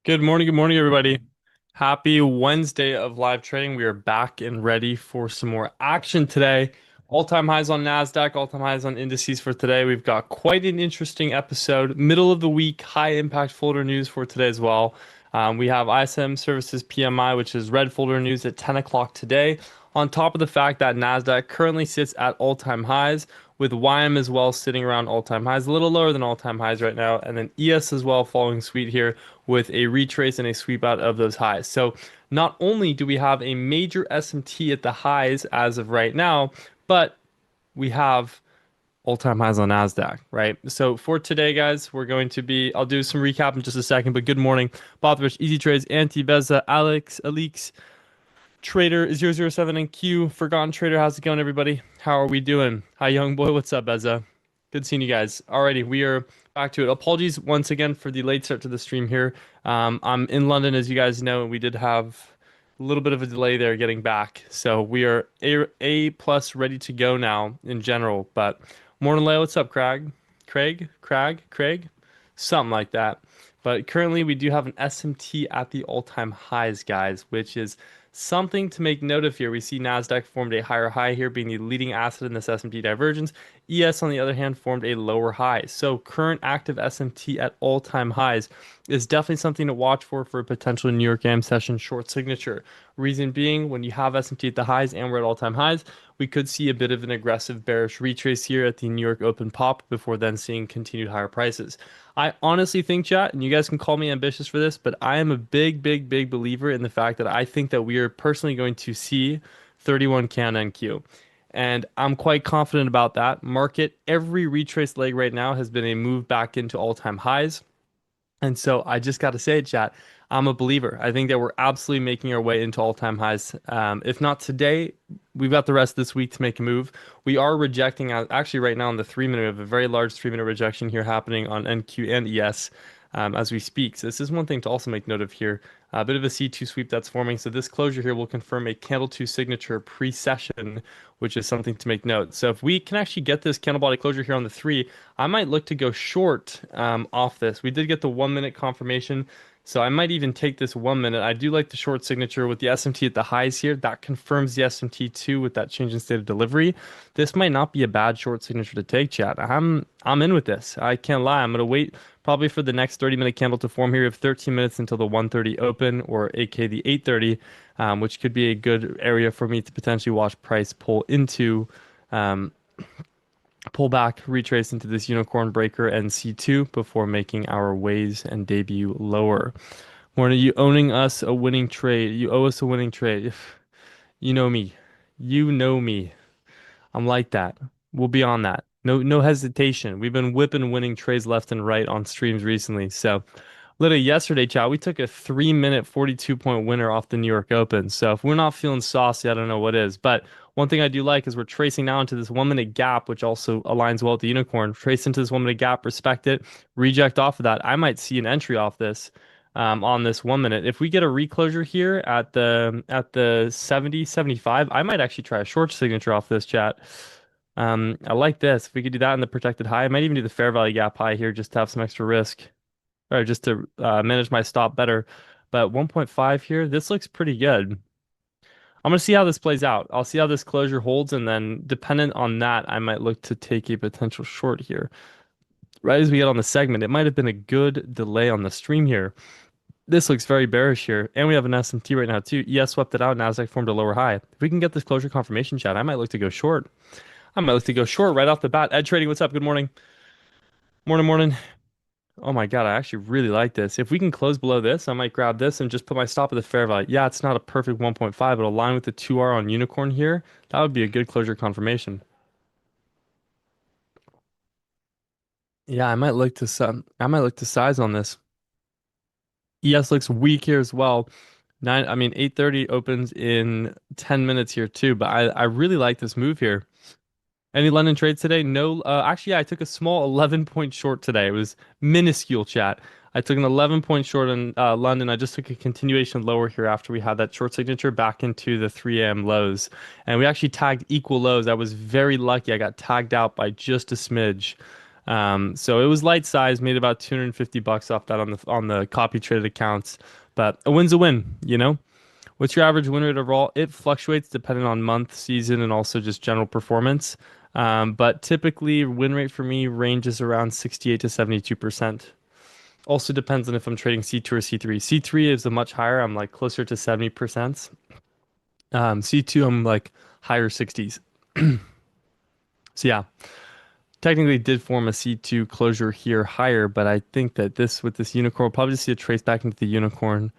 Good morning, everybody. Happy Wednesday of live trading. We are back and ready for some more action today. All-time highs on Nasdaq, all-time highs on indices for today. We've got quite an interesting episode. Middle of the week, high impact folder news for today as well. We have ISM Services PMI, which is red folder news at 10 o'clock today. On top of the fact that Nasdaq currently sits at all-time highs, with YM as well sitting around all-time highs, a little lower than all-time highs right now, and then ES as well following suit here with a retrace and a sweep out of those highs. So not only do we have a major SMT at the highs as of right now, but we have all-time highs on Nasdaq, right? So for today, guys, I'll do some recap in just a second, but good morning. Bob Rich, Easy Trades, Anti Beza, Alix, Trader 007 and Q, Forgotten Trader. How's it going, everybody? How are we doing? Hi, young boy. What's up, Beza? Good seeing you guys. Alrighty, we are back to it. Apologies once again for the late start to the stream here. I'm in London, as you guys know, and we did have a little bit of a delay there getting back. So we are A plus ready to go now in general. But morning, Leo. What's up, Craig? Something like that. But currently, we do have an SMT at the all-time highs, guys, which is something to make note of here. We see Nasdaq formed a higher high here, being the leading asset in this S&P divergence. ES, on the other hand, formed a lower high. So current active SMT at all-time highs is definitely something to watch for a potential New York AM session short signature. Reason being, when you have SMT at the highs and we're at all-time highs, we could see a bit of an aggressive bearish retrace here at the New York Open pop before then seeing continued higher prices. I honestly think, chat, and you guys can call me ambitious for this, but I am a big believer in the fact that I think that we are personally going to see 31 can NQ. And I'm quite confident about that. Market, every retrace leg right now has been a move back into all-time highs. And so I just got to say, chat, I'm a believer. I think that we're absolutely making our way into all-time highs. If not today, we've got the rest of this week to make a move. We are rejecting, actually right now on the 3 minute, we have a very large 3 minute rejection here happening on NQ and ES as we speak. So this is one thing to also make note of here. A bit of a C2 sweep that's forming. So this closure here will confirm a candle 2 signature pre-session, which is something to make note. So if we can actually get this candle body closure here on the 3, I might look to go short off this. We did get the 1 minute confirmation. So I might even take this 1 minute. I do like the short signature with the SMT at the highs here. That confirms the SMT too with that change in state of delivery. This might not be a bad short signature to take, chat. I'm in with this. I can't lie. I'm gonna wait probably for the next 30-minute candle to form here. We have 13 minutes until the 1:30 open, or aka the 8:30, which could be a good area for me to potentially watch price pull into. Um, Pull back, retrace into this unicorn breaker and C2 before making our ways and debut lower. Morning, you owning us a winning trade. You owe us a winning trade. You know me. You know me. I'm like that. We'll be on that. No hesitation. We've been whipping winning trades left and right on streams recently. So literally yesterday, chat, we took a 3 minute 42 point winner off the New York Open. So if we're not feeling saucy, I don't know what is. But one thing I do like is we're tracing now into this 1 minute gap, which also aligns well with the unicorn. Trace into this 1 minute gap, respect it, reject off of that. I might see an entry off this on this 1 minute. If we get a reclosure here at the 70, 75, I might actually try a short signature off this, chat. I like this. If we could do that in the protected high, I might even do the fair value gap high here just to have some extra risk or just to manage my stop better. But 1.5 here, this looks pretty good. I'm gonna see how this plays out. I'll see how this closure holds, and then dependent on that, I might look to take a potential short here. Right as we get on the segment, it might have been a good delay on the stream here. This looks very bearish here, and we have an SMT right now too. ES swept it out, Nasdaq formed a lower high. If we can get this closure confirmation, chat, I might look to go short. I might look to go short right off the bat. Ed Trading, what's up? Good morning. Morning. Oh my God, I actually really like this. If we can close below this, I might grab this and just put my stop at the fair value. Yeah, it's not a perfect 1.5, but align with the 2R on Unicorn here. That would be a good closure confirmation. Yeah, I might look to size on this. ES looks weak here as well. 8:30 opens in 10 minutes here too, but I really like this move here. Any London trades today? No. Actually, yeah, I took a small 11 point short today. It was minuscule, chat. I took an 11 point short in London. I just took a continuation lower here after we had that short signature back into the 3 a.m. lows. And we actually tagged equal lows. I was very lucky. I got tagged out by just a smidge. So it was light size, made about 250 bucks off that on the copy traded accounts. But a win's a win, you know? What's your average win rate overall? It fluctuates depending on month, season, and also just general performance. But typically, win rate for me ranges around 68 to 72%. Also depends on if I'm trading C2 or C3. C3 is a much higher. I'm like closer to 70%. C2, I'm like higher 60s. So yeah, technically did form a C2 closure here higher, but I think that this with this unicorn, we'll probably see a trace back into the unicorn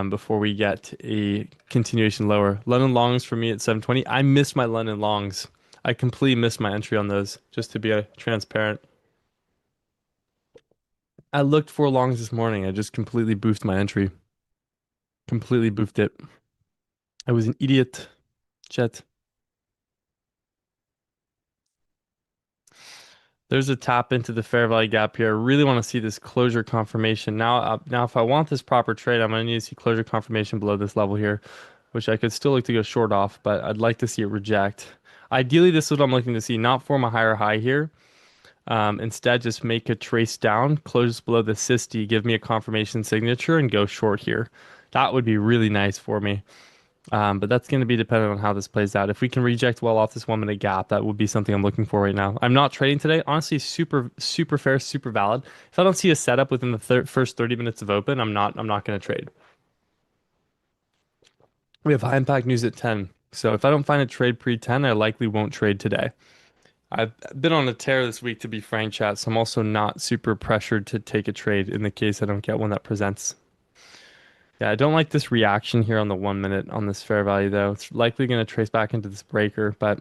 before we get a continuation lower. London longs for me at 720. I missed my London longs. I completely missed my entry on those, just to be transparent. I looked for longs this morning. I just completely boofed my entry. Completely boofed it. I was an idiot. Chet. There's a tap into the fair value gap here. I really want to see this closure confirmation. Now, if I want this proper trade, I'm going to need to see closure confirmation below this level here, which I could still look to go short off, but I'd like to see it reject. Ideally, this is what I'm looking to see, not form a higher high here. Instead, just make a trace down, close below the 60, give me a confirmation signature, and go short here. That would be really nice for me. But that's going to be dependent on how this plays out. If we can reject well off this 1 minute gap, that would be something I'm looking for right now. I'm not trading today. Honestly, super fair, super valid. If I don't see a setup within the first 30 minutes of open, I'm not going to trade. We have high impact news at 10. So if I don't find a trade pre 10, I likely won't trade today. I've been on a tear this week, to be frank, chat. So I'm also not super pressured to take a trade in the case I don't get one that presents. Yeah, I don't like this reaction here on the 1 minute on this fair value though. It's likely going to trace back into this breaker, but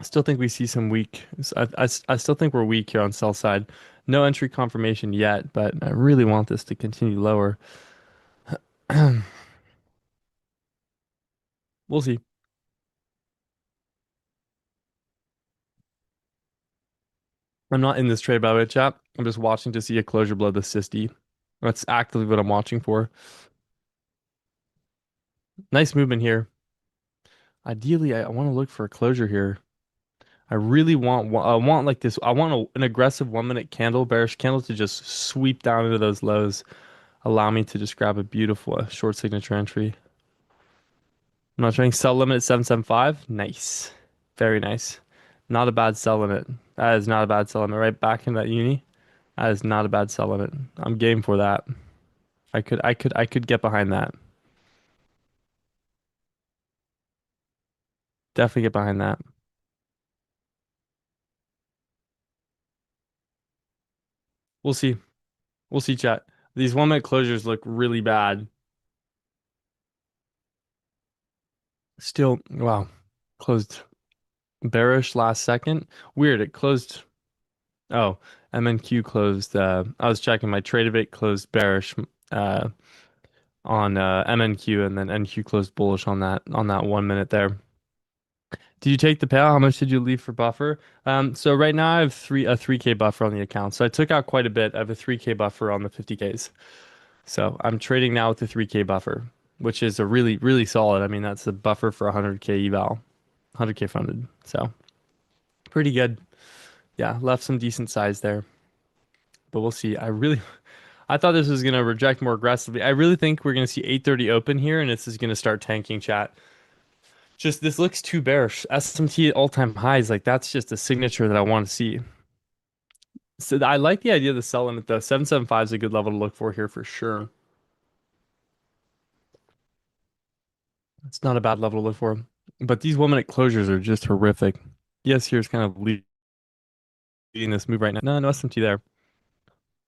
I still think we see some weak. I still think we're weak here on sell side. No entry confirmation yet, but I really want this to continue lower. We'll see. I'm not in this trade by the way, chat. I'm just watching to see a closure below the 60. That's actively what I'm watching for. Nice movement here. Ideally, I want to look for a closure here. I really want like this. I want an aggressive 1 minute candle, bearish candle to just sweep down into those lows. Allow me to just grab a beautiful short signature entry. I'm not trying sell limit at 775. Nice. Very nice. Not a bad sell limit. That is not a bad sell limit. Right back in that uni. That is not a bad sell limit. I'm game for that. I could get behind that. Definitely get behind that. We'll see. We'll see, chat. These 1 minute closures look really bad. Still, wow. Closed bearish last second. Weird. It closed. Oh, MNQ closed. I was checking my trade of it closed bearish uh, on MNQ, and then NQ closed bullish on that 1 minute there. Did you take the payout? How much did you leave for buffer? So right now I have a 3K buffer on the account. So I took out quite a bit. I have a 3K buffer on the 50Ks. So I'm trading now with the 3K buffer, which is a really solid. I mean, that's a buffer for 100K eval, 100K funded. So pretty good. Yeah, left some decent size there, but we'll see. I thought this was gonna reject more aggressively. I really think we're gonna see 8:30 open here, and this is gonna start tanking, chat. Just this looks too bearish. SMT at all-time highs, like that's just a signature that I want to see. So I like the idea of the sell limit though. 775 is a good level to look for here for sure. It's not a bad level to look for. But these 1 minute closures are just horrific. Yes, here's kind of leading this move right now. No, no SMT there.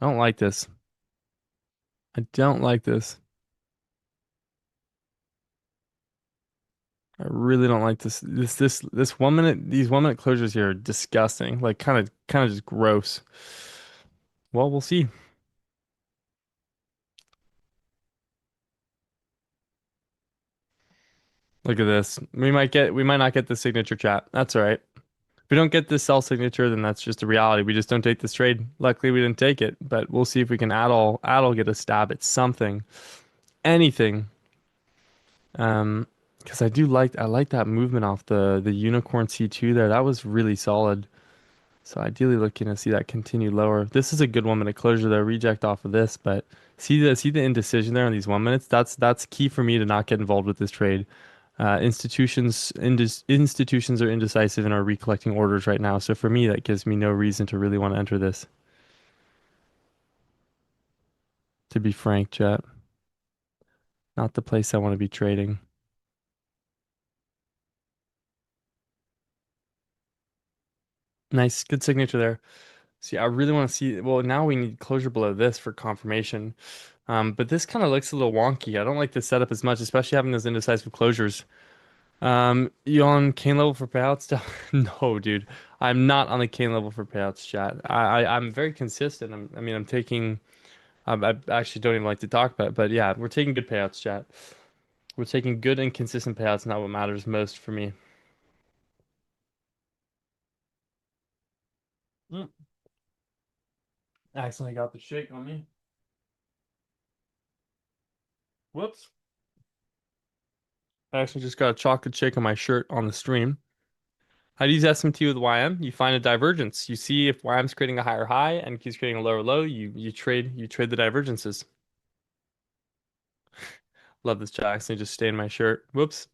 I don't like this. I don't like this. I really don't like this 1 minute these 1 minute closures here are disgusting. Like kind of just gross. Well, we'll see. Look at this. We might not get the signature chat. That's all right. If we don't get this sell signature, then that's just a reality. We just don't take this trade. Luckily, we didn't take it, but we'll see if we can at all get a stab at something, anything. Because I like that movement off the unicorn C2 there. That was really solid. So ideally looking to see that continue lower. This is a good 1 minute closure though. Reject off of this, but see the indecision there on these 1 minutes. That's key for me to not get involved with this trade. Institutions are indecisive and are recollecting orders right now. So for me, that gives me no reason to really want to enter this. To be frank, chat, not the place I want to be trading. Nice, good signature there. See, I really want to see. Well, now we need closure below this for confirmation. But this kind of looks a little wonky. I don't like this setup as much, especially having those indecisive closures. You on cane level for payouts? No, dude. I'm not on the cane level for payouts, chat. I'm very consistent. I mean, I'm taking. I actually don't even like to talk about it, but yeah, we're taking good payouts, chat. We're taking good and consistent payouts, not what matters most for me. Mm. Accidentally got the shake on me. Whoops. I actually just got a chocolate shake on my shirt on the stream. How to use SMT with YM? You find a divergence. You see if YM's creating a higher high and keeps creating a lower low, you trade the divergences. Love this Jackson. Just stay in my shirt. Whoops.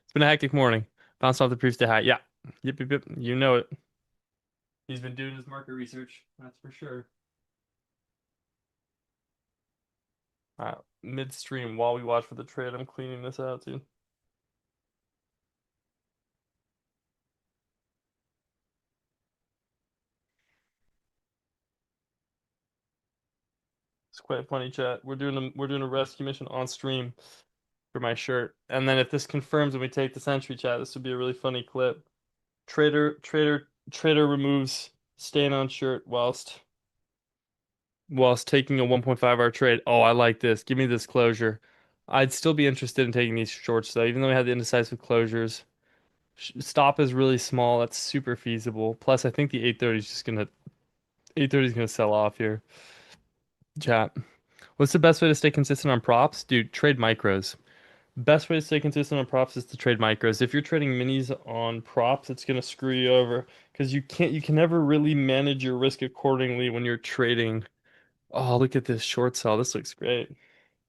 It's been a hectic morning. Bounced off the previous day high. Yeah. Yep, yep, yep. You know it. He's been doing his market research. That's for sure. Midstream while we watch for the trade, I'm cleaning this out, dude. It's quite funny, chat. We're doing a rescue mission on stream for my shirt. And then if this confirms and we take the century, chat, this would be a really funny clip. Trader removes stain on shirt whilst taking a 1.5 hour trade. Oh, I like this. Give me this closure. I'd still be interested in taking these shorts though, even though we had the indecisive closures. Stop is really small. That's super feasible. Plus, I think the 830 is gonna sell off here. Chat. What's the best way to stay consistent on props? Dude, trade micros. Best way to stay consistent on props is to trade micros. If you're trading minis on props, it's gonna screw you over because you can never really manage your risk accordingly when you're trading. Oh, look at this short sell. This looks great.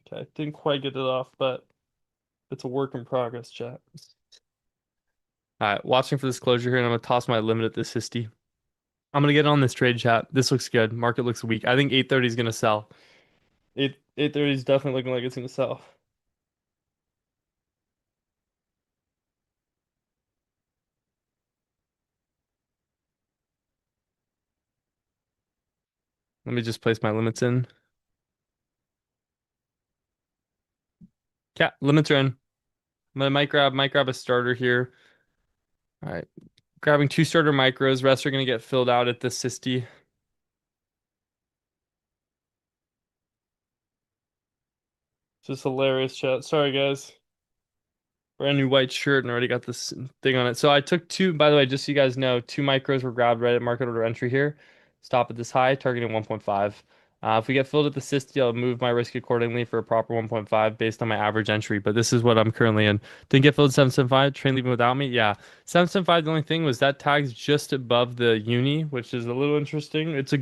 Okay, didn't quite get it off, but it's a work in progress, chat. All right, watching for this closure here, and I'm gonna toss my limit at this histy. I'm gonna get on this trade, chat. This looks good. Market looks weak. I think 830 is gonna sell. 830 is definitely looking like it's gonna sell. Let me just place my limits in. Yeah, limits are in. I might grab a starter here. All right, grabbing two starter micros. Rest are gonna get filled out at this Sisty. Just hilarious, chat. Sorry, guys. Brand new white shirt and already got this thing on it. So I took two, by the way, just so you guys know, two micros were grabbed right at market order entry here. Stop at this high, targeting 1.5. If we get filled at the Sisty, I'll move my risk accordingly for a proper 1.5 based on my average entry. But this is what I'm currently in. Didn't get filled at 775. Train leaving without me. Yeah, 775. The only thing was that tag's just above the uni, which is a little interesting. It's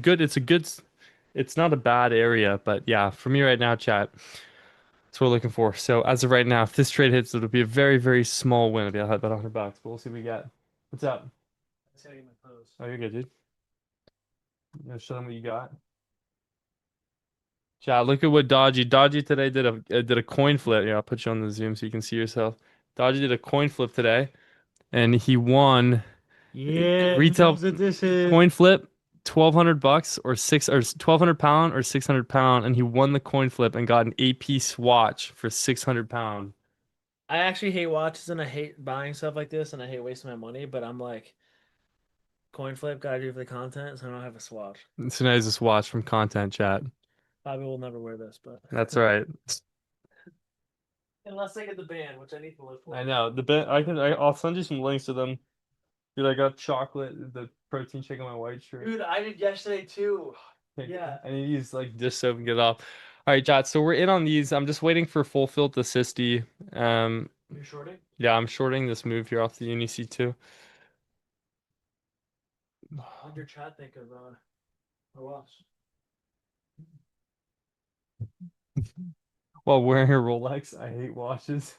not a bad area, but yeah, for me right now, chat. That's what we're looking for. So as of right now, if this trade hits, it'll be a very, very small win. It'll be about $100, but we'll see what we get. What's up? I just gotta get my pose. Oh, you're good, dude. You know, show them what you got. Chat, look at what Dodgy today did a coin flip. Yeah, I'll put you on the Zoom so you can see yourself. Dodgy did a coin flip today, and he won Yeah, retail Noobs edition. coin flip. $1,200 or 1,200 pound or 600 pound, and he won the coin flip and got an AP swatch for 600 pound. I actually hate watches and I hate buying stuff like this and I hate wasting my money, but I'm like, coin flip, gotta do for the content, so I don't have a swatch. So now he's just watch from content chat. Probably will never wear this, but That's right. unless I get the band, which I need to look for. I know. I'll send you some links to them. Dude, I got chocolate, the protein shake on my white shirt. Dude, I did yesterday too. Yeah. I need to use like dish soap and get it off. All right, chat. So we're in on these. I'm just waiting for full fill to Sisty. You're shorting? Yeah, I'm shorting this move here off the Uni C2. What did your chat think of my watch? While wearing a Rolex, I hate watches.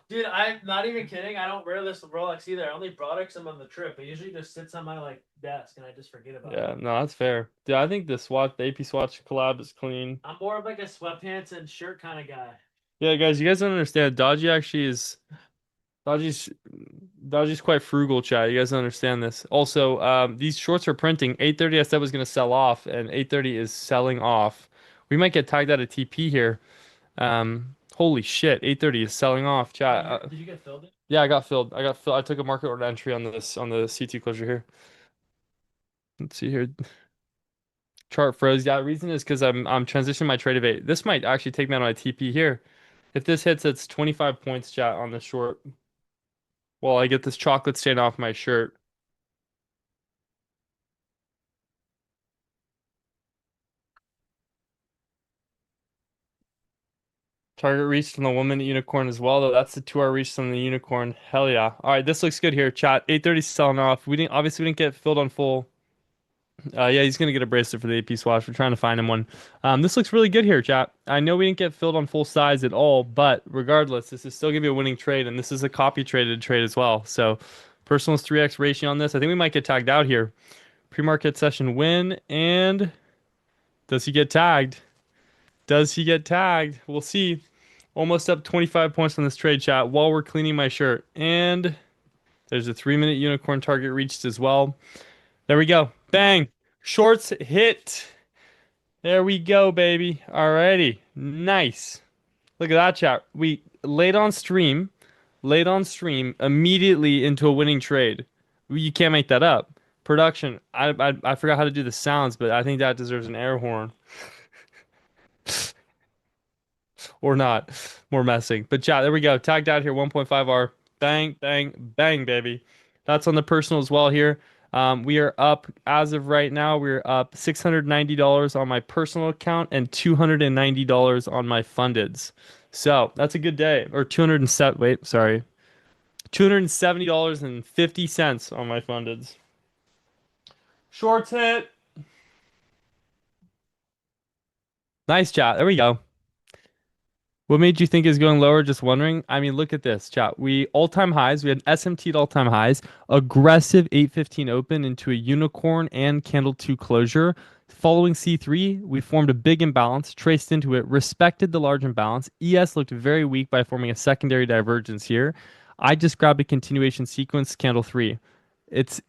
Dude, I'm not even kidding. I don't wear this Rolex either. I only brought it because I'm on the trip. It usually just sits on my like desk and I just forget about it. Yeah, no, that's fair. Yeah, I think the AP Swatch collab is clean. I'm more of like a sweatpants and shirt kind of guy. Yeah, guys, you guys don't understand. Dodgy actually is Dodgy's Dodgy's quite frugal, chat. You guys don't understand this. Also, these shorts are printing. 8:30 I said was gonna sell off, and 8:30 is selling off. We might get tagged out of TP here. Holy shit, 8:30 is selling off, chat. Did you get filled? Yeah, I got filled. I got filled. I took a market order entry on this on the C2 closure here. Let's see here. Chart froze. Yeah, the reason is because I'm transitioning my trade of eight. This might actually take me out of my TP here. If this hits, it's 25 points, chat, on the short. Well, I get this chocolate stain off my shirt. Target reached on the woman unicorn as well, though. That's the 2 hour reach on the unicorn. Hell yeah. All right, this looks good here, chat. 8:30 selling off. We didn't get filled on full. Yeah, he's gonna get a bracelet for the AP swatch. We're trying to find him one. This looks really good here, chat. I know we didn't get filled on full size at all, but regardless, this is still gonna be a winning trade, and this is a copy traded trade as well. So, personal's 3x ratio on this. I think we might get tagged out here. Pre-market session win, and does he get tagged? Does he get tagged? We'll see. Almost up 25 points on this trade, chat, while we're cleaning my shirt. And there's a 3-minute unicorn target reached as well. There we go. Bang. Shorts hit. There we go, baby. Alrighty. Nice. Look at that, chat. We laid on stream immediately into a winning trade. You can't make that up. Production. I forgot how to do the sounds, but I think that deserves an air horn. Or not. More messing. But chat, there we go. Tagged out here, 1.5R. Bang, bang, bang, baby. That's on the personal as well here. We are up, as of right now, we're up $690 on my personal account and $290 on my fundeds. So that's a good day. Or 207, wait, sorry. $270.50 on my fundeds. Shorts hit. Nice chat. There we go. What made you think is going lower? Just wondering. I mean, look at this, chat. We all-time highs. We had SMT at all-time highs. Aggressive 815 open into a unicorn and candle 2 closure. Following C3, we formed a big imbalance, traced into it, respected the large imbalance. ES looked very weak by forming a secondary divergence here. I just grabbed a continuation sequence, candle 3. It's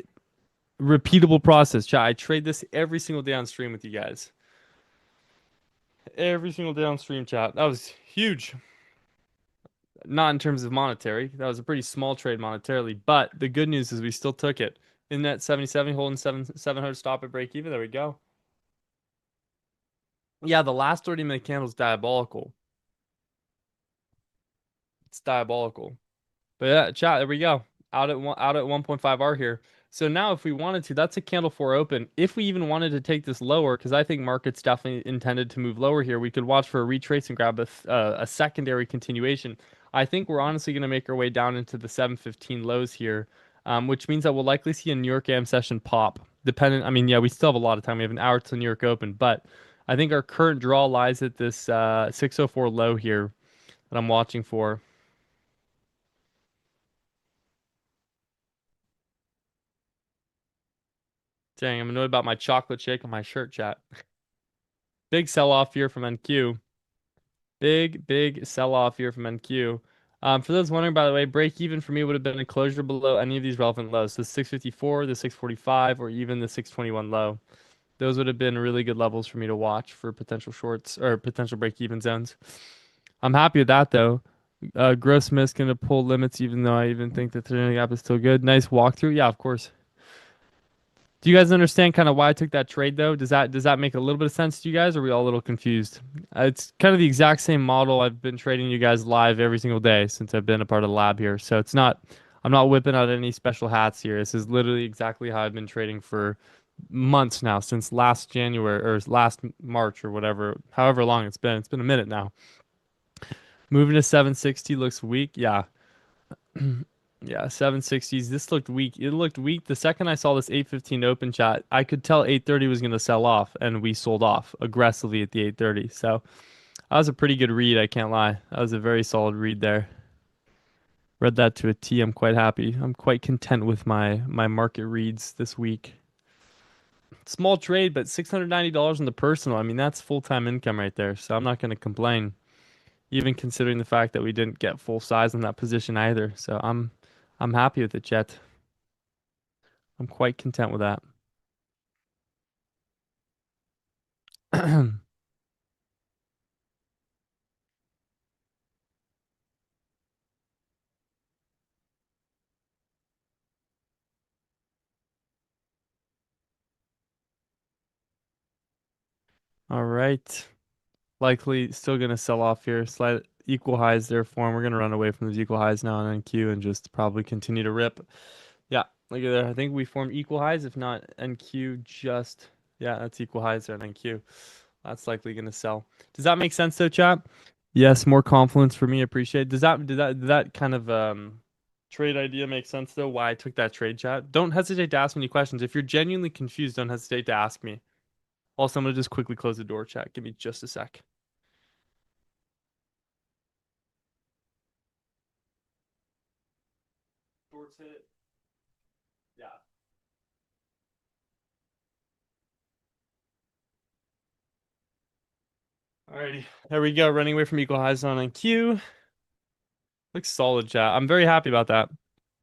repeatable process, chat. I trade this every single day on stream with you guys. Every single day on stream, chat. That was huge. Not in terms of monetary. That was a pretty small trade monetarily, but the good news is we still took it. In that 77, holding 700 stop at break even. There we go. Yeah, the last 30-minute candle is diabolical. It's diabolical. But yeah, chat, there we go. Out at 1.5R here. So now if we wanted to, that's a candle 4 open. If we even wanted to take this lower, because I think market's definitely intended to move lower here, we could watch for a retrace and grab a secondary continuation. I think we're honestly going to make our way down into the 715 lows here, which means that we'll likely see a New York AM session pop. Dependent, I mean, yeah, we still have a lot of time. We have an hour till New York Open, but I think our current draw lies at this 604 low here that I'm watching for. Dang, I'm annoyed about my chocolate shake on my shirt, chat. Big sell off here from NQ. Big sell off here from NQ. For those wondering, by the way, break even for me would have been a closure below any of these relevant lows. The 654, the 645, or even the 621 low. Those would have been really good levels for me to watch for potential shorts or potential break even zones. I'm happy with that though. Gross miss gonna pull limits, even though I even think the 300 gap is still good. Nice walkthrough. Yeah, of course. Do you guys understand kind of why I took that trade though? Does that make a little bit of sense to you guys? Or are we all a little confused? It's kind of the exact same model I've been trading you guys live every single day since I've been a part of the lab here. So it's not I'm not whipping out any special hats here. This is literally exactly how I've been trading for months now, since last January or last March or whatever, however long it's been. It's been a minute now. Moving to 760 looks weak. Yeah. Yeah, 760s. This looked weak. It looked weak. The second I saw this 815 open chat, I could tell 830 was going to sell off, and we sold off aggressively at the 830. So that was a pretty good read, I can't lie. That was a very solid read there. Read that to a T. I'm quite happy. I'm quite content with my market reads this week. Small trade, but $690 in the personal. I mean, that's full-time income right there. So I'm not going to complain, even considering the fact that we didn't get full size in that position either. So I'm happy with it, Chet. I'm quite content with that. All right. Likely still gonna sell off here. Slight equal highs there for him. We're gonna run away from those equal highs now on NQ and just probably continue to rip. Yeah, look at there. I think we formed equal highs. If not NQ, just yeah, that's equal highs there on NQ. That's likely gonna sell. Does that make sense though, chat? Yes, more confidence for me. Appreciate. Does that kind of trade idea make sense though? Why I took that trade, chat? Don't hesitate to ask me any questions. If you're genuinely confused, don't hesitate to ask me. Also, I'm gonna just quickly close the door, chat. Give me just a sec. Shorts hit. Yeah. Alrighty. There we go. Running away from equal highs on Q. Looks solid, chat. I'm very happy about that.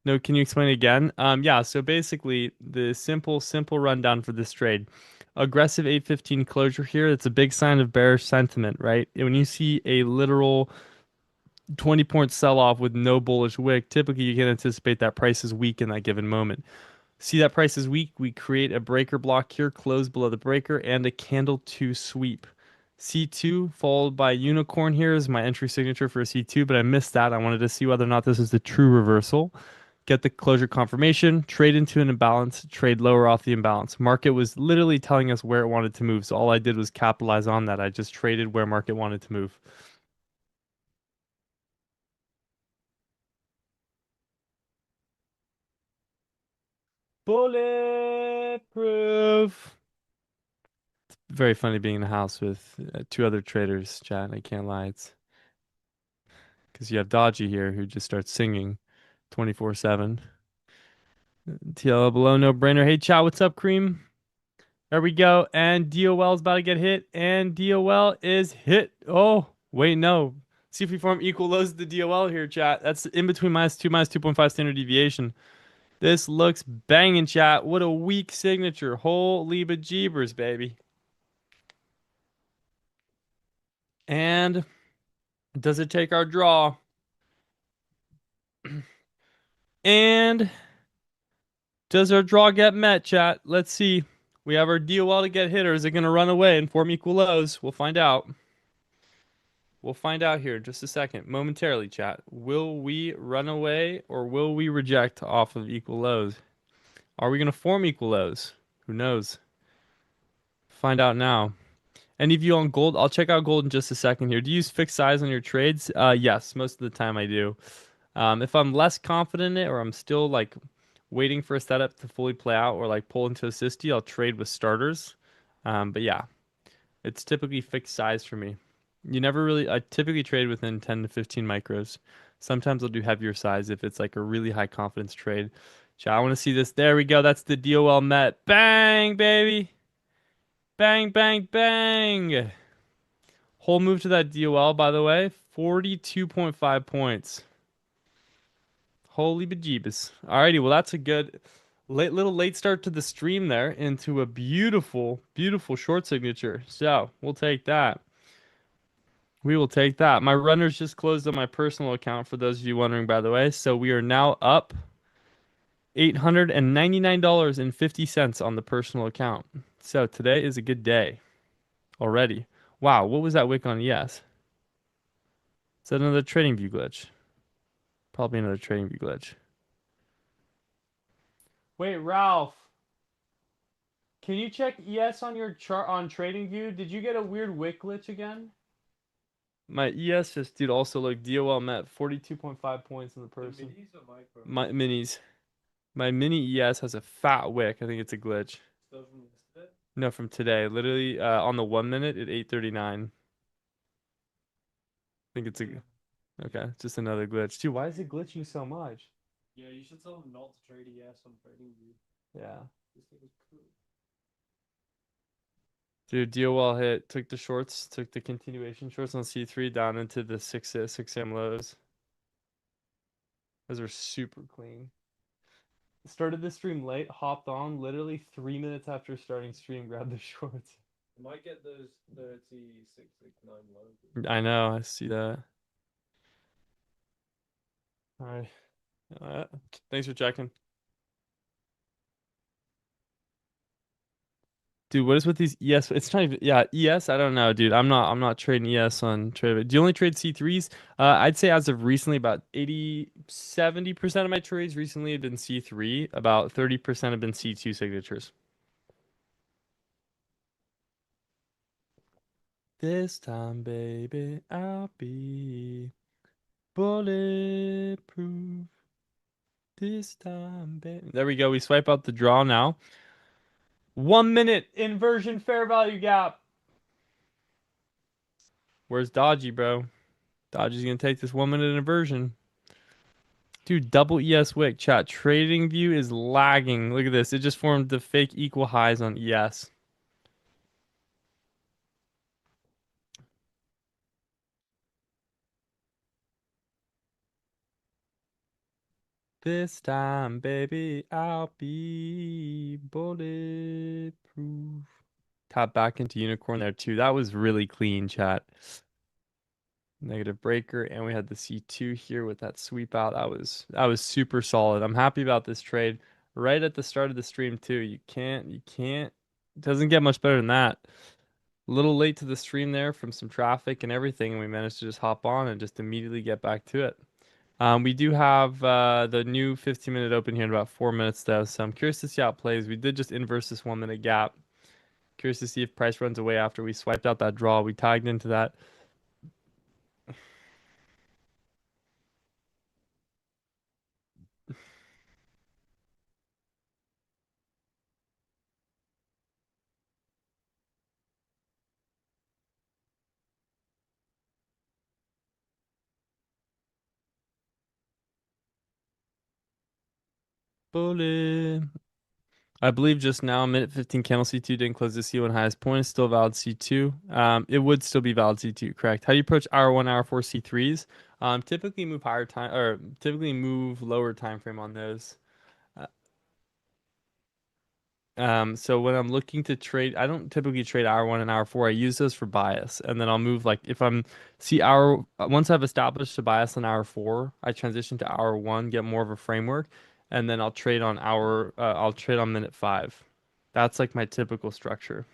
No, can you explain again? Yeah, so basically the simple rundown for this trade. Aggressive 815 closure here, it's a big sign of bearish sentiment, right? When you see a literal 20-point sell-off with no bullish wick, typically you can anticipate that price is weak in that given moment. See that price is weak, we create a breaker block here, close below the breaker, and a candle to sweep. C2 followed by unicorn here is my entry signature for a C2, but I missed that. I wanted to see whether or not this is the true reversal. Get the closure confirmation, trade into an imbalance, trade lower off the imbalance. Market was literally telling us where it wanted to move, so all I did was capitalize on that. I just traded where market wanted to move. Bulletproof. Very funny being in the house with two other traders, chat. I can't lie. It's because you have Dodgy here who just starts singing 24/7. TL below, no brainer. Hey, chat, what's up, Cream? There we go. And DOL is about to get hit. And DOL is hit. Oh, wait, no. See if we form equal lows to the DOL here, chat. That's in between -2, -2.5 standard deviation. This looks banging, chat. What a weak signature. Holy bejeebers, baby. And does it take our draw? And does our draw get met, chat? Let's see. We have our DOL to get hit, or is it going to run away and form equal lows? We'll find out. We'll find out here in just a second. Momentarily, chat. Will we run away or will we reject off of equal lows? Are we going to form equal lows? Who knows? Find out now. Any of you on gold? I'll check out gold in just a second here. Do you use fixed size on your trades? Yes, most of the time I do. If I'm less confident in it or I'm still like waiting for a setup to fully play out or like pull into a assisty, I'll trade with starters. But yeah, it's typically fixed size for me. You never really, I typically trade within 10 to 15 micros. Sometimes I'll do heavier size if it's like a really high confidence trade. I want to see this. There we go. That's the DOL met. Bang, baby. Bang, bang, bang. Whole move to that DOL, by the way, 42.5 points. Holy bejeebus. Alrighty, well that's a good little late start to the stream there into a beautiful, beautiful short signature. So we'll take that. We will take that. My runners just closed on my personal account for those of you wondering, by the way. So we are now up $899.50 on the personal account. So today is a good day already. Wow, what was that wick on ES? Is that another trading view glitch? Probably another trading view glitch. Wait, Ralph. Can you check ES on your chart on TradingView? Did you get a weird wick glitch again? My ES just, dude, also look, DOL met 42.5 points in the The person. minis or micros? My minis. My mini ES has a fat wick. I think it's a glitch. Still from yesterday? No, from today. Literally, on the 1 minute at 8:39. I think it's a Yeah. okay. Just another glitch. Dude, why is it glitching so much? Yeah, you should tell them not to trade ES on trading view. Yeah. This thing is cool. Dude, DOL hit, took the shorts, took the continuation shorts on C3 down into the 6 M lows. Those are super clean. Started the stream late, hopped on literally 3 minutes after starting stream, grabbed the shorts. You might get those 3669 lows. I know, I see that. All right. Uh, Thanks for checking. Dude, what is with these ES? It's not even, yeah, ES. I don't know, dude. I'm not trading ES on trade. Do you only trade C3s? I'd say as of recently, about 70% of my trades recently have been C3. About 30% have been C2 signatures. This time, baby, I'll be bulletproof. This time, baby. There we go. We swipe out the draw now. 1 minute inversion fair value gap. Where's Dodgy, bro? Dodgy's gonna take this 1 minute inversion. Dude, double ES wick. Chat. Trading view is lagging. Look at this. It just formed the fake equal highs on ES. This time, baby, I'll be bulletproof. Tap back into unicorn there too. That was really clean, chat. Negative breaker, and we had the C2 here with that sweep out. That was super solid. I'm happy about this trade. Right at the start of the stream too. You can't. It doesn't get much better than that. A little late to the stream there from some traffic and everything, and we managed to just hop on and just immediately get back to it. We do have the new 15-minute open here in about 4 minutes though, so I'm curious to see how it plays. We did just inverse this 1 minute gap. Curious to see if price runs away after we swiped out that draw. We tagged into that. Bullet. I believe just now, minute 15 candle C2 didn't close the C1 highest point. Still valid C2. It would still be valid C2, correct. How do you approach hour one, hour four C3s? Typically move higher time or typically move lower time frame on those. Uh, so when I'm looking to trade, I don't typically trade hour one and hour four. I use those for bias, and then I'll move like if I'm see hour once I've established a bias on hour four, I transition to hour one, get more of a framework, and then I'll trade on minute five. That's like my typical structure.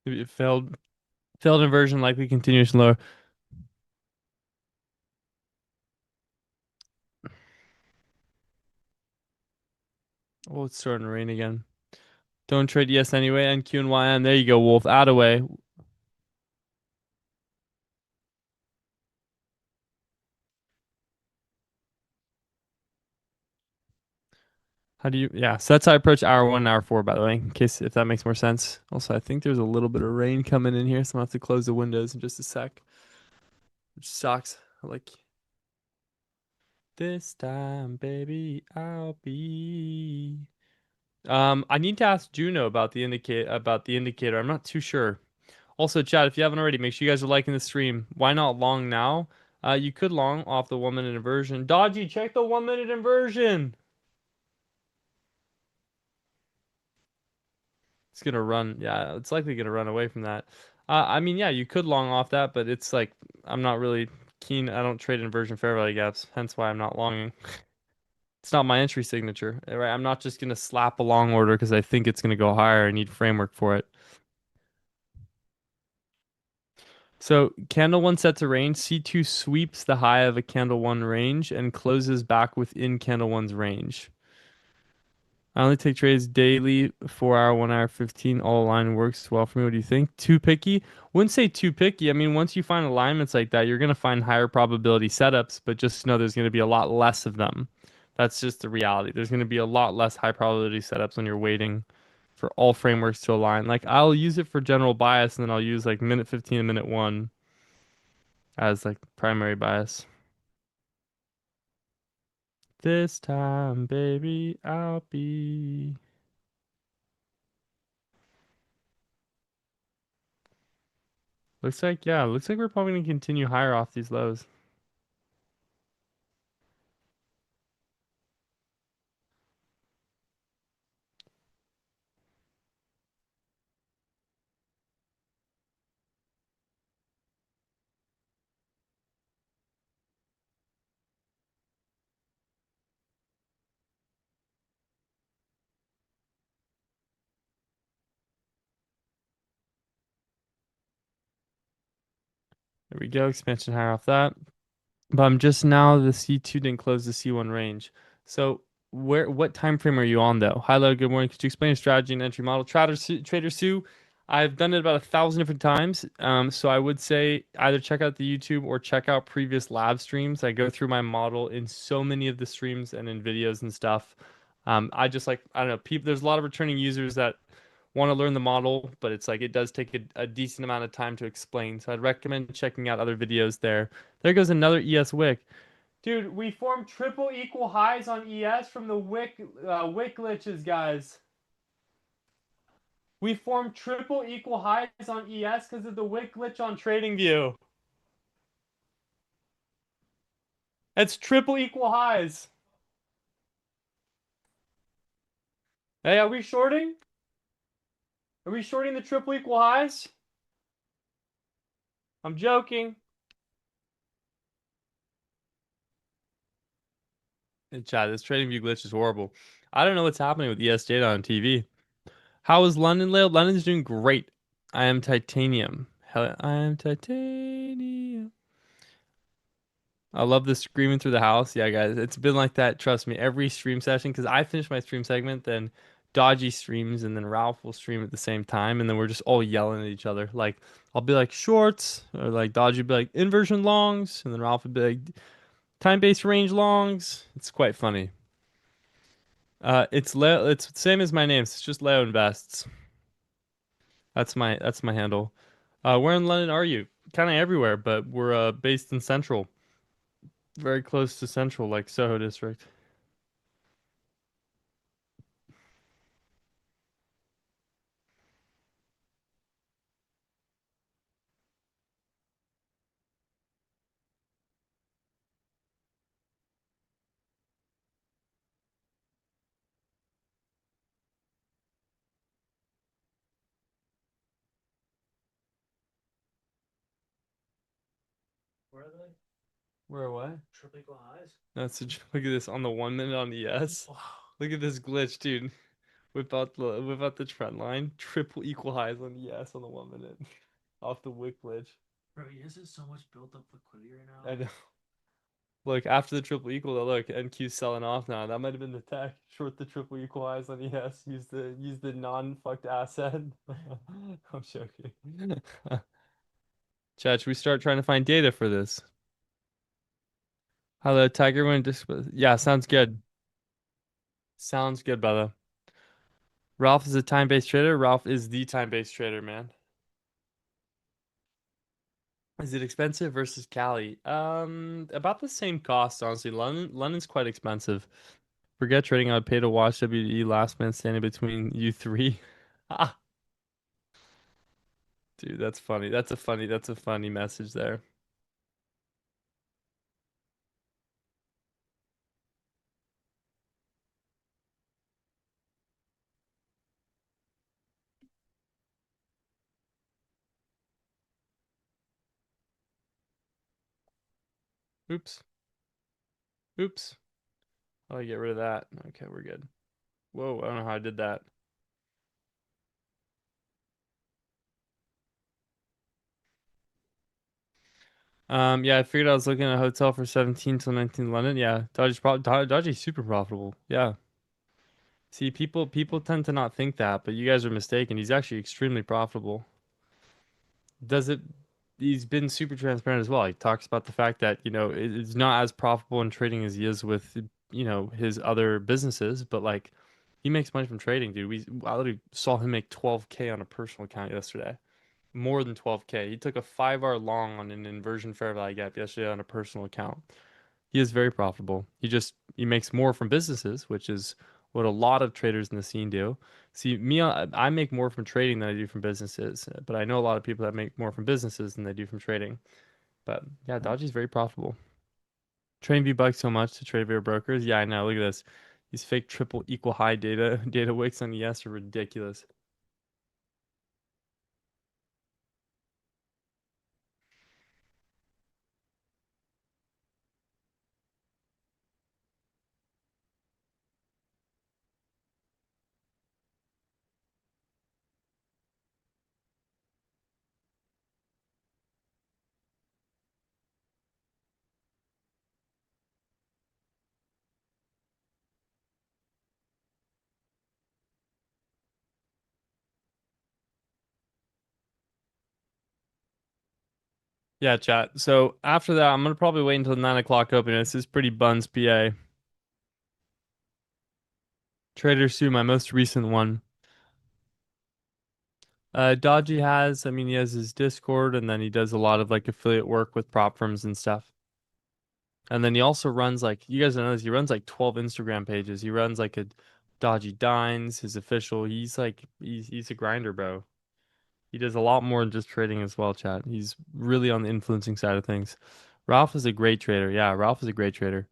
It failed inversion, likely continuous lower. Oh, it's starting to rain again. Don't trade ES anyway. NQ and YM. There you go, Wolf. Out away. How do you? Yeah, so that's how I approach hour one, hour four. By the way, in case if that makes more sense. Also, I think there's a little bit of rain coming in here, so I'm gonna have to close the windows in just a sec, which sucks. Like this time, baby, I'll be. I need to ask Juno about the indicator. I'm not too sure. Also, chat, if you haven't already, make sure you guys are liking the stream. Why not long now? You could long off the 1 minute inversion. Dodgy, check the 1 minute inversion. It's gonna run. Yeah, it's likely gonna run away from that. I mean, yeah, you could long off that, but it's like I'm not really keen. I don't trade inversion fair value gaps, hence why I'm not longing. It's not my entry signature, right? I'm not just gonna slap a long order because I think it's gonna go higher. I need framework for it. So candle one sets a range. C2 sweeps the high of a candle one range and closes back within candle one's range. I only take trades daily, 4 hour, 1 hour, 15. All align works well for me. What do you think? Too picky? Wouldn't say too picky. I mean, once you find alignments like that, you're gonna find higher probability setups, but just know there's gonna be a lot less of them. That's just the reality. There's gonna be a lot less high probability setups when you're waiting for all frameworks to align. Like I'll use it for general bias, and then I'll use like minute 15 and minute one as like primary bias. This time, baby, I'll be. Looks like, yeah, looks like we're probably gonna continue higher off these lows. There we go, expansion higher off that. But I'm just now the C2 didn't close the C1 range. So what time frame are you on though? Hi, hello, good morning. Could you explain your strategy and entry model? Trader Sue, I've done it about 1,000 different times. So I would say either check out the YouTube or check out previous lab streams. I go through my model in so many of the streams and in videos and stuff. I just like I don't know, people there's a lot of returning users that want to learn the model, but it's like it does take a decent amount of time to explain. So I'd recommend checking out other videos there. There goes another ES wick. Dude, we formed triple equal highs on ES from the wick glitches, guys. We formed triple equal highs on ES because of the wick glitch on TradingView. It's triple equal highs. Hey, are we shorting? Are we shorting the triple equal highs? I'm joking. And chat, this TradingView glitch is horrible. I don't know what's happening with ES data on TV. How is London, Leo? London's doing great. I am titanium. Hell, I am titanium. I love the screaming through the house. Yeah, guys, it's been like that. Trust me, every stream session, because I finish my stream segment, then Dodgy streams, and then Ralph will stream at the same time, and then we're just all yelling at each other. Like, I'll be like shorts, or like Dodgy will be like inversion longs, and then Ralph would be like time-based range longs. It's quite funny. It's Leo. It's the same as my name. It's just Leo Invests. That's my handle. Where in London are you? Kind of everywhere, but we're based in Central, very close to Central, like Soho District. Where are they? Where what? Triple equal highs? That's look at this on the 1 minute on ES. Wow. Look at this glitch, dude. Whip out the trend line. Triple equal highs on ES on the 1 minute. Off the wick glitch. Bro, yes, is so much built up liquidity right I now. know. Look, after the triple equal, though, look, NQ's selling off now. That might have been the tech. Short the triple equal highs on ES. Use the non-fucked asset. I'm joking. Chat, should we start trying to find data for this? Hello, Tiger. Yeah, sounds good. Sounds good, brother. Ralph is a time-based trader. Ralph is the time-based trader, man. Is it expensive versus Cali? About the same cost, honestly. London's quite expensive. Forget trading. I'd pay to watch WDE last man standing between you three. Ah, dude, that's funny. That's a funny message there. Oops. Oops. Oh, get rid of that. Okay, we're good. Whoa, I don't know how I did that. Yeah, I figured I was looking at a hotel for 17 till 19 London. Yeah, Dodgy's super profitable. Yeah. See, people tend to not think that, but you guys are mistaken. He's actually extremely profitable. Does it He's been super transparent as well. He talks about the fact that, it's not as profitable in trading as he is with, his other businesses, but like he makes money from trading, dude. I literally saw him make 12K on a personal account yesterday. More than 12K. He took a 5 hour long on an inversion fair value gap yesterday on a personal account. He is very profitable. He makes more from businesses, which is what a lot of traders in the scene do. See, me, I make more from trading than I do from businesses, but I know a lot of people that make more from businesses than they do from trading. But yeah, Dodgy's very profitable. Trading V-Bucks so much to trade via brokers. Yeah, I know. Look at this. These fake triple equal high data wicks on ES are ridiculous. Yeah, chat. So after that, I'm gonna probably wait until 9 o'clock open. This is pretty buns, PA. Trader Sue, my most recent one. Dodgy he has his Discord, and then he does a lot of like affiliate work with prop firms and stuff. And then he also runs like, you guys know this, he runs like 12 Instagram pages. He runs like a Dodgy Dines, his official. He's a grinder, bro. He does a lot more than just trading as well, chat. He's really on the influencing side of things. Ralph is a great trader. Yeah, Ralph is a great trader.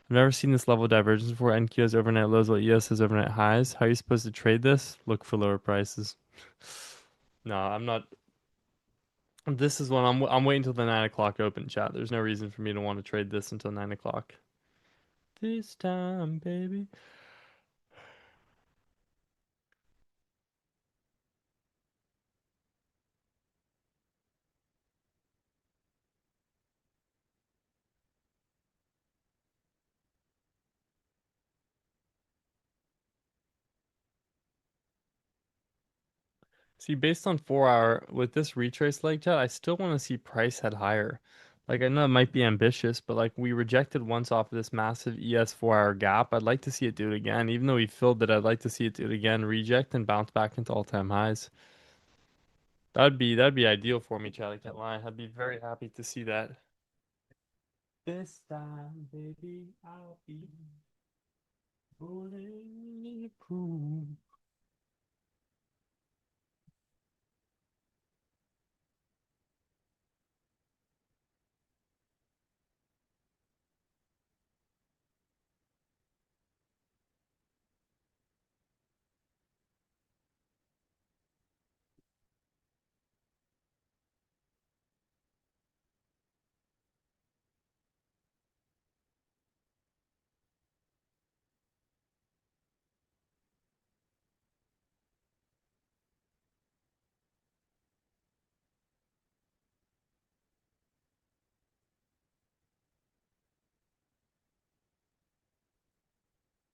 I've never seen this level of divergence before. NQ has overnight lows while ES has overnight highs. How are you supposed to trade this? Look for lower prices. No, I'm not. This is when I'm waiting until the 9 o'clock open, chat. There's no reason for me to want to trade this until 9 o'clock. This time, baby. See, based on 4 hour with this retrace leg, chat, I still want to see price head higher. Like I know it might be ambitious, but like we rejected once off of this massive ES 4 hour gap. I'd like to see it do it again. Even though we filled it, I'd like to see it do it again, reject and bounce back into all-time highs. That'd be ideal for me, Chad. I can't lie. I'd be very happy to see that. This time, baby, I'll be bulletproof.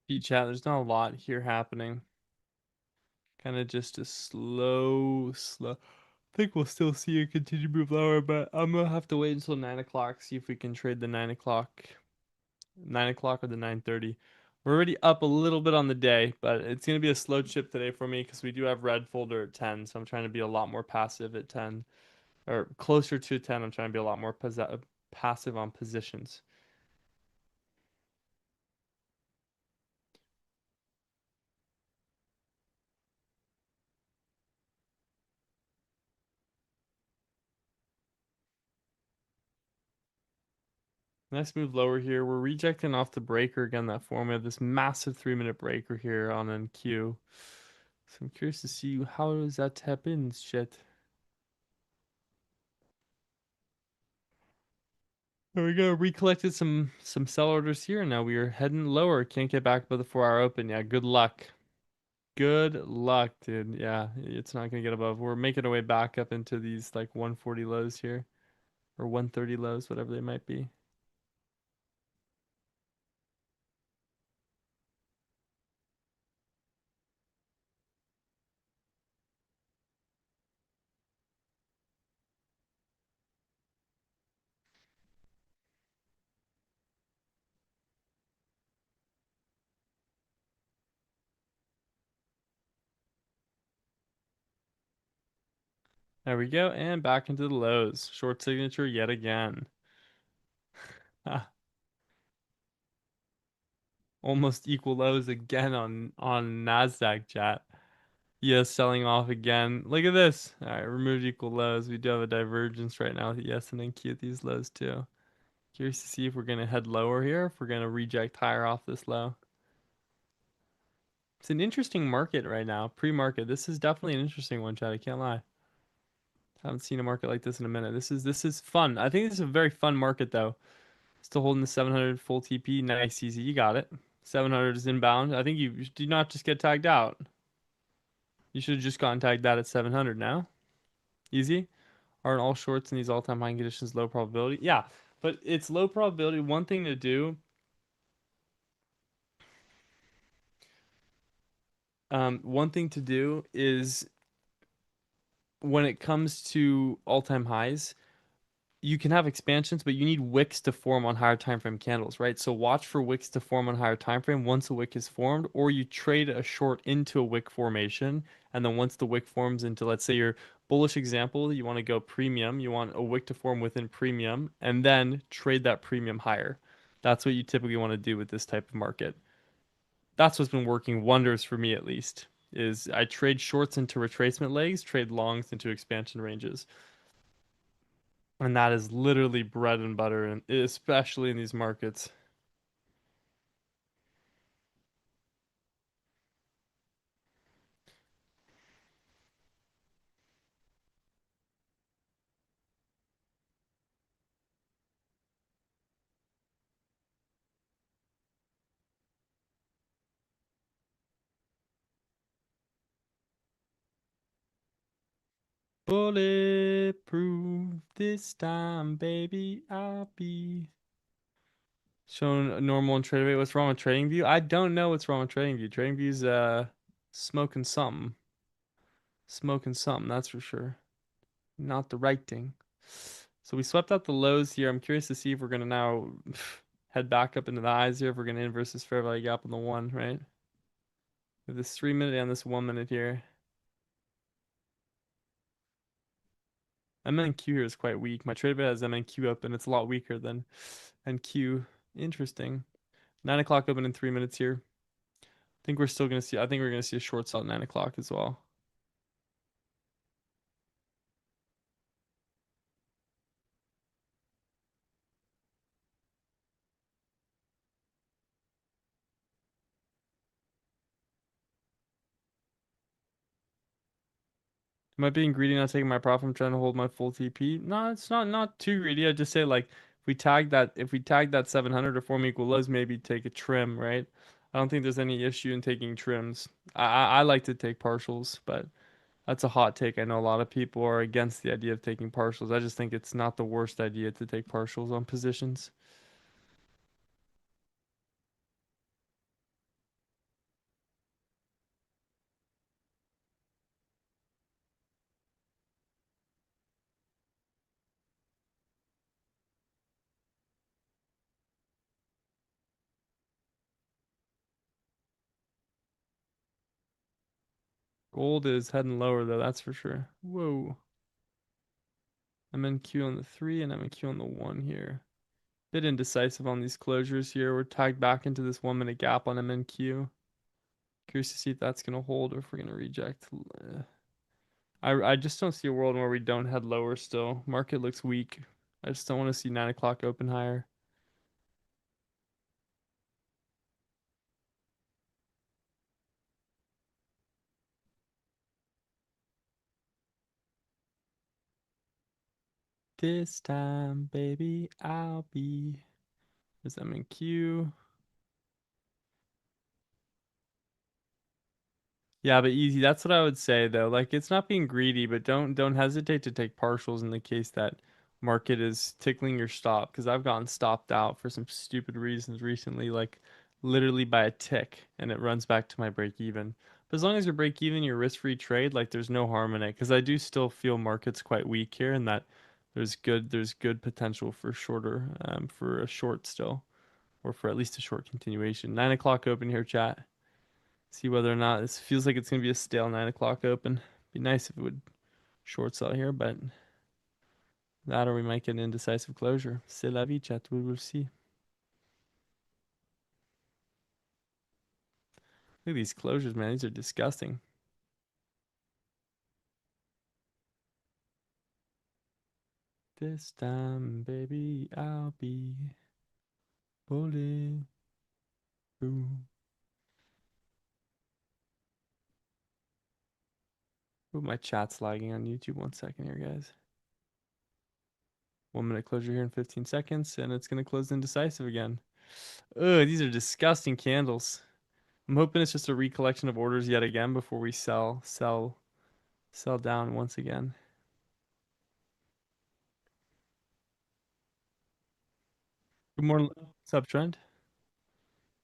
See, chat, there's not a lot here happening. Kind of just a slow. I think we'll still see a continued move lower, but I'm gonna have to wait until 9 o'clock, see if we can trade the 9 o'clock, 9 o'clock or the 9:30. We're already up a little bit on the day, but it's gonna be a slow chip today for me because we do have red folder at 10, so I'm trying to be a lot more passive at 10 or closer to 10. I'm trying to be a lot more passive on positions. Nice move lower here. We're rejecting off the breaker again, that form. We have this massive 3 minute breaker here on NQ. So I'm curious to see how does that tap in shit. There we go. Recollected some sell orders here. Now we are heading lower. Can't get back above the 4 hour open. Yeah, good luck. Good luck, dude. Yeah, it's not gonna get above. We're making our way back up into these like 140 lows here, or 130 lows, whatever they might be. There we go, and back into the lows. Short signature yet again. Ah, almost equal lows again on Nasdaq chat. Yes, selling off again. Look at this. All right, removed equal lows. We do have a divergence right now with ES and NQ at these lows too. Curious to see if we're gonna head lower here, if we're gonna reject higher off this low. It's an interesting market right now, pre-market. This is definitely an interesting one, Chad. I can't lie. Haven't seen a market like this in a minute. This is fun. I think this is a very fun market though. Still holding the 700 full TP. Nice, easy. You got it. 700 is inbound. I think you did not just get tagged out. You should have just gotten tagged out at 700 now. Easy. Aren't all shorts in these all-time high conditions low probability? Yeah, but it's low probability. One thing to do is when it comes to all-time highs, you can have expansions, but you need wicks to form on higher time frame candles, right? So watch for wicks to form on higher time frame once a wick is formed, or you trade a short into a wick formation, and then once the wick forms into, let's say your bullish example, you want to go premium, you want a wick to form within premium, and then trade that premium higher. That's what you typically want to do with this type of market. That's what's been working wonders for me at least. Is I trade shorts into retracement legs, trade longs into expansion ranges. And that is literally bread and butter, and especially in these markets. Bulletproof this time, baby. I'll be showing a normal and trade rate. What's wrong with Trading View? I don't know what's wrong with Trading View. Trading View's smoking something. Smoking something, that's for sure. Not the right thing. So we swept out the lows here. I'm curious to see if we're gonna now head back up into the highs here, if we're gonna inverse this fair value gap on the one, right? With this 3 minute and this 1 minute here. MNQ here is quite weak. My trade bit has MNQ open. It's a lot weaker than NQ. Interesting. 9 o'clock open in 3 minutes here. I think we're gonna see a short sell at 9 o'clock as well. Am I being greedy not taking my profit? I'm trying to hold my full TP. No, it's not too greedy. I just say like if we tag that 700 or form equal lows, maybe take a trim, right? I don't think there's any issue in taking trims. I like to take partials, but that's a hot take. I know a lot of people are against the idea of taking partials. I just think it's not the worst idea to take partials on positions. Gold is heading lower though, that's for sure. Whoa. MNQ on the 3 and MNQ on the 1 here. Bit indecisive on these closures here. We're tagged back into this 1 minute gap on MNQ. Curious to see if that's gonna hold or if we're gonna reject. I just don't see a world where we don't head lower still. Market looks weak. I just don't want to see 9 o'clock open higher. This time, baby, I'll be. There's M and Q. Yeah, but easy. That's what I would say though. Like it's not being greedy, but don't hesitate to take partials in the case that market is tickling your stop because I've gotten stopped out for some stupid reasons recently, like literally by a tick, and it runs back to my break even. But as long as you're break even, your risk-free trade, like there's no harm in it because I do still feel market's quite weak here and that there's good potential for shorter for a short still or for at least a short continuation. 9 o'clock open here, chat. See whether or not this feels like it's gonna be a stale 9 o'clock open. Be nice if it would short sell here, but that or we might get an indecisive closure. C'est la vie, chat. We will see. Look at these closures, man. These are disgusting. This time, baby, I'll be bulletproof. Ooh, my chat's lagging on YouTube. 1 second here, guys. 1 minute closure here in 15 seconds, and it's gonna close indecisive again. Ugh, these are disgusting candles. I'm hoping it's just a recollection of orders yet again before we sell down once again. Good morning. What's up, Trent?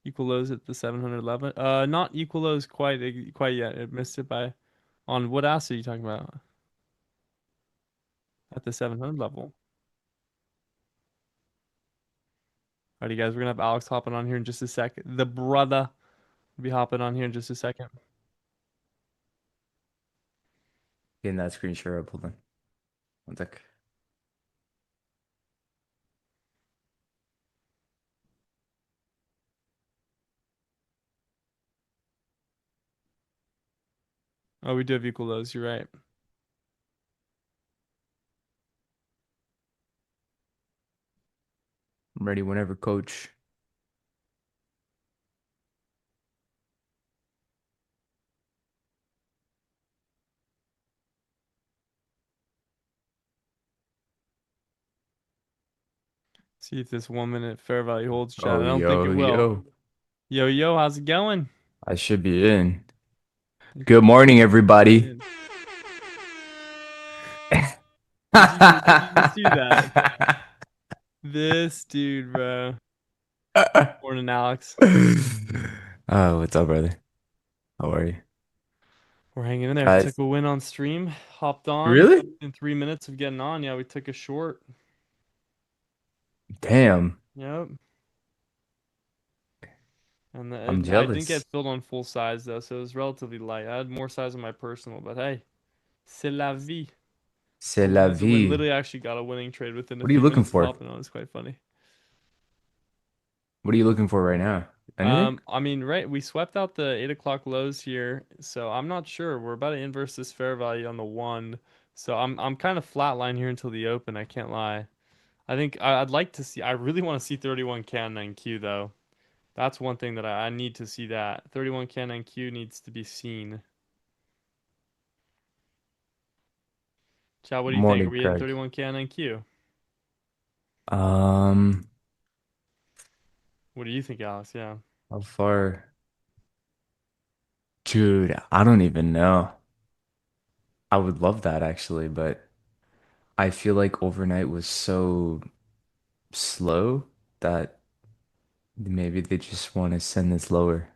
Equal lows at the 700 level. Not equal lows quite yet. It missed it by on what asset are you talking about? At the 700 level. Alrighty, guys, we're gonna have Alex hopping on here in just a second. The brother will be hopping on here in just a second. Getting that screen share up. Hold on. One sec. Oh, we do have equal lows. You're right. I'm ready whenever, coach. See if this 1 minute fair value holds, chat. I Oh, don't think it yo, will. yo. Yo, yo, how's it going? I should be in. You Good morning, should be everybody. in. Did you see that? This dude, bro. Morning, Alex. Oh, what's up, brother? How are you? We're hanging in there. Took Guys, a win on stream. Hopped on really? in 3 minutes of getting on. Yeah, we took a short. Damn, Yep. And I'm I didn't get jealous. filled on full size though, so it was relatively light. I had more size on my personal, but hey, c'est la vie. C'est A la win is a win. vie. Literally, actually got a winning trade within a What are you few looking minutes of for? hopping on. It's quite funny. What are you looking for right now? Anything? I mean, right, we swept out the 8 o'clock lows here, so I'm not sure. We're about to inverse this fair value on the one, so I'm kind of flatline here until the open. I can't lie. I think I'd like to see. I really want to see 31 can 9Q though. That's one thing that I need to see. That 31 can 9Q needs to be seen. Chad, what do you think? Are Morning, we hitting Craig. 31 can 9Q? Um, What do you think, Alex? Yeah. how far? Dude, I don't even know. I would love that actually, but I feel like overnight was so slow that maybe they just want to send this lower.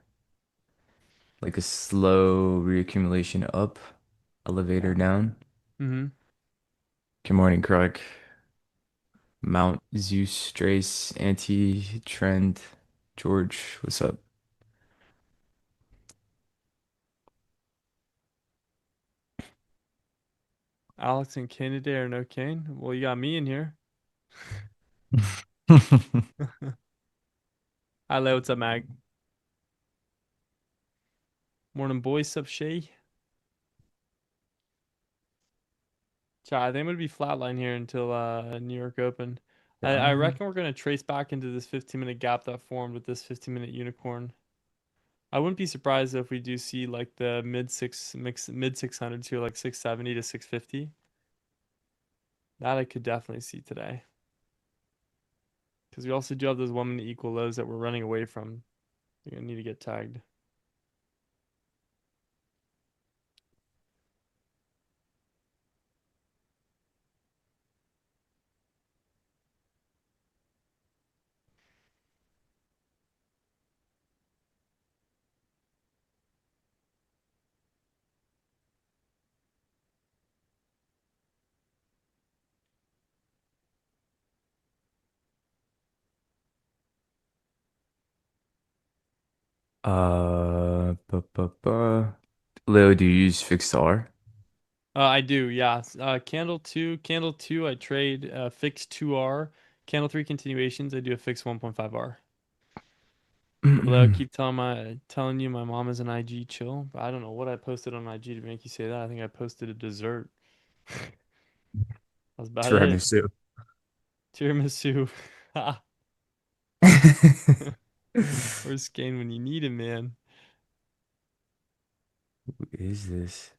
Like a slow reaccumulation up, elevator down. Mm-hmm. Good morning, Craig. Mount Zeus, Drace, Anti-Trend, George, what's up? Alex and Kane today or no Kane? Well, you got me in here. Hi, Leo. What's up, Mag? Morning, boys. Sup, Shay? Chad, I think I'm gonna be flatline here until New York Open. I Um, reckon we're gonna trace back into this 15-minute gap that formed with this 15-minute unicorn. I wouldn't be surprised if we do see like the mid 600s here, like 670 to 650. That I could definitely see today. Because we also do have those 1 minute equal lows that we're running away from. You're gonna need to get tagged. Leo, do you use fixed R? I do, yeah. Candle two, I trade fixed 2R. Candle three continuations, I do a fixed 1.5R. Although I keep telling you my mom is an IG chill, but I don't know what I posted on IG to make you say that. I think I posted a dessert. That's about it. Tiramisu. Tiramisu. Where's Kane when you need him, man? Who is this?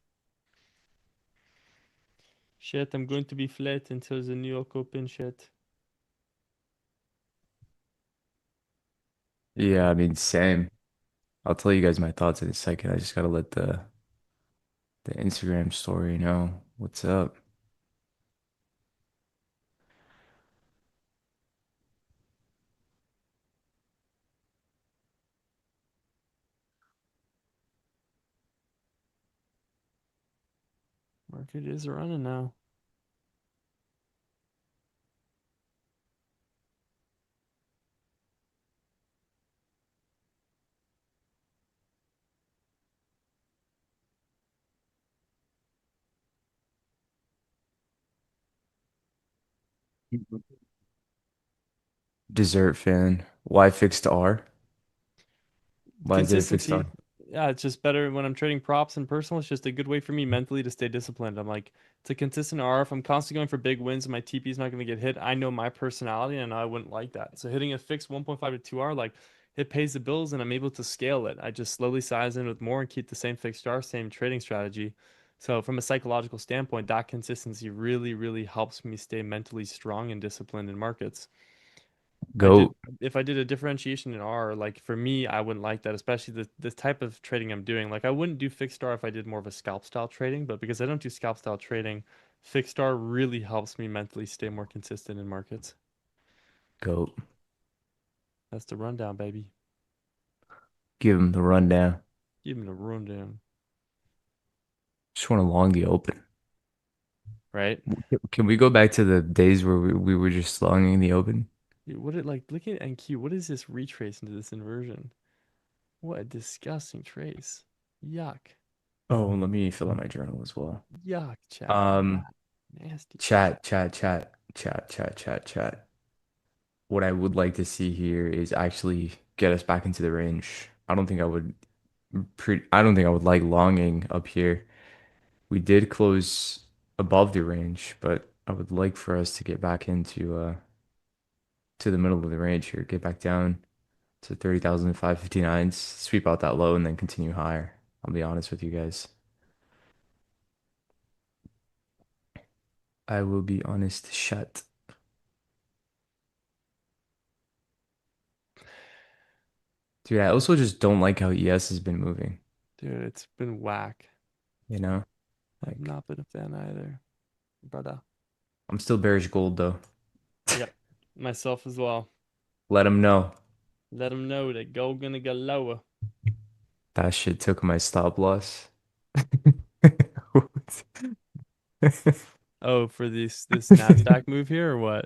Shit, I'm going to be flat until the New York Open shit. Yeah, I mean, same. I'll tell you guys my thoughts in a second. I just gotta let the Instagram story know what's up. Market is running now. Dessert fan. Why fixed R? Why is it a fixed R? Consistency. Yeah, it's just better when I'm trading props and personal. It's just a good way for me mentally to stay disciplined. I'm like, it's a consistent R. If I'm constantly going for big wins and my TP is not going to get hit, I know my personality and I wouldn't like that. So hitting a fixed 1.5 to 2R, like it pays the bills and I'm able to scale it. I just slowly size in with more and keep the same fixed R, same trading strategy. So from a psychological standpoint, that consistency really, really helps me stay mentally strong and disciplined in markets. I did Goat. if I did a differentiation in R, like for me, I wouldn't like that, especially the type of trading I'm doing. Like I wouldn't do fixed R if I did more of a scalp style trading, but because I don't do scalp style trading, fixed R really helps me mentally stay more consistent in markets. Goat. That's the rundown, baby. Give him the rundown. Give me the rundown, Just want to long the open. right? Can we go back to the days where we were just longing the open? Dude, what it like? Look at NQ. What is this retrace into this inversion? What a disgusting trace. Yuck. Oh, let me fill out my journal as well. Yuck, chat. Um, Yuck. Nasty. chat. What I would like to see here is actually get us back into the range. I don't think I would like longing up here. We did close above the range, but I would like for us to get back into to the middle of the range here, get back down to 30,559s, sweep out that low and then continue higher. I'll be honest with you guys. I will be honest, shut. Dude, I also just don't like how ES has been moving, Dude, it's been whack. you know? I've Like not been a fan either. Brother. I'm still bearish gold though. Yep. Myself as well. Let them know. Let them know that gold gonna go lower. That shit took my stop loss. Oh, for this Nasdaq move here or what?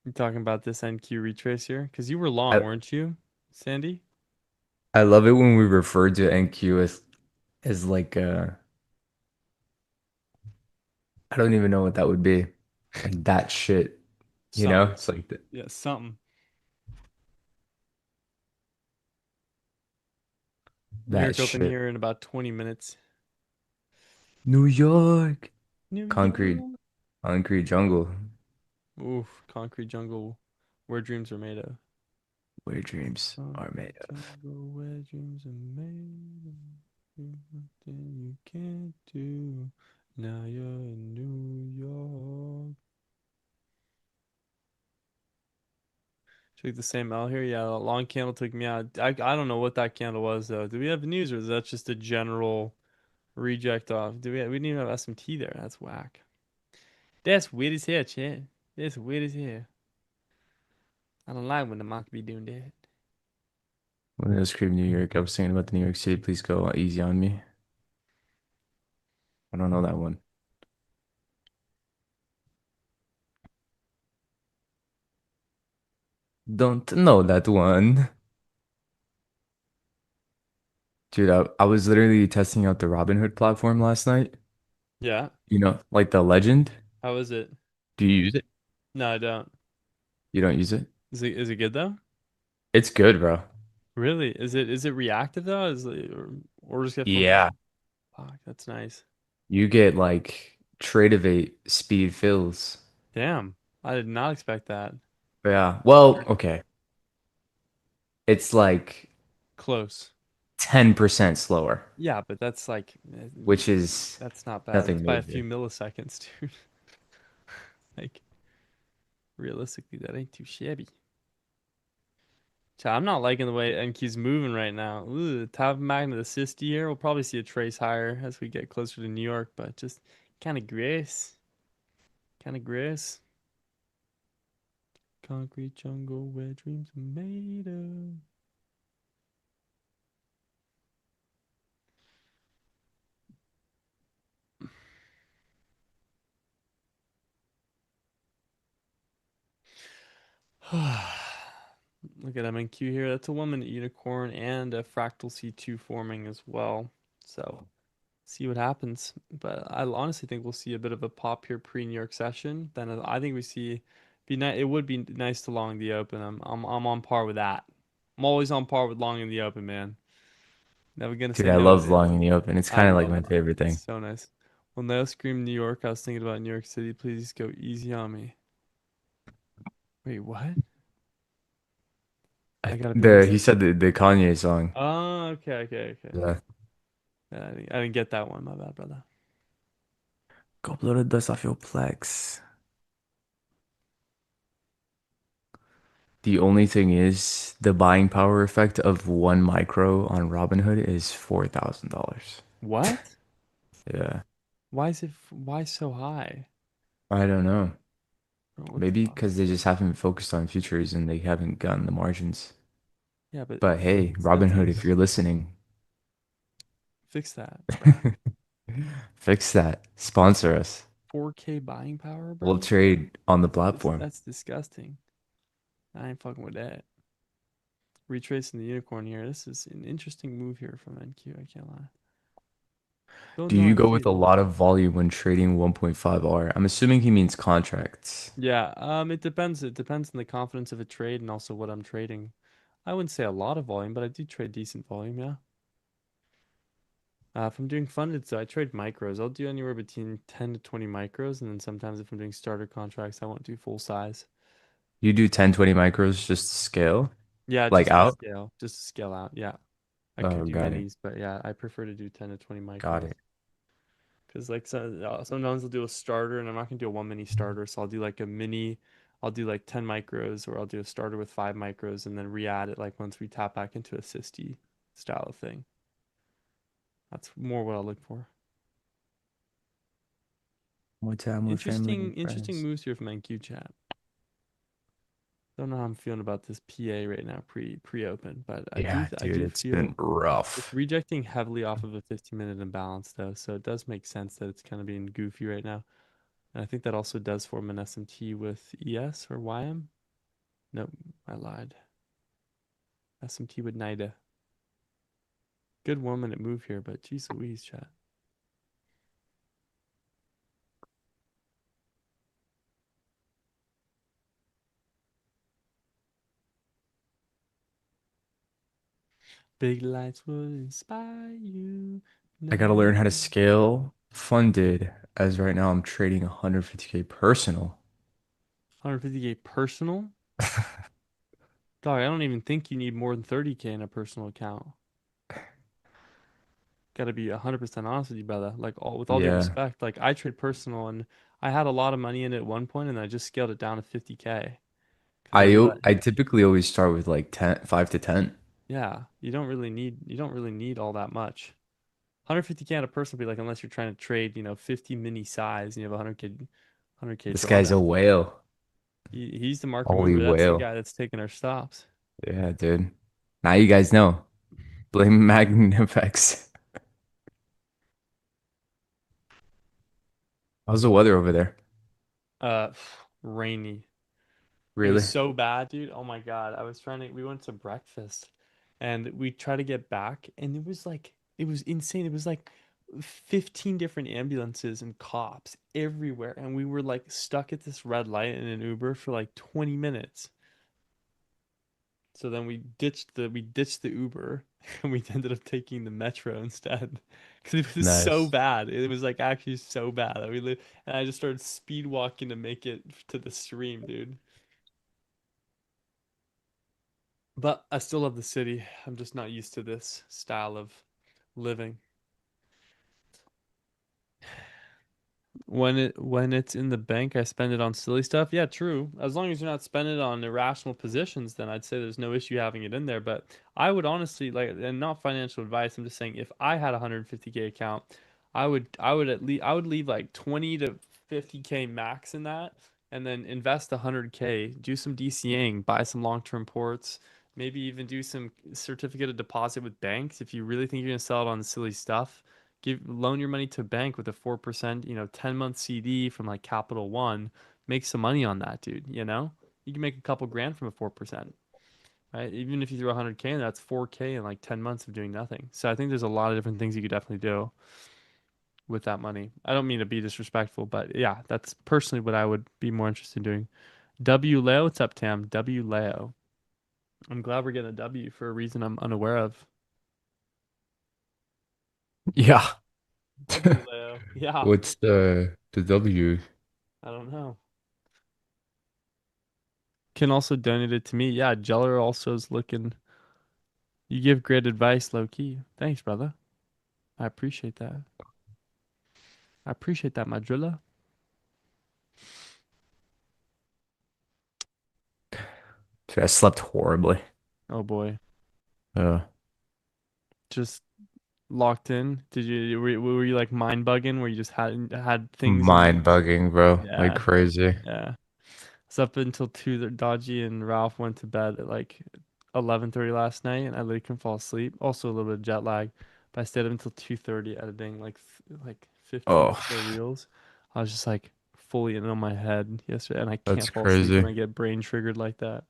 You talking about this NQ retrace here? Because you were long, I, weren't you, Sandy? I love it when we refer to NQ as like I don't even know what that would be. Like that shit, you know? Something. It's like Yeah, something. New that York Open shit. here in about 20 minutes. New York. New Concrete. York. Concrete jungle. Oof, concrete jungle where dreams are made of. Where dreams are Concrete made of. jungle where dreams are made of. Nothing you can't do. Now you're in Took the same L here. Yeah, the long candle took me out. I don't know what that candle was though. Do we have news or is that just a general reject off? We didn't even have SMT there. That's whack. That's weird as hell, chat. That's weird as hell. I don't like when the monkey be doing that. When I was screaming New York, I was thinking about the New York City. Please go easy on me. I don't know that one. Don't know that one. Dude, I was literally testing out the Robinhood platform last night. Yeah. You know, like the legend. How is it? Do you use it? No, I don't. You don't use it? Is it good though? It's good, bro. Really? Is it reactive though? Is it, or orders get fulfilled? Yeah. Fuck, that's nice. You get like trade of eight speed fills. Damn. I did not expect that. Yeah. Well, okay. It's like Close. 10% slower, Yeah, but that's like which is that's not bad. That's nothing by a major. few milliseconds, dude. Like realistically, that ain't too shabby. I'm not liking the way NQ's moving right now. Ooh, the top magnet assist here. We'll probably see a trace higher as we get closer to New York, but just kind of gross. Kind of gross. Concrete jungle where dreams are made of. Look at MNQ here. That's a 1 minute unicorn and a fractal C2 forming as well. So see what happens. But I honestly think we'll see a bit of a pop here pre-New York session. Then I think we see be nice. It would be nice to long the open. I'm on par with that. I'm always on par with long in the open, man. Never gonna Dude, say I no to love it. long in the open. It's I kind of like love my long. favorite It's thing. so nice. When they scream New York, I was thinking about New York City. Please go easy on me. Wait, what? I gotta be He listening. said the Kanye song. Oh, okay, okay, okay. Yeah. Yeah, I didn't get that one. My bad, brother. Go blow the dust off your plex. The only thing is the buying power effect of one micro on Robinhood is $4,000. What? Yeah. Why so high? I don't know. Bro, what the Maybe fuck? because they just haven't focused on futures and they haven't gotten the margins. Yeah, but But hey, that's Robinhood, if you're listening, fix that, bro. fix that. Sponsor us. 4K buying power, We'll bro. trade on the platform. That's disgusting. I ain't fucking with that. Retracing the unicorn here. This is an interesting move here from NQ. I can't lie. Don't Do know you go with NQ a though. lot of volume when trading 1.5R? I'm assuming he means contracts. Yeah, it depends. It depends on the confidence of a trade and also what I'm trading. I wouldn't say a lot of volume, but I do trade decent volume, yeah. If I'm doing funded, so I trade micros. I'll do anywhere between 10 to 20 micros, and then sometimes if I'm doing starter contracts, I won't do full size. You do 10, 20 micros just to scale, Yeah, like out? just to scale out. Yeah, I could Oh, do got it. minis, but yeah, I prefer to do 10 to 20 Got micros it. because like sometimes I'll do a starter, and I'm not gonna do a 1 mini starter, so I'll do like a mini. I'll do like 10 micros, or I'll do a starter with 5 micros, and then re-add it like once we tap back into a sisty style of thing. That's more what I'll look for. More time with family and Interesting friends. moves here from NQ chat. Don't know how I'm feeling about this PA right now, pre-open, but Yeah, I dude, do it's been feel it's rough. rejecting heavily off of a 15-minute imbalance though, so it does make sense that it's kind of being goofy right now. And I think that also does form an SMT with ES or YM. Nope, I lied. SMT with NIDA. Good 1 minute move here, but geez Louise, chat. Big lights will inspire you. I Na, gotta na, learn how to na. scale funded, as right now I'm trading 150K personal. 150K personal. Dog, I don't even think you need more than 30K in a personal account. Gotta be 100% honest with you, brother. Like with all due Yeah. respect, like I trade personal and I had a lot of money in it at one point and I just scaled it down to 50K because there's like I typically always start with like 10, 5 to 10. yeah, you don't really need all that much. 150K on a personal be like unless you're trying to trade, 50 mini size and you have 100K This guy's a drawdown. whale. He's the market Holy mover. That's the whale. guy that's taking our stops. Yeah, dude. Now you guys know. Blame Magnifex. How's the weather over there? Uh, Rainy. It was Really? so bad, dude. Oh my God. We went to breakfast and we tried to get back and it was insane. It was like 15 different ambulances and cops everywhere. And we were like stuck at this red light in an Uber for like 20 minutes. So then we ditched the Uber and we ended up taking the metro instead because it was so Nice. bad. It was like actually so bad that and I just started speed walking to make it to the stream, dude. But I still love the city. I'm just not used to this style of living. When it's in the bank, I spend it on silly stuff. Yeah, true. As long as you're not spending it on irrational positions, then I'd say there's no issue having it in there. But I would honestly like, and not financial advice. I'm just saying, if I had a 150K account, I would leave like 20 to 50K max in that, and then invest 100K, do some DCAing, buy some long-term ports, maybe even do some certificate of deposit with banks if you really think you're gonna sell it on silly stuff. Loan your money to a bank with a 4%, 10-month CD from like Capital One. Make some money on that, dude, you know? You can make a couple grand from a 4%, right? Even if you throw 100K in, that's 4K in like 10 months of doing nothing. So I think there's a lot of different things you could definitely do with that money. I don't mean to be disrespectful, but yeah, that's personally what I would be more interested in doing. W Leo, what's up, Tam? W Leo. I'm glad we're getting a W for a reason I'm unaware of. Yeah. W Leo. Yeah, What's the W? I don't know. Can also donate it to me. Yeah, Jeller also is looking. You give great advice, low key. Thanks, brother. I appreciate that. I appreciate that, my driller. Dude, I slept horribly. Oh boy. Uh, Just locked in. Were you like mind bugging where you just had things in mind bugging, bro. Like yeah, crazy. yeah. It's up until 2 that Dodgy and Ralph went to bed at like 11:30 last night and I literally couldn't fall asleep. Also a little bit of jet lag. But I stayed up until 2:30 editing like 15 or Oh, so reels. I was just like fully in on my head yesterday and I can't that's fall asleep when crazy. I get brain triggered like that.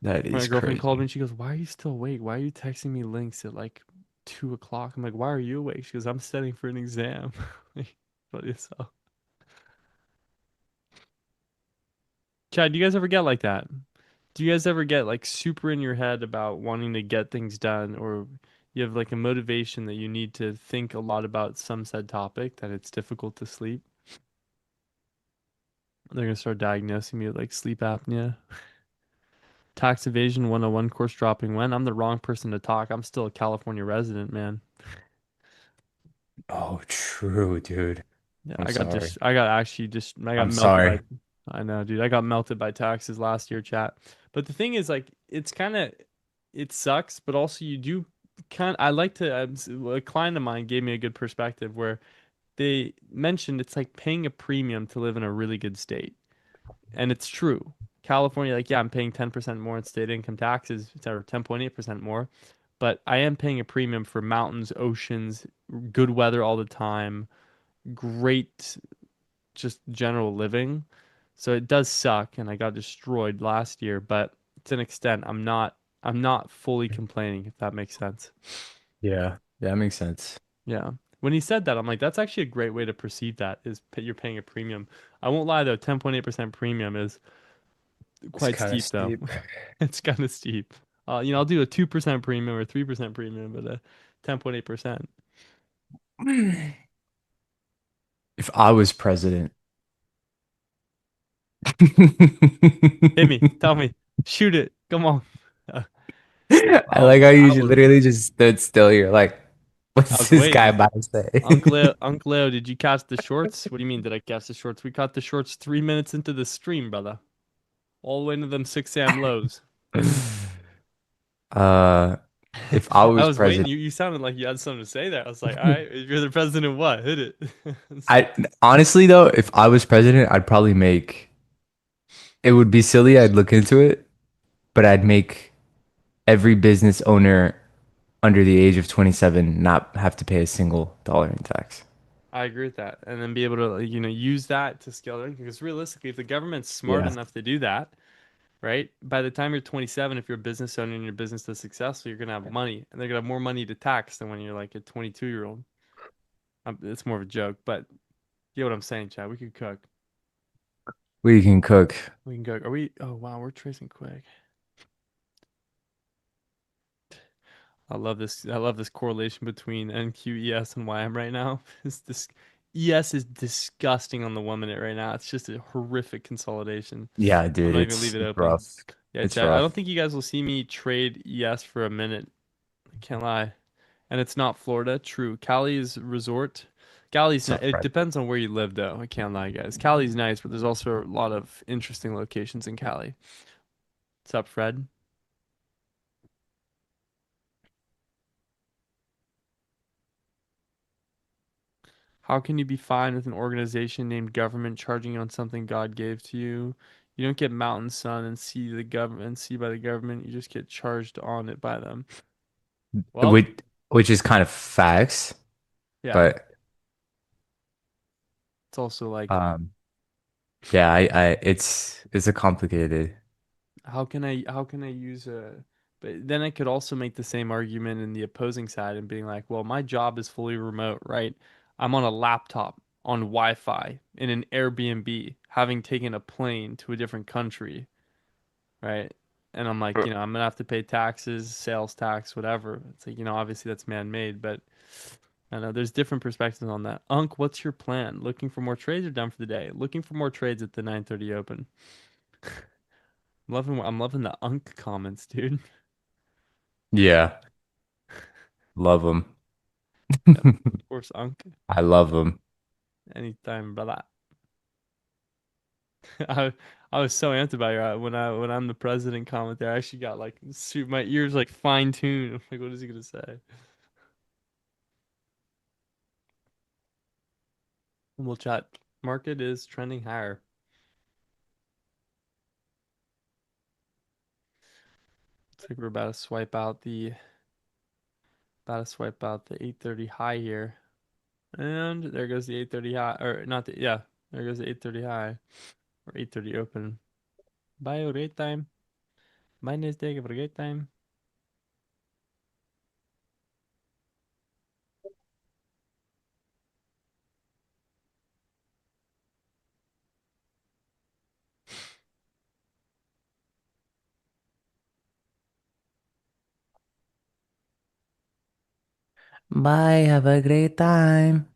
That My is girlfriend called me crazy. and she goes, "Why are you still awake? Why are you texting me links at like 2 o'clock?" I'm like, "Why are you awake?" She goes, "I'm studying for an exam." Funny as hell. Chad, do you guys ever get like that? Do you guys ever get like super in your head about wanting to get things done, or you have like a motivation that you need to think a lot about some said topic that it's difficult to sleep? They're gonna start diagnosing me with like sleep apnea. Tax evasion 101 course dropping when? I'm the wrong person to talk. I'm still a California resident, man. Oh, true, dude. Yeah, I'm sorry. I got I'm melted by sorry. I know, dude. I got melted by taxes last year, chat. But the thing is like it sucks, but also you do I like to a client of mine gave me a good perspective where they mentioned it's like paying a premium to live in a really good state. And it's true. California, like, yeah, I'm paying 10% more in state income taxes, or 10.8% more, but I am paying a premium for mountains, oceans, good weather all the time, great just general living. So it does suck, and I got destroyed last year, but to an extent, I'm not fully complaining, if that makes sense. Yeah. Yeah, that makes sense. Yeah. When he said that, I'm like, that's actually a great way to perceive that is you're paying a premium. I won't lie though, 10.8% premium is It's quite kind of steep though. steep. It's kind of steep. I'll do a 2% premium or 3% premium, but a 10.8%. If I was president, Hit me, tell me, shoot it. Come on. I like how I you would. literally just stood still here. Like, I what's was this guy waiting. about to say? Uncle Leo, did you catch the shorts? What do you mean, did I catch the shorts? We caught the shorts 3 minutes into the stream, brother. all the way into them 6 a.m. lows. Uh, if I I was was waiting. president, You sounded like you had something to say there. I was like, all right, if you're the president, what? Hit it. I honestly though, if I was president, I'd probably make it would be silly. I'd look into it, but I'd make every business owner under the age of 27 not have to pay a single dollar in tax. I agree with that, and then be able to use that to scale their income. Because realistically, if the government's smart Yeah. enough to do that, right? By the time you're 27, if you're a business owner and your business is successful, you're gonna have money, and they're gonna have more money to tax than when you're like a 22-year-old. It's more of a joke, but you know what I'm saying, Chad. We could cook. We can cook. We can cook. Are we? Oh wow, we're tracing quick. I love this. I love this correlation between NQES and YM right now. This ES is disgusting on the 1 minute right now. It's just a horrific consolidation. Yeah, I'm dude, not even leave it it's open. rough. Yeah, It's Chad. I rough. don't think you guys will see me trade ES for a minute. I can't lie. And it's not Florida. True. Cali's resort. Cali's So it fresh. depends on where you live though. I can't lie, guys. Cali's nice, but there's also a lot of interesting locations in Cali. What's up, Fred? How can you be fine with an organization named government charging you on something God gave to you? You don't get mountain sun and see the government, see by the government. You just get charged on it by them. Well, Which is kind of facts, yeah. but It's also like, um yeah, it's a complicated. how can I use a, but then I could also make the same argument in the opposing side and being like, well, my job is fully remote, right? I'm on a laptop on Wi-Fi in an Airbnb, having taken a plane to a different country, right? And I'm like, I'm gonna have to pay taxes, sales tax, whatever. It's like, obviously that's man-made, but I know there's different perspectives on that. Unc, what's your plan? Looking for more trades or done for the day? Looking for more trades at the 9:30 open. I'm loving the Unc comments, dude. Yeah, love them. Yep, of course, Unc. I love them. Anytime, brother. I I was so amped about your when I'm the president comment there. I actually got like shoot my ears like fine tuned. I'm like, what is he gonna say? And we'll chat. Market is trending higher. Looks like we're about to swipe out the 8:30 high here. And there goes the 8:30 high, or not the, yeah, there goes the 8:30 high, or 8:30 open. Bye, have a great time. Bye, nice day, have a great time. Bye, have a great time.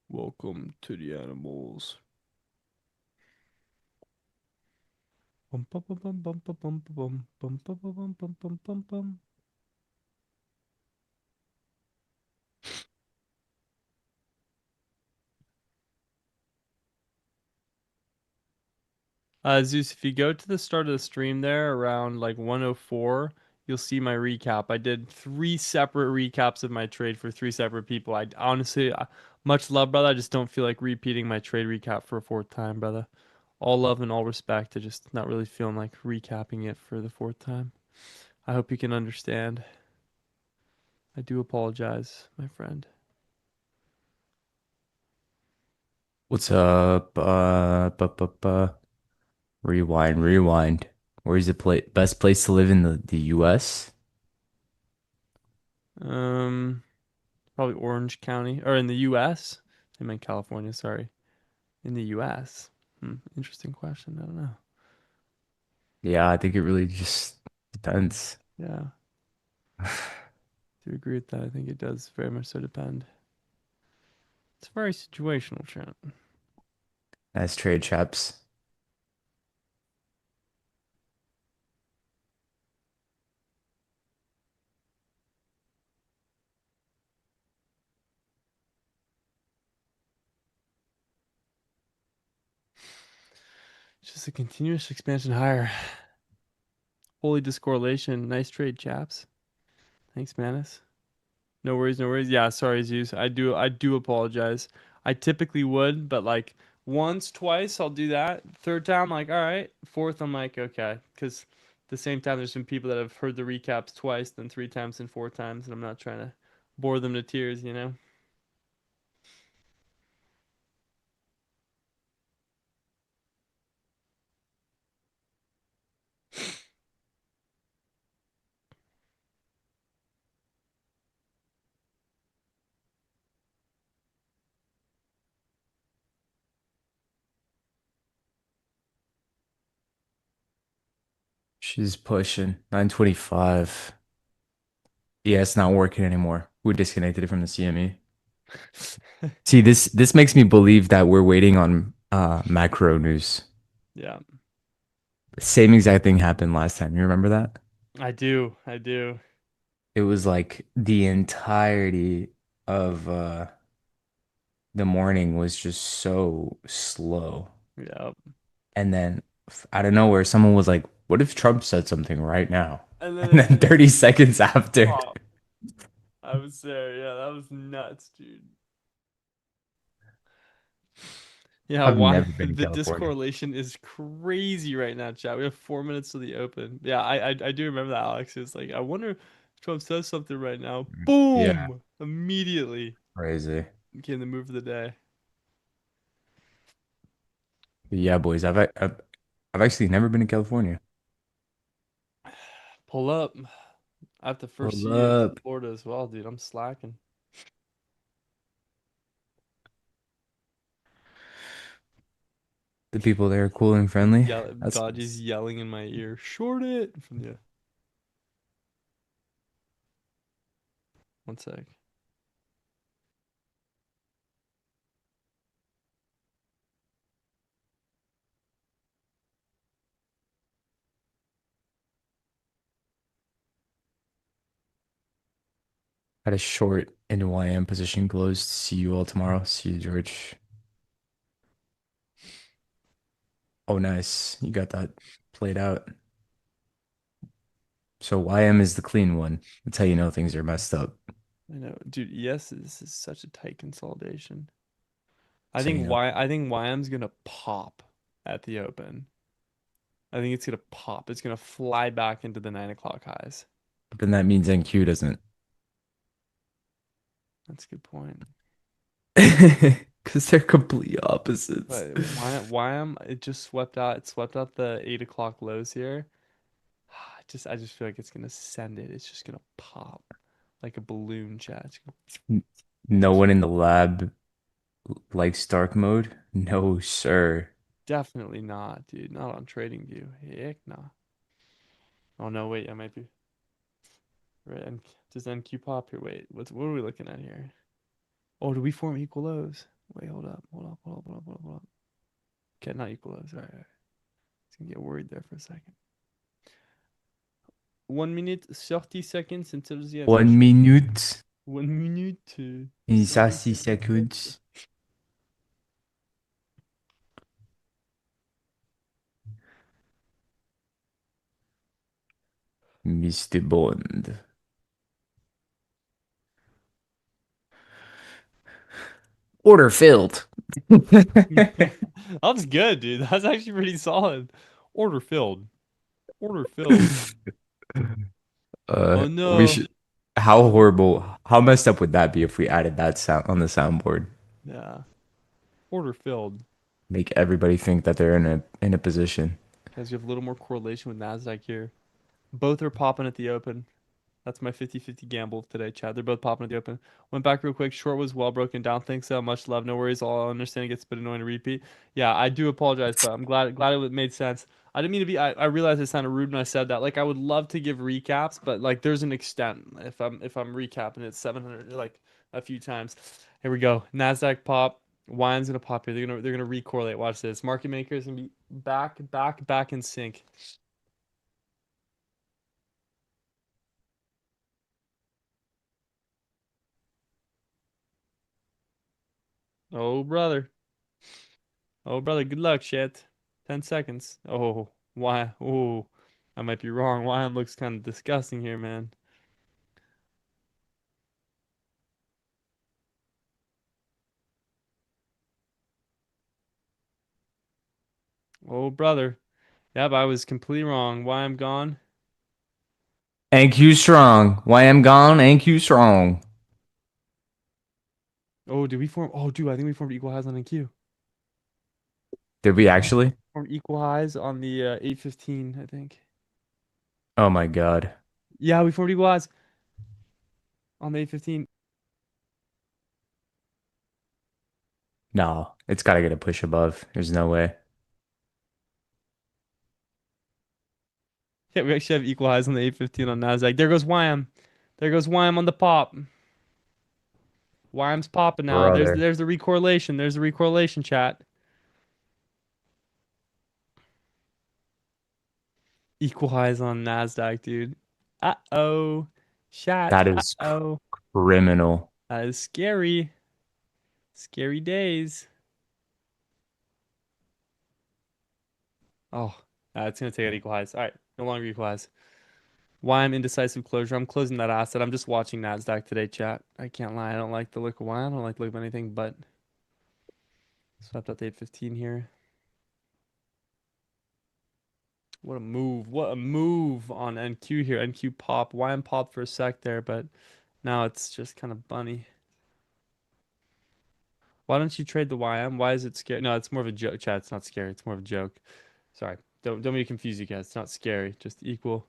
Welcome to the animals. Bum, bum, bum, bum, bum, bum, bum, bum, bum, bum, bum, bum, bum, bum, bum, bum. Zeus, if you go to the start of the stream there around like 104, you'll see my recap. I did 3 separate recaps of my trade for 3 separate people. I honestly, much love, brother. I just don't feel like repeating my trade recap for a fourth time, brother. All love and all respect. I just not really feeling like recapping it for the fourth time. I hope you can understand. I do apologize, my friend. What's up? Rewind, rewind. Where's the best place to live in the US? Um, Probably Orange County or in the U.S. I meant California, sorry. In the U.S. Interesting question. I don't know. Yeah, I think it really just depends. Yeah, do agree with that. I think it does very much so depend. It's very situational, chat. Nice trade, chaps. Just a continuous expansion higher. Holy discorrelation. Nice trade, chaps. Thanks, Manus. No worries, no worries. Yeah, sorry, Zeus. I do apologize. I typically would, but like once, twice, I'll do that. Third time, like, all right. Fourth, I'm like, okay. Because at the same time, there's some people that have heard the recaps twice, then three times, and four times, and I'm not trying to bore them to tears, you know? She's pushing 925. Yeah, it's not working anymore. We disconnected it from the CME. See, this makes me believe that we're waiting on macro news. Yeah, Same exact thing happened last time. You remember that? I do. I do. It was like the entirety of the morning was just so slow. Yeah. And then out of nowhere, someone was like, "What if Trump said something right now?" And And then then 30 seconds after, pop. I was there. Yeah, that was nuts, dude. Yeah, I've why never been in the California. discorrelation is crazy right now, chat. We have 4 minutes to the open. Yeah, I do remember that, Alex. It's like I wonder if Trump says something right now. Yeah, Boom! Immediately crazy. became the move of the day. But yeah, boys, I've actually never been to California. Pull up. I have to first see Hold you in up. Florida as well, dude. I'm slacking. The people there are cool and friendly. Yeah, That's Dodgy's nice. yelling in my ear. Short it from the. One sec. Had a short NYM position closed. See you all tomorrow. See you, George. Oh, nice. You got that played out. So YM is the clean one. That's how you know things are messed up. I know, dude. Yes, this is such a tight consolidation. I So you think know. Y. I think YM's gonna pop at the open. I think it's gonna pop. It's gonna fly back into the 9 o'clock highs. But then that means NQ doesn't. That's a good point. Because they're complete opposites. But YM it just swept out. It swept out the 8 o'clock lows here. I just feel like it's gonna send it. It's just gonna pop like a balloon, chat. No one in the lab likes dark mode? No, sir. Definitely not, dude. Not on Trading View. Heck nah. Oh no, wait. I might be right. Does NQ pop here? Wait. What are we looking at here? Oh, do we form equal lows? Wait, hold up. Hold up. Hold up. Hold up. Hold up. Hold up. Okay, not equal lows. All right. All right. It's gonna get worried there for a second. 1 minute, 30 seconds until the end 1 minute 1 minute, et 30 6 seconds. seconds. Mr. Bond. Order filled. That's good, dude. That's actually pretty solid. Order filled. Order filled. Oh We no. should. How Oh horrible, how messed up would that be if we added that sound on the soundboard? yeah. Order filled. Make everybody think that they're in a position. Guys, you have a little more correlation with Nasdaq here. Both are popping at the open. That's my 50-50 gamble today, Chad. They're both popping at the open. Went back real quick. Short was well broken down. Thanks so much. Love. No worries. All I understand it gets a bit annoying to repeat. Yeah, I do apologize, but I'm glad it made sense. I didn't mean to be I realized it sounded rude when I said that. Like I would love to give recaps, but like there's an extent if I'm recapping it 700 like a few times. Here Here we go. Nasdaq pop. Wine's gonna pop here. They're gonna recorrelate. Watch this. Market makers gonna be back in sync. Oh brother. Oh brother. Good luck, shit. 10 seconds. Oh why? Oh, I might be wrong. Wine looks kind of disgusting here, man. Oh brother. Yep, I was completely wrong. Why I'm gone? NQ strong. YM gone. NQ strong. Oh, did we form? Oh, dude, I think we formed equal highs on NQ. Did we actually? Formed equal highs on the 8:15, I think. Oh my God. Yeah, we formed equal highs on the 8:15. No, it's got to get a push above. There's no way. Yeah, we actually have equal highs on the 8:15 on Nasdaq. There goes YM. There goes YM on the pop. YM's popping now. There's Brother. there's the recorrelation. There's the recorrelation chat. Equal highs on Nasdaq, dude. Uh-oh. Chat. That is Uh-oh. criminal. That is scary. Scary days. Oh, it's gonna take out equal highs. All right, no longer equal highs. Why I'm indecisive closure. I'm closing that asset. I'm just watching Nasdaq today, chat. I can't lie. I don't like the look of why. I don't like the look of anything but swept out the 8:15 here. What a move. What a move on NQ here. NQ pop. YM popped for a sec there, but now it's just kind of bunny. Why don't you trade the YM? Why is it scary? No, it's more of a joke, chat. It's not scary. It's more of a joke. Sorry. Don't be confused, you guys. It's not scary. Just equal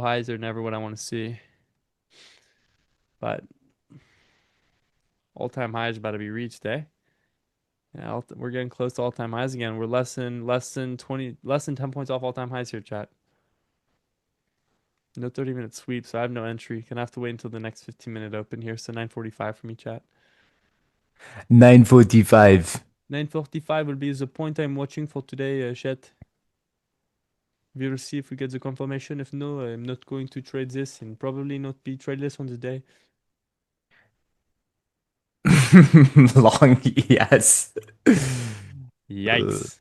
highs are never what I want to see. But all-time high is about to be reached, eh? Yeah, we're getting close to all-time highs again. We're less than 20, less than 10 points off all-time highs here, chat. No 30-minute sweep, so I have no entry. Gonna have to wait until the next 15-minute open here. So 9:45 for me, chat. 9:45. 9:45 will be the point I'm watching for today, chat. We will see if we get the confirmation. If no, I'm not going to trade this and probably not be tradeless on the day. Long yes. Yikes.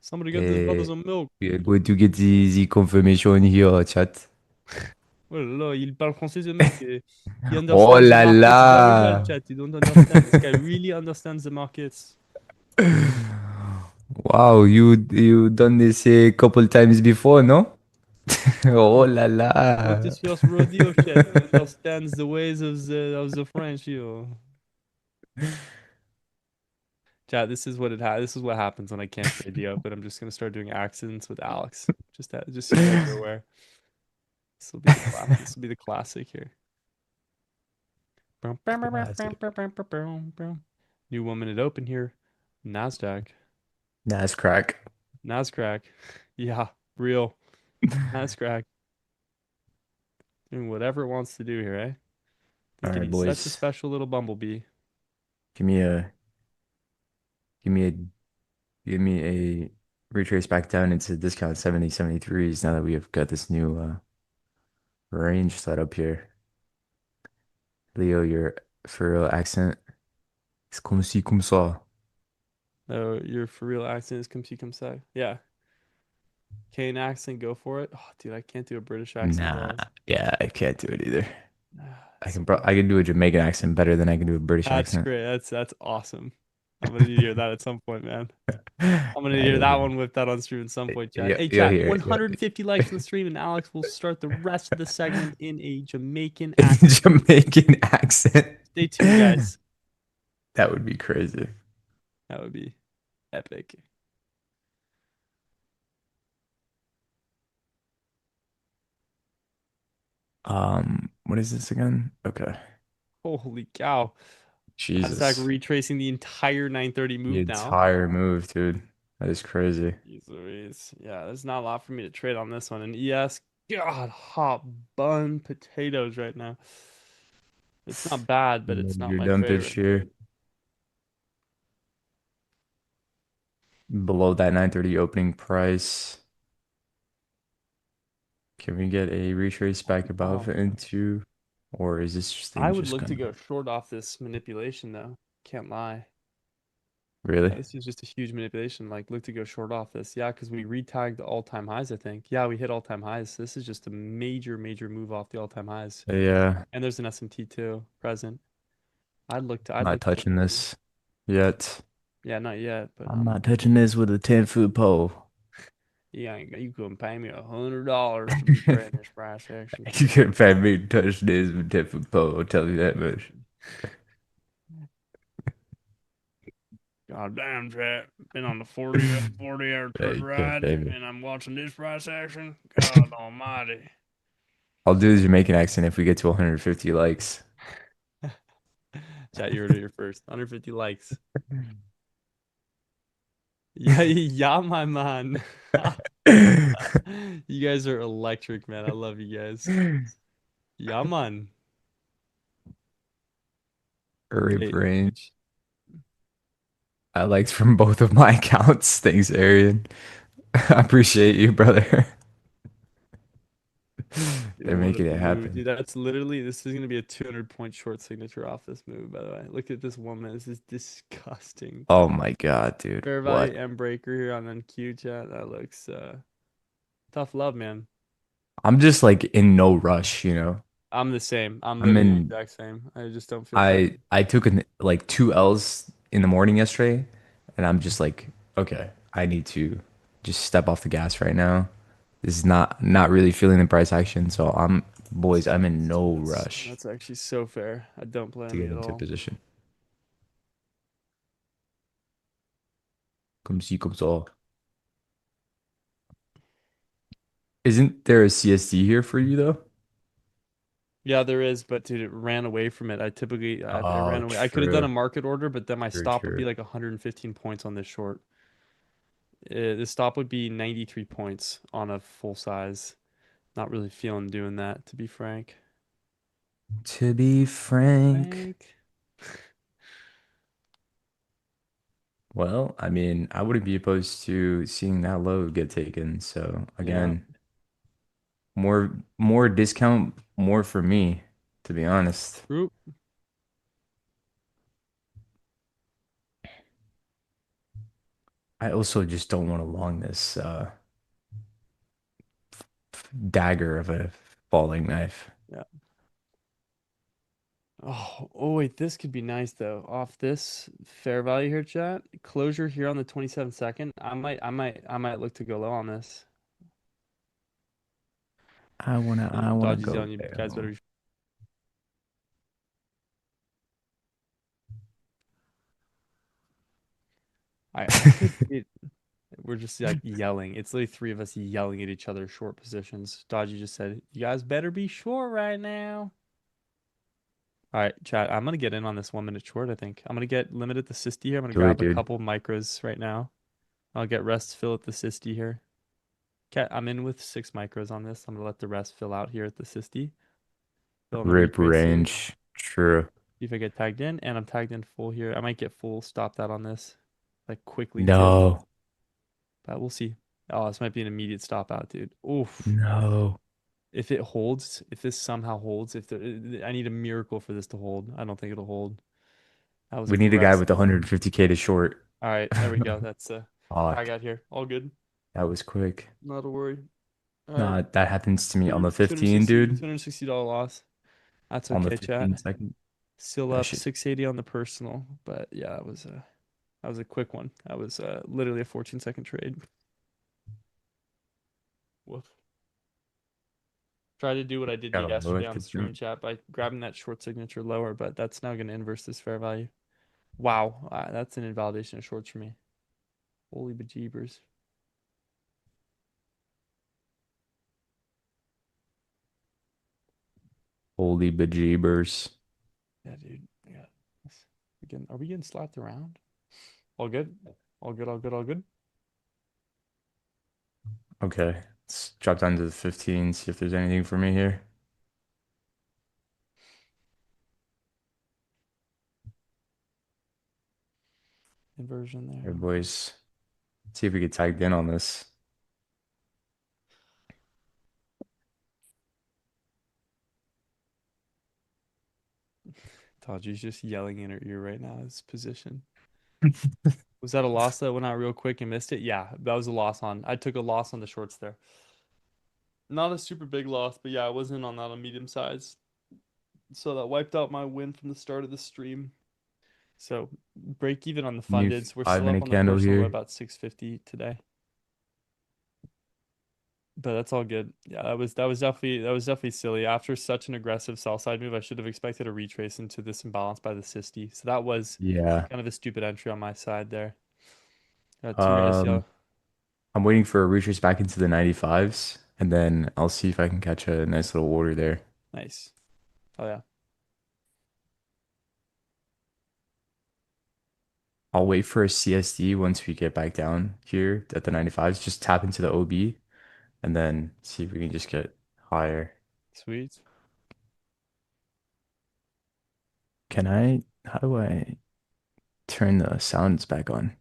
Somebody get this brother Eh, some milk. we are going to get the confirmation here, chat. Oh là là, il parle français, ce mec. He Oh understands the là markets very well, là. chat. You don't understand. This guy really understands the markets. Wow, you done this a couple times before, no? Oh là Not là. his first rodeo, chat. He understands the ways of the French, you. Chat, this is what this is what happens when I can't trade the open. I'm just gonna start doing accidents with Alex. Just so you guys are aware. This will be the class. This will be the classic here. Classic. New woman at open here. Nasdaq. Nah, it's crack. Nasdaq. Yeah, real. Nasdaq. Doing whatever it wants to do here, eh? All Thinking right, he's such a boys. special little bumblebee. Give me a give me a give me a retrace back down into discount 70 73s now that we have got this new range set up here. Leo, your for real accent. C'est comme ci, comme ça. Oh, your for real accent is come see come say. Yeah. Kane accent, go for it. Oh, dude, I can't do a British accent, Nah, guys. yeah, I can't do it either. It's I can do a Jamaican accent better than I can do a British That's accent. great. That's awesome. I'm gonna need to hear that at some point, man. I'm gonna Yeah, hear you'll that hear. one whipped out on stream at some point, chat. You'll, Hey, you'll chat, hear it. 150 likes on the stream, and Alex will start the rest of the segment in a Jamaican accent. Jamaican accent. Stay tuned, guys. That would be crazy. That would be epic. What is this again? Okay. Holy cow. Nasdaq Jesus. retracing the entire 930 The move now. entire move, dude. That is crazy. Jeez Louise. Yeah, there's not a lot for me to trade on this one. And ES, God, hot bun potatoes right now. It's not bad, but it's not You're my done favorite. pitch here. Below that 930 opening price. Can we get a retrace back above Wow. into, or is this I thing would just look to gonna go short off this manipulation though. Can't lie. really? This is just a huge manipulation. Like, look to go short off this. Yeah, because we retagged the all-time highs, I think. Yeah, we hit all-time highs. This is just a major, major move off the all-time highs. Yeah, And there's an SMT too present. I'd not look to go touching short. this yet. Yeah, not yet, but I'm not touching this with a 10-foot pole. you couldn't pay me $100 to be trading this price action. You can pay me to touch this with a 10-foot pole, I'll tell you that much. God damn, chat. Been on the 40 hour Yeah, truck you can't ride, pay me. and I'm watching this price action. God almighty. I'll do the Jamaican accent if we get to 150 likes. Chat, you heard it here first. 150 likes. Yeah, yeah, my man. You guys are electric, man. I love you guys. Yeah, man. Rip Hey, range. I liked from both of my accounts. Thanks, Arian. I appreciate you, brother. dude, They're what a making it move, happen. dude. That's literally this is gonna be a 200-point short signature off this move, by the way. Look at this woman. This is disgusting. Oh my God, dude. Fair value What? M breaker here on NQ chat. That looks tough love, man. I'm just like in no rush, you know. I'm the same. I'm I'm literally the in exact same. I just don't feel pressure. I took like two L's in the morning yesterday, and I'm just like, okay, I need to just step off the gas right now. This is not really feeling the price action, so boys, I'm in no rush That's actually so fair. I don't to blame get you at into all. position. Come see, come saw. Isn't there a CSD here for you though? Yeah, there is, but dude, it ran away from it. I Oh, ran away. I could have done a true. market order, but then my True, stop would be true. like 115 points on this short. The stop would be 93 points on a full size. Not really feeling doing that, to be frank. To be frank, Frank. well, I mean, I wouldn't be opposed to seeing that load get taken. So Yeah. again, more discount, more for me, to be honest. Oop. I also just don't want to long this dagger of a falling knife. Yeah. Oh wait, this could be nice though. Off this fair value here, chat. Closure here on the 27 second. I might look to go low on this. I wanna Dodgy's go on you guys better down. be. I can't see it. We're just like yelling. It's literally three of us yelling at each other short positions. Dodgy just said, "You guys better be short right now." All right, chat. I'm gonna get in on this 1 minute short. I think I'm gonna get limited the 60 here. I'm gonna Do it, grab a dude. couple micros right now. I'll get rest fill at the 60 here. Okay, I'm in with 6 micros on this. I'm gonna let the rest fill out here at the 60. Fill in the Rip retrace here. range. True. See if I get tagged in, and I'm tagged in full here. I might get full stopped out on this, like quickly too, No. but we'll see. Oh, this might be an immediate stop out, dude. Oof. No. If it holds, if this somehow holds, I need a miracle for this to hold. I don't think it'll hold. That was We need a guy aggressive. with 150K to short. All right, there we go. That's tag Fuck. out here. All good. That was quick. Not a worry. All right. Nah, that happens to me on the 15, 260 dude. $260 loss. That's On the okay, 15 chat. second. Still That up shit. 680 on the personal, but yeah, that was a quick one. That was literally a 14-second trade. Woof. Try to do what I did Got a low yesterday at on the stream jump. chat by grabbing that short signature lower, but that's now going to inverse this fair value. Wow, that's an invalidation of shorts for me. Holy bejeebers. Holy bejeebers. Yeah, dude. Yeah. Again, are we getting slapped around? All good? All good, all good, all good? Okay. Let's drop down to the 15, see if there's anything for me here. inversion Hey, there. boys. See if we get tagged in on this. Taji's just yelling in her ear right now, his position. Was that a loss that went out real quick and missed it? Yeah, that was a loss on. I took a loss on the shorts there. Not a super big loss, but yeah, I was in on that on medium size. So that wiped out my win from the start of the stream. So break even on the New funded. So we're still up 5 minute on the candle personal by here. about 650 today. But that's all good. Yeah, that was definitely silly. After such an aggressive sell side move, I should have expected a retrace into this imbalance by the 60. So that was Yeah. kind of a stupid entry on my side there. Got two Um, ACL. I'm waiting for a retrace back into the 95s, and then I'll see if I can catch a nice little order there. Nice. Oh yeah. I'll wait for a CSD once we get back down here at the 95s. Just tap into the OB and then see if we can just get higher. Sweet. How do I turn the sounds back on?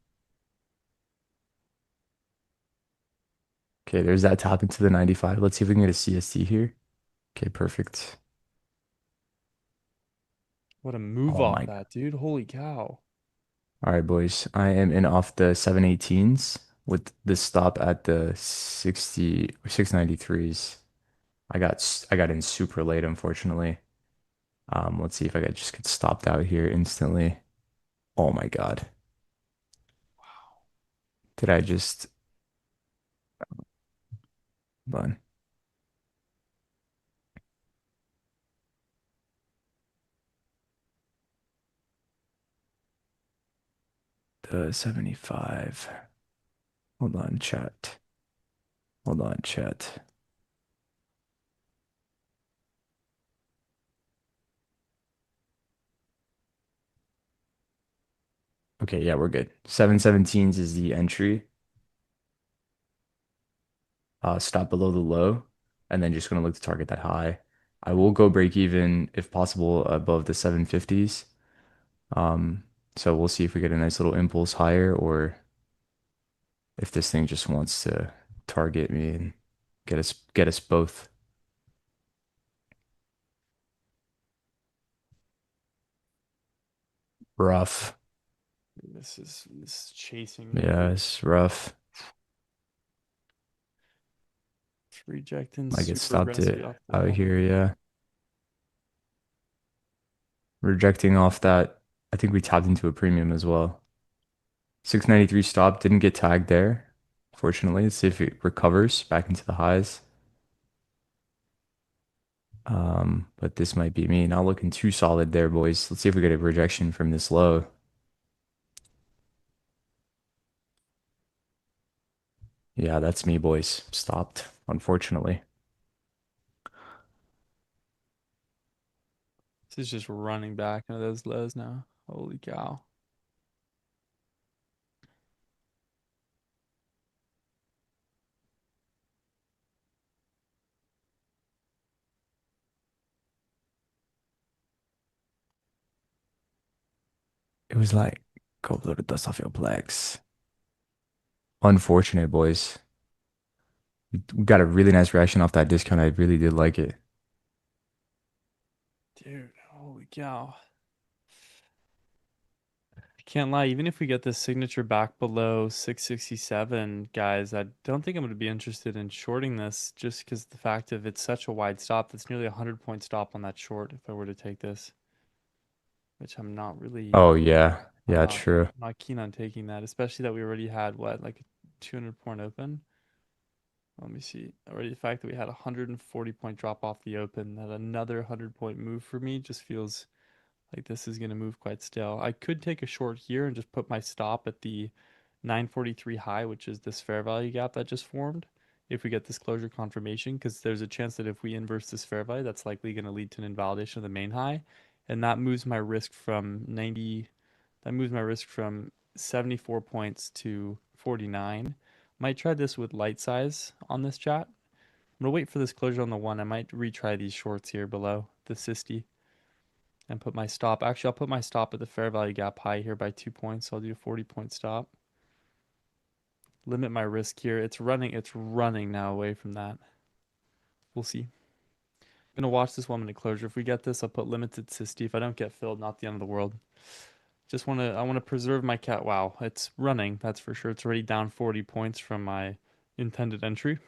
Okay, there's that tap into the 95. Let's see if we can get a CSD here. Okay, perfect. What a move Oh off my. that, dude. Holy cow. All right, boys. I am in off the 718s with the stop at the 60 or 693s. I got in super late, unfortunately. Let's see if I could just get stopped out here instantly. Oh my God. Did I just hold on. The 75. Hold on, chat. Hold on, chat. Okay, yeah, we're good. 717s is the entry. Stop below the low, and then just gonna look to target that high. I will go break even if possible above the 750s. Um, so we'll see if we get a nice little impulse higher or if this thing just wants to target me and get us both. Rough. This is chasing me, Yeah, dude. it's rough. It's rejecting I get super stopped aggressively it off the out wall. here, yeah. Rejecting off that. I think we tapped into a premium as well. 693 stop, didn't get tagged there. Fortunately, let's see if it recovers back into the highs. But this might be me. Not looking too solid there, boys. Let's see if we get a rejection from this low. Yeah, that's me, boys. Stopped, unfortunately. This is just running back into those lows now. Holy cow. It was like, go blow the dust off your plex. Unfortunate, boys. We got a really nice reaction off that discount. I really did like it. Dude, holy cow. I can't lie, even if we get this signature back below 667, guys, I don't think I'm going to be interested in shorting this just because the fact of it's such a wide stop. That's nearly a 100-point stop on that short if I were to take this, which I'm not really, Oh, yeah. I'm Yeah, not, true. not keen on taking that, especially that we already had what, like a 200-point open? Let me see. Already the fact that we had a 140-point drop off the open, that another 100-point move for me just feels like this is going to move quite still. I could take a short here and just put my stop at the 943 high, which is this fair value gap that just formed. If we get this closure confirmation, because there's a chance that if we inverse this fair value, that's likely going to lead to an invalidation of the main high. And that moves my risk from 90, that moves my risk from 74 points to 49. Might try this with light size on this chat. I'm gonna wait for this closure on the one. I might retry these shorts here below the 60. and put my stop. Actually, I'll put my stop at the fair value gap high here by 2 points. So I'll do a 40-point stop. Limit my risk here. It's running now away from that. We'll see. I'm gonna watch this 1 minute closure. If we get this, I'll put limited to If I don't get filled, not the end of the world. I wanna preserve my cat. Wow, it's running, that's for sure. It's already down 40 points from my intended entry.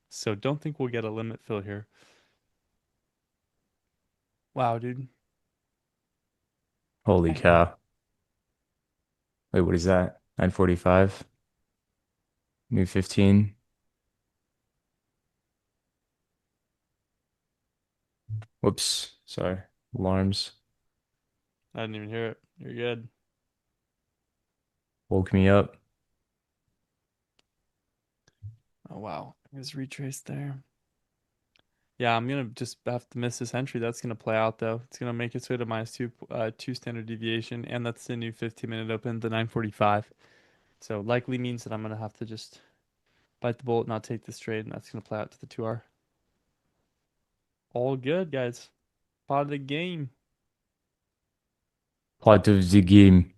So don't think we'll get a limit fill here. Wow, dude. Holy cow. Wait, what is that? 945. New 15. Whoops. Sorry. Alarms I didn't even hear it. You're good. woke me up. Oh wow. There's retrace there. Yeah, I'm gonna just have to miss this entry. That's gonna play out though. It's gonna make its way to -2 standard deviation, and that's the new 15-minute open, the 945. So likely means that I'm gonna have to just bite the bullet, not take this trade, and that's gonna play out to the 2R. All good, guys. Part of the game. Part of the game.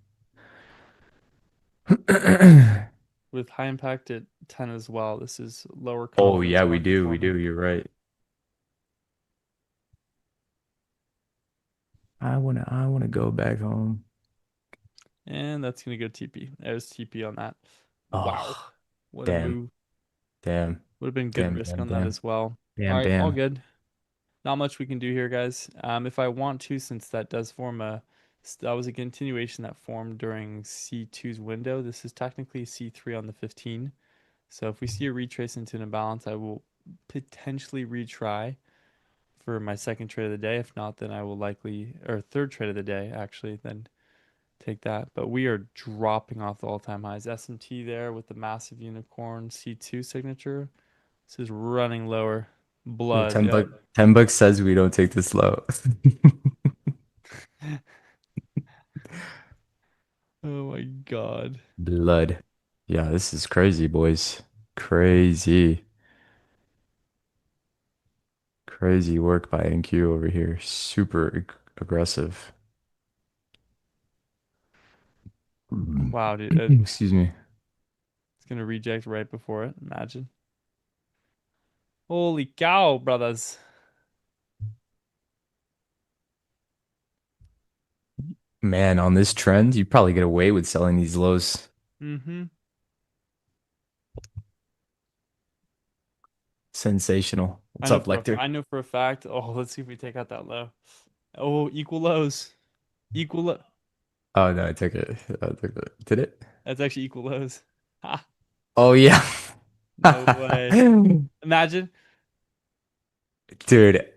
With high impact at 10 as well. This is lower Oh confidence yeah, we market do. for We me. do. You're right. I wanna go back home. And that's gonna go TP. There's TP on that. Wow. Oh, What a damn. move. Damn. Would have been good Damn, risk damn, on that damn. as well. All Bam, right, all bam. good. Not much we can do here, guys. If I want to, since that does form that was a continuation that formed during C2's window. This is technically C3 on the 15. So if we see a retrace into an imbalance, I will potentially retry for my second trade of the day. If not, then I will likely, or third trade of the day, actually, then take that. But we are dropping off the all-time highs. SMT there with the massive unicorn C2 signature. This is running lower. Ooh, Blood. 10 Yeah. buck 10 bucks says we don't take this low. Oh my God. Blood. Yeah, this is crazy, boys. Crazy. Crazy work by NQ over here. Super aggressive. Wow, dude. Excuse me. It's gonna reject right before it. Imagine. Holy cow, brothers. Man, on this trend, you probably get away with selling these lows. Mm-hmm. Sensational. What's up, Lecter? I know for a fact. Oh, let's see if we take out that low. Oh, equal lows. Equal lo Oh no, I took it. I took it. Did it? That's actually equal lows. Ha, Oh yeah. no way. Imagine. Dude,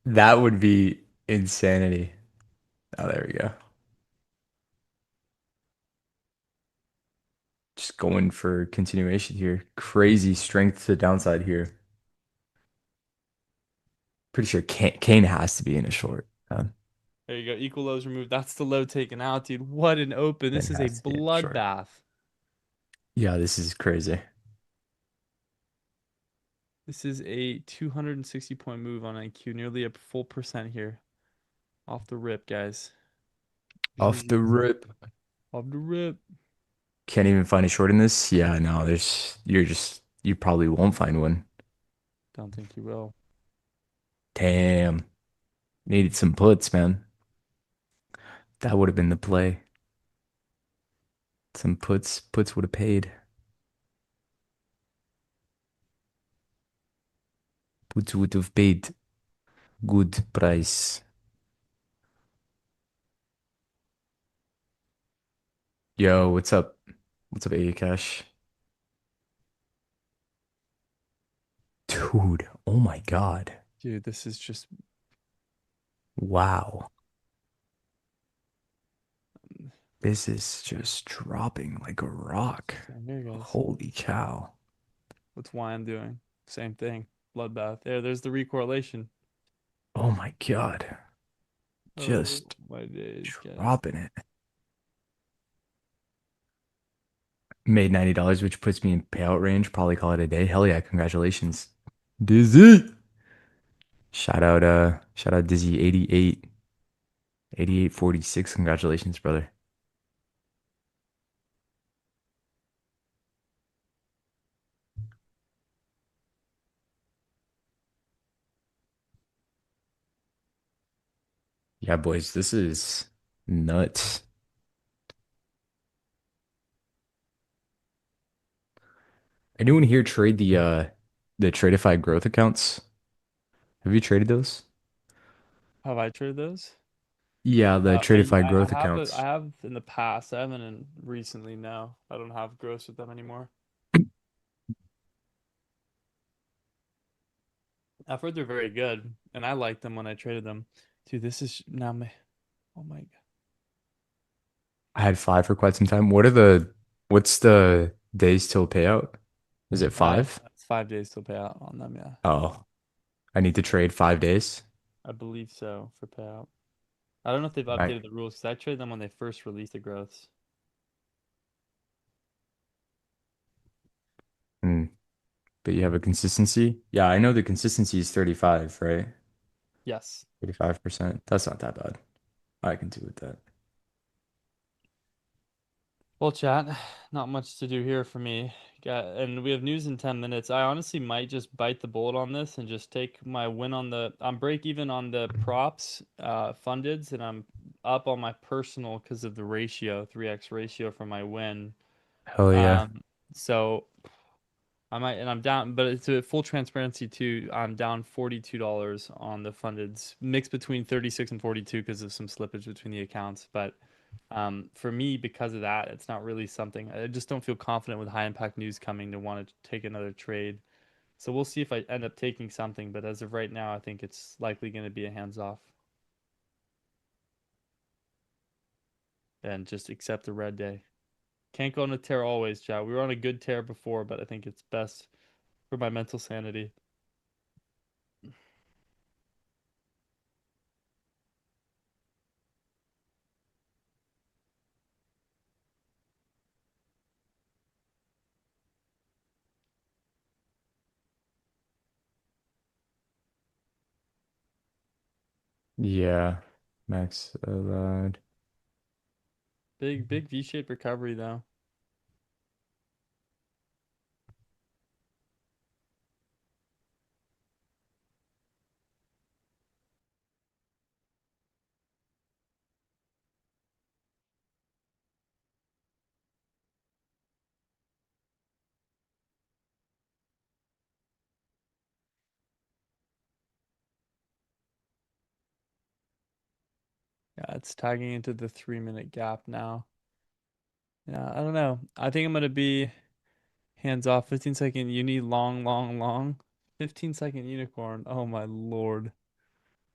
that would be insanity. Oh, there we go. Just going for continuation here. Crazy strength to the downside here. Pretty sure Kane has to be in a short. There you go. Equal lows removed. That's the low taken out, dude. What an open. Kane This is a has to be in a short. bloodbath. Yeah, this is crazy. This is a 260 point move on IQ. Nearly a full percent here. Off the rip, guys. Off the GG. rip. Off the rip. Can't even find a short in this. Yeah, no, you probably won't find one. Don't think you will. Damn. Needed some puts, man. That would have been the play. Some puts would have paid. Puts would have paid good price. Yo, what's up? What's up, A Cash? Dude, oh my God. Dude, this is just Wow. This is just dropping like a rock. same here, guys. Holy cow. That's why I'm doing. Same thing. Bloodbath. There's the recorrelation. Oh my God. Oh Just my days, guys. dropping it. Made $90, which puts me in payout range. Probably call it a day. Hell yeah, congratulations. Dizzy. Shout out Dizzy 88. 88.46. Congratulations, brother. Yeah, boys, this is nuts. Anyone here trade the Tradeify growth accounts? Have you traded those? Have I traded those? Yeah, the Tradeify I growth have I accounts. have in the past. I haven't in recently. No, I don't have gross with them anymore. I've heard they're very good, and I liked them when I traded them. Dude, this is now my. Oh my God. I had five for quite some time. What's the days till payout? Is it five? It's 5 days to pay out on them. Yeah, Oh, I need to trade 5 days. I believe so for payout. I don't know if they've Right. updated the rules because I traded them when they first released the growths. Hmm. But you have a consistency? Yeah, I know the consistency is 35, right? Yes. 35%. That's not that bad. I can do with that. Well, chat, not much to do here for me. And we have news in 10 minutes. I honestly might just bite the bullet on this and just take my win on I'm break even on the props, fundeds, and I'm up on my personal because of the ratio, 3x ratio for my win. Hell yeah. Um, so I might, and I'm down, but it's a full transparency too. I'm down $42 on the fundeds, mixed between 36 and 42 because of some slippage between the accounts. But for me, because of that, it's not really something. I just don't feel confident with high impact news coming to want to take another trade. So we'll see if I end up taking something. But as of right now, I think it's likely going to be a hands off and just accept the red day. Can't go on a tear always, chat. We were on a good tear before, but I think it's best for my mental sanity. Yeah. Max allowed. Big V-shaped recovery though. Yeah, it's tagging into the 3 minute gap now. Yeah, I don't know. I think I'm gonna be hands off. 15-second uni, long, long, long. 15-second unicorn. Oh my lord.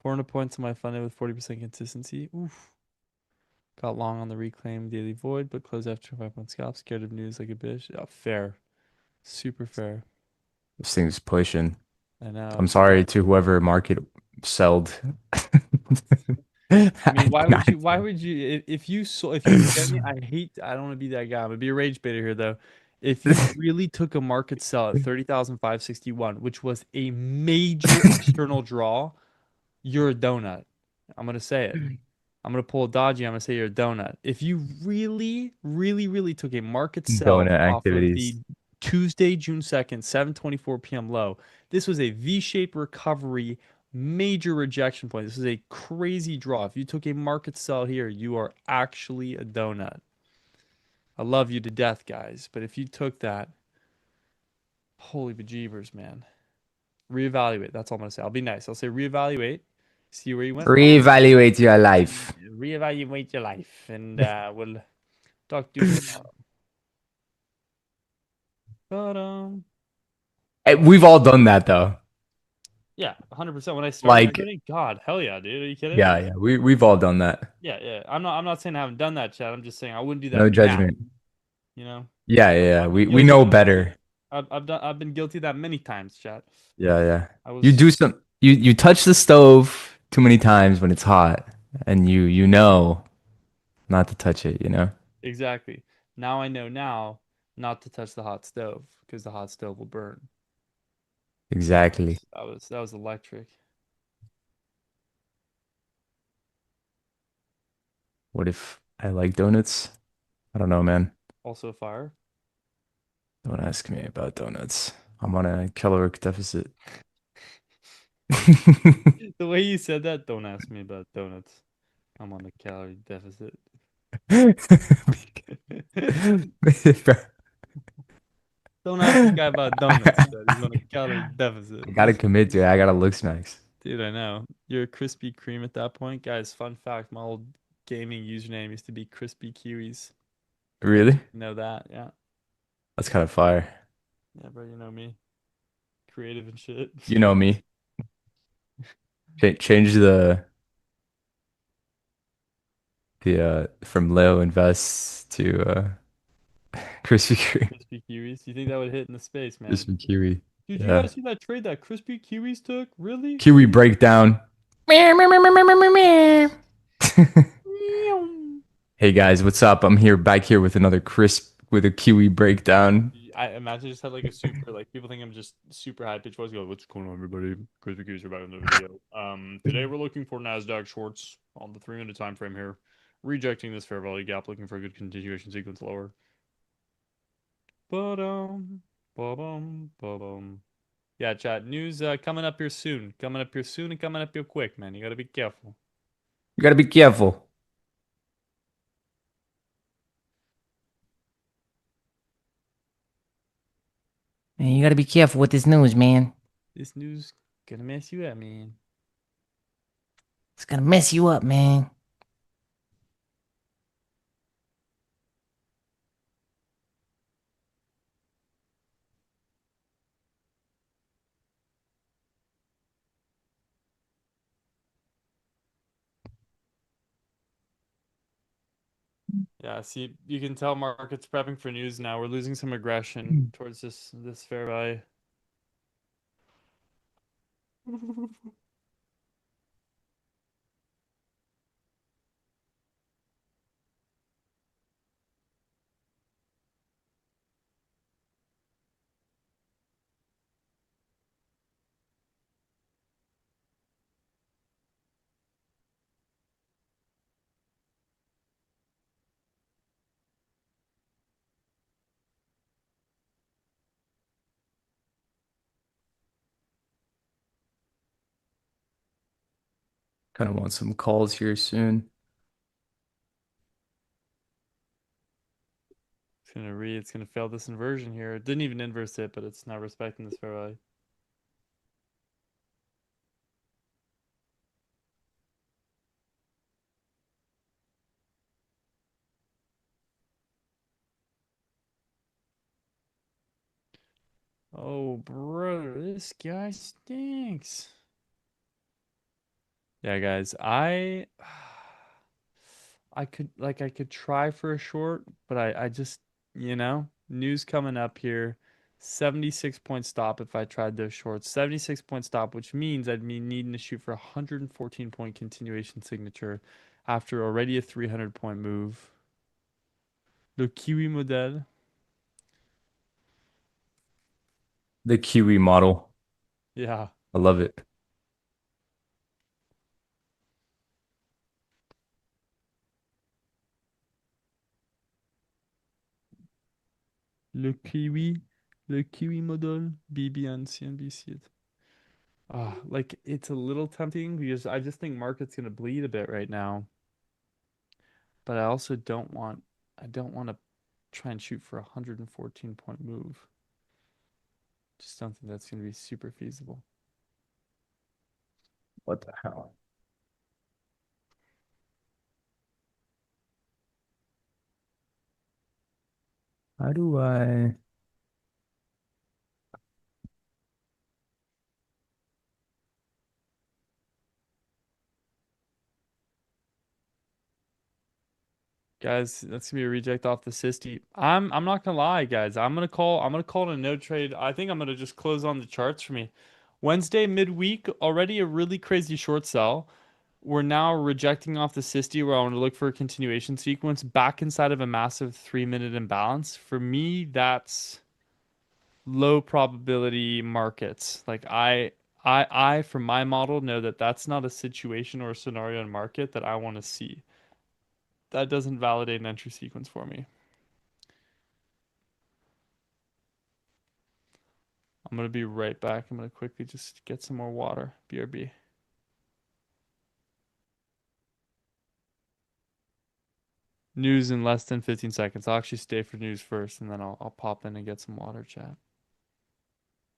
400 points on my funded with 40% consistency. Oof. Got long on the reclaim daily void, but closed after 25 point scalp. Scared of news like a bitch. Oh, fair. Super fair. This thing's pushing. I know. I'm sorry to whoever market sold. I mean, At why 19. would you, if you scared me, I don't want to be that guy. I'm gonna be a rage baiter here though. If you really took a market sell at 30,561, which was a major external draw, you're a donut. I'm gonna say it. I'm gonna pull a dodgy. I'm gonna say you're a donut. If you really, really, really took a market sell Donut off of the activities. Tuesday, June 2nd, 7:24 p.m. low, this was a V-shaped recovery, major rejection point. This is a crazy draw. If you took a market sell here, you are actually a donut. I love you to death, guys, but if you took that, holy bejeebers, man. Reevaluate. That's all I'm gonna say. I'll be nice. I'll say reevaluate, see where you went wrong, Reevaluate your and life. reevaluate your life, and we'll talk to you tomorrow. But We've all done that though. yeah, 100%. When I started Like, trading, God, hell yeah, dude. Are you kidding? yeah, yeah, we've all done that. Yeah, yeah. I'm not saying I haven't done that, Chad. I'm just saying I wouldn't do that No now. judgment. You know, Yeah, yeah, yeah. I've been We guilty of know that many. better. I've been guilty of that many times, Chad. Yeah, yeah. I You was do some you touch the stove too many times when it's hot and you know not to touch it, you know? exactly. Now I know now not to touch the hot stove because the hot stove will burn. Exactly. That was electric. What if I like donuts? I don't know, man. Also fire. Don't ask me about donuts. I'm on a caloric deficit. The way you said that, don't ask me about donuts. I'm on a calorie deficit. Don't ask this guy about donuts, Chad. He's on a calorie deficit. I gotta commit to it. I gotta look nice. Dude, I know. You're a Krispy Kreme at that point. Guys, fun fact, my old gaming username used to be Crispy Kiwis. Really? You know that? Yeah. That's kind of fire. Yeah, bro, you know me. Creative and shit. You know me. Change the from Leo Invest to Krispy Kreme. Crispy Kiwis. You think that would hit in the space, man? Krispy Kiwi. Dude, you Yeah. guys see that trade that Crispy Kiwis took? Really? Kiwi breakdown. Meow, meow, meow, meow, meow, meow, meow. Meow. Hey guys, what's up? I'm here back here with another crisp with a Kiwi breakdown. I imagine just had like a super like people think I'm just super high pitched voice. Go, what's going on, everybody? Crispy Kiwis are back in the video. Today we're looking for Nasdaq shorts on the 3 minute time frame here, rejecting this fair value gap, looking for a good continuation sequence lower. Ba-dum, ba-bum, ba-bum. Yeah, chat. News coming up here soon. Coming up here soon and coming up here quick, man. You gotta be careful. You gotta be careful. Man, you gotta be careful with this news, man. This news gonna mess you up, man. It's gonna mess you up, man. Yeah, see, you can tell market's prepping for news now. We're losing some aggression towards this fair value. Kind of want some calls here soon. It's gonna fail this inversion here. It didn't even inverse it, but it's not respecting this fair value. Oh, brother, this guy stinks. Yeah, guys, I could try for a short, but I just, news coming up here. 76 point stop if I tried those shorts. 76 point stop, which means I'd be needing to shoot for a 114 point continuation signature after already a 300 point move. Le Kiwi model. The Kiwi model. Yeah. I love it. Le Kiwi model. BB on CNBC. Like it's a little tempting because I just think market's gonna bleed a bit right now. But I don't want to try and shoot for a 114 point move. Just don't think that's gonna be super feasible. What the hell? How do I? Guys, that's gonna be a reject off the Sisti. I'm not gonna lie, guys. I'm gonna call it a no trade. I think I'm gonna just close on the charts for me. Wednesday midweek, already a really crazy short sell. We're now rejecting off the Sisti where I want to look for a continuation sequence back inside of a massive 3 minute imbalance. For me, that's low probability markets. Like I from my model know that that's not a situation or a scenario in market that I want to see. that doesn't validate an entry sequence for me. I'm gonna be right back. I'm gonna quickly just get some more water. BRB. News in less than 15 seconds. I'll actually stay for news first, and then I'll pop in and get some water, chat.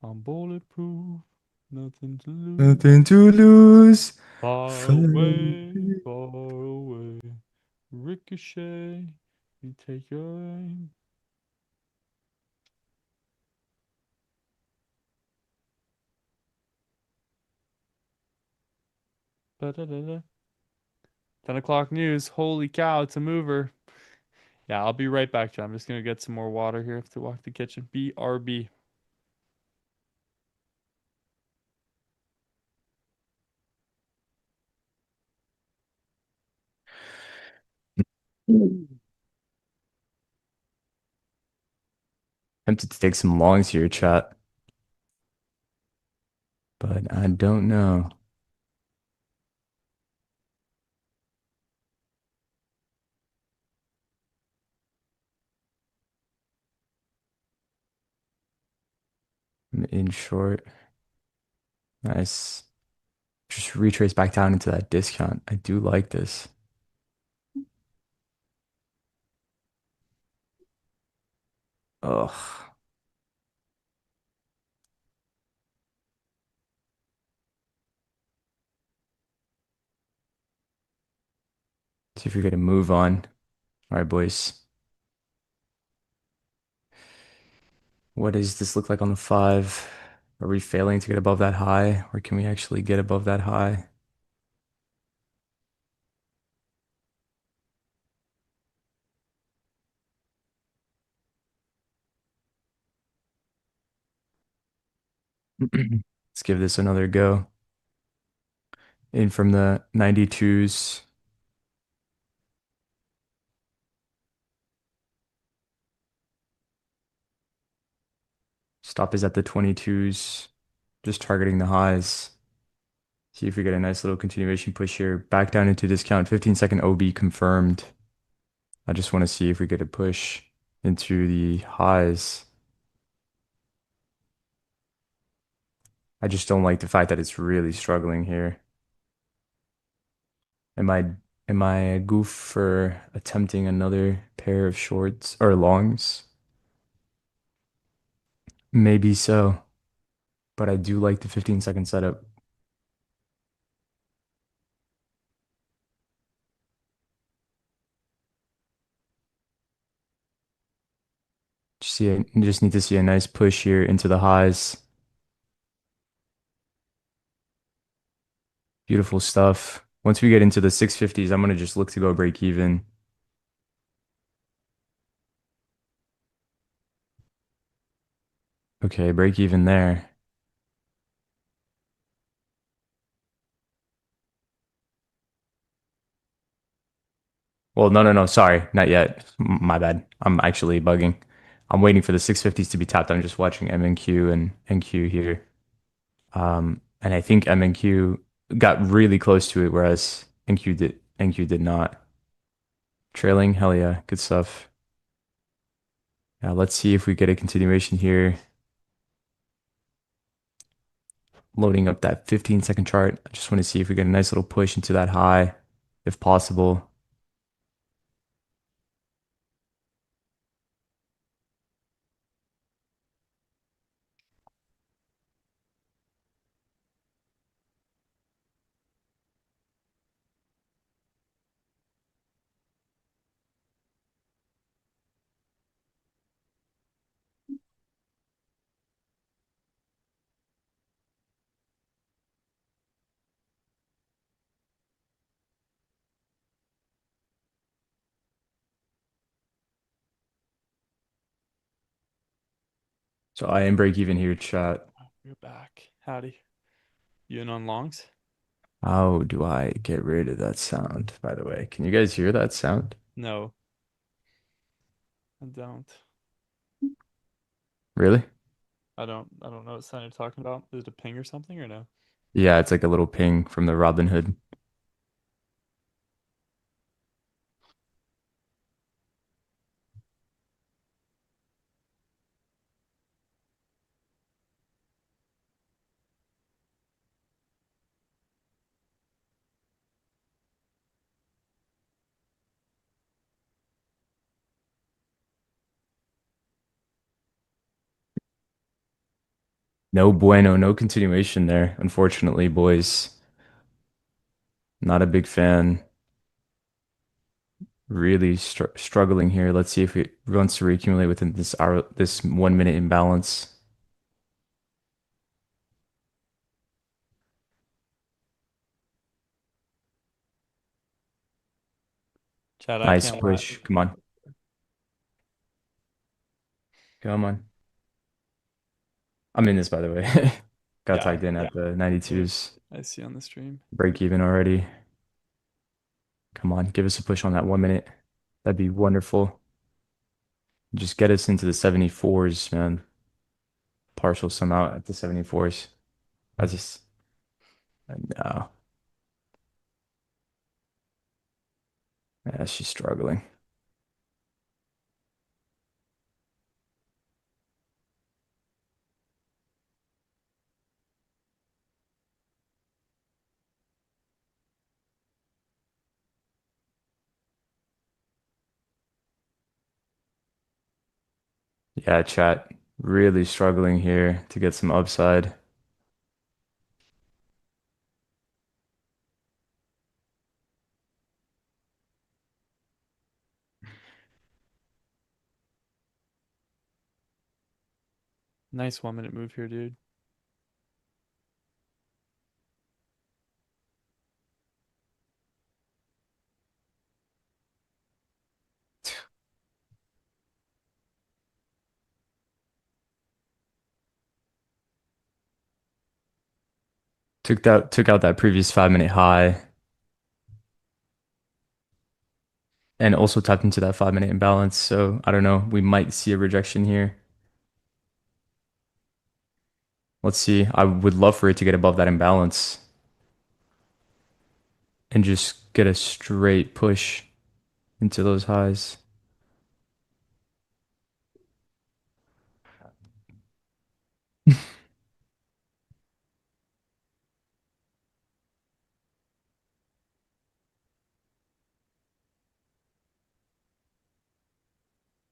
I'm bulletproof, nothing to lose. Nothing to lose. Far Fun. away, far away. Ricochet, you take your aim. Ba-da-da-da. 10 o'clock news. Holy cow, it's a mover. Yeah, I'll be right back, John. I'm just gonna get some more water here. I have to walk the kitchen. BRB. Tempted to take some longs here, chat, but I don't know. I'm in short. Nice. Just retrace back down into that discount. I do like this. Ugh. See if we get a move on. All right, boys. What does this look like on the 5? Are we failing to get above that high, or can we actually get above that high? Let's give this another go. In from the 92s. Stop is at the 22s. Just targeting the highs. See if we get a nice little continuation push here. Back down into discount. 15-second OB confirmed. I just want to see if we get a push into the highs. I just don't like the fact that it's really struggling here. Am I a goof for attempting another pair of shorts or longs? Maybe so, but I do like the 15-second setup. Just need to see a nice push here into the highs. Beautiful stuff. Once we get into the 650s, I'm gonna just look to go break even. Okay, break even there. Well, no, sorry, not yet. My bad. I'm actually bugging. I'm waiting for the 650s to be tapped. I'm just watching MNQ and NQ here. And I think MNQ got really close to it, whereas NQ did not. Trailing, hell yeah, good stuff. Now let's see if we get a continuation here. Loading up that 15-second chart. I just want to see if we get a nice little push into that high, if possible. So I am break even here, chat. We're back. Howdy. You in on longs? How do I get rid of that sound, by the way? Can you guys hear that sound? No, I don't. Really? I don't know what sound you're talking about. Is it a ping or something or no? Yeah, it's like a little ping from the Robin Hood. No bueno, no continuation there, unfortunately, boys. Not a big fan. Really struggling here. Let's see if it wants to reaccumulate within this hour, this 1 minute imbalance. Chad, I Nice can't lie. push. Come on. Come on. I'm in this, by the way. Got Yeah, tagged in at the 92s. I see on the stream. Break even already. Come on, give us a push on that 1 minute. That'd be wonderful. Just get us into the 74s, man. Partial sum out at the 74s. I just, no. Yeah, she's struggling. Yeah, chat. Really struggling here to get some upside. Nice 1 minute move here, dude. Took out that previous 5 minute high and also tapped into that 5 minute imbalance. So I don't know. We might see a rejection here. Let's see. I would love for it to get above that imbalance and just get a straight push into those highs.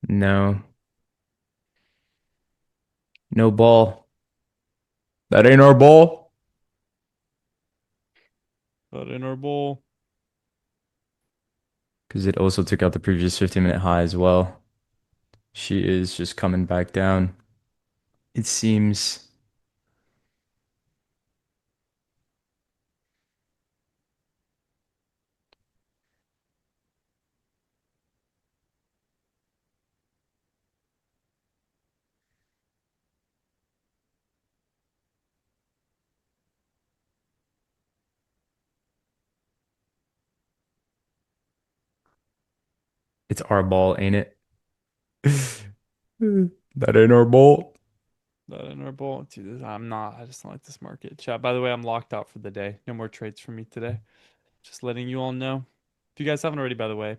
No. No ball. That ain't our ball. But in our bowl. Because it also took out the previous 15-minute high as well. She is just coming back down. It seems. It's our ball, ain't it? That ain't our ball. That in our bowl. Dude, I'm not. I just don't like this market. Chat, by the way, I'm locked out for the day. No more trades for me today. Just letting you all know. If you guys haven't already, by the way,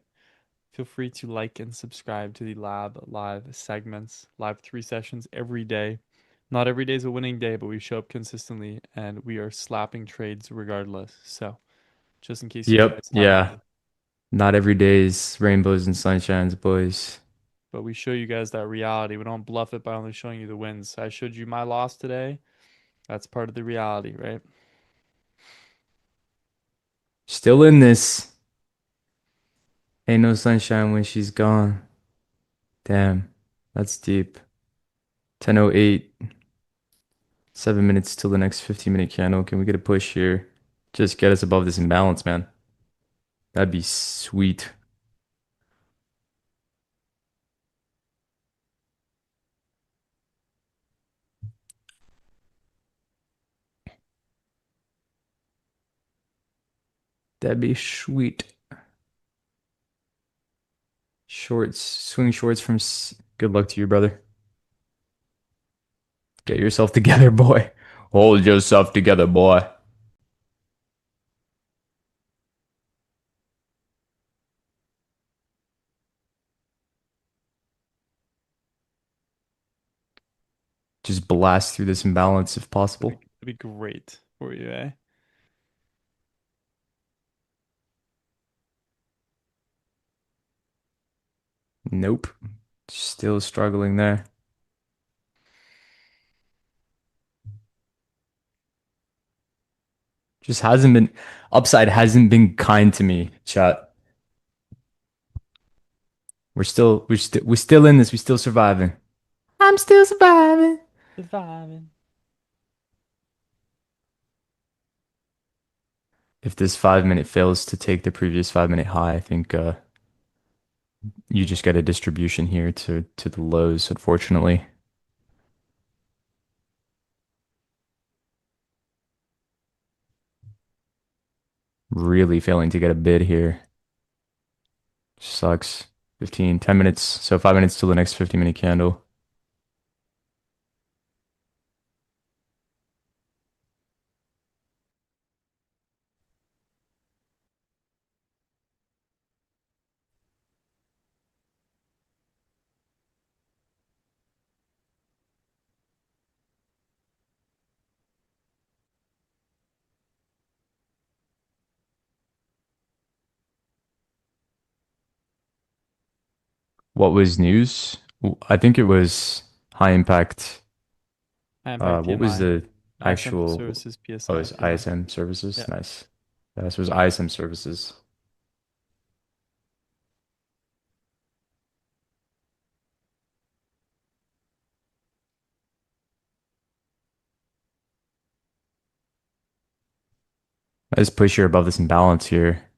feel free to like and subscribe to the Lab Live segments. Live 3 sessions every day. Not every day is a winning day, but we show up consistently and we are slapping trades regardless. So, just in case you Yep. guys haven't, Yeah. Not every day is rainbows and sunshines, boys. but we show you guys that reality. We don't bluff it by only showing you the wins. I showed you my loss today. That's part of the reality, right? Still in this. Ain't no sunshine when she's gone. Damn. That's deep. 10:08. 7 minutes till the next 15-minute candle. Can we get a push here? Just get us above this imbalance, man. That'd be sweet. That'd be sweet. Shorts, swing shorts from. Good luck to you, brother. Get yourself together, boy. Hold yourself together, boy. Just blast through this imbalance if possible. It'd be great for you, eh? Nope. Still struggling there. Just hasn't been upside hasn't been kind to me, chat. We're still in this. We're still surviving. I'm still surviving. Surviving. If this 5 minute fails to take the previous 5 minute high, I think you just get a distribution here to the lows, unfortunately. Really failing to get a bid here. Sucks. 15, 10 minutes. So 5 minutes till the next 50-minute candle. What was news? I think it was high impact. High impact What was PMI. the ISM actual? services Oh, PSI it's PMI. ISM services. Yeah. Nice. Yeah, this was ISM services. Let's push here above this imbalance here.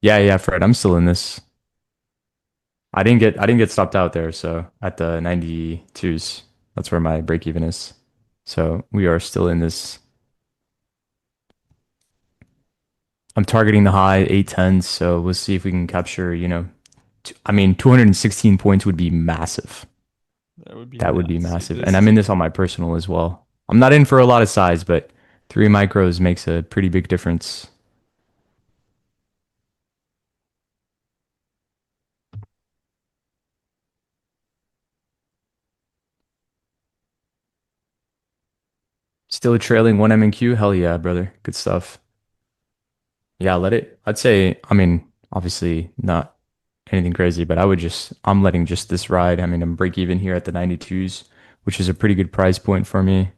Yeah, yeah, Fred, I'm still in this. I didn't get stopped out there, so at the 92s, that's where my break even is. So we are still in this. I'm targeting the high 810s, so we'll see if we can capture, I mean, 216 points would be massive. That would be That would be nuts, dude. massive. This And is I'm in this on my personal as well. I'm not in for a lot of size, but 3 micros makes a pretty big difference. Still trailing 1 MNQ? Hell yeah, brother. Good stuff. Yeah, let it. I'd say, I mean, obviously not anything crazy, but I'm letting just this ride. I mean, I'm break even here at the 92s, which is a pretty good price point for me.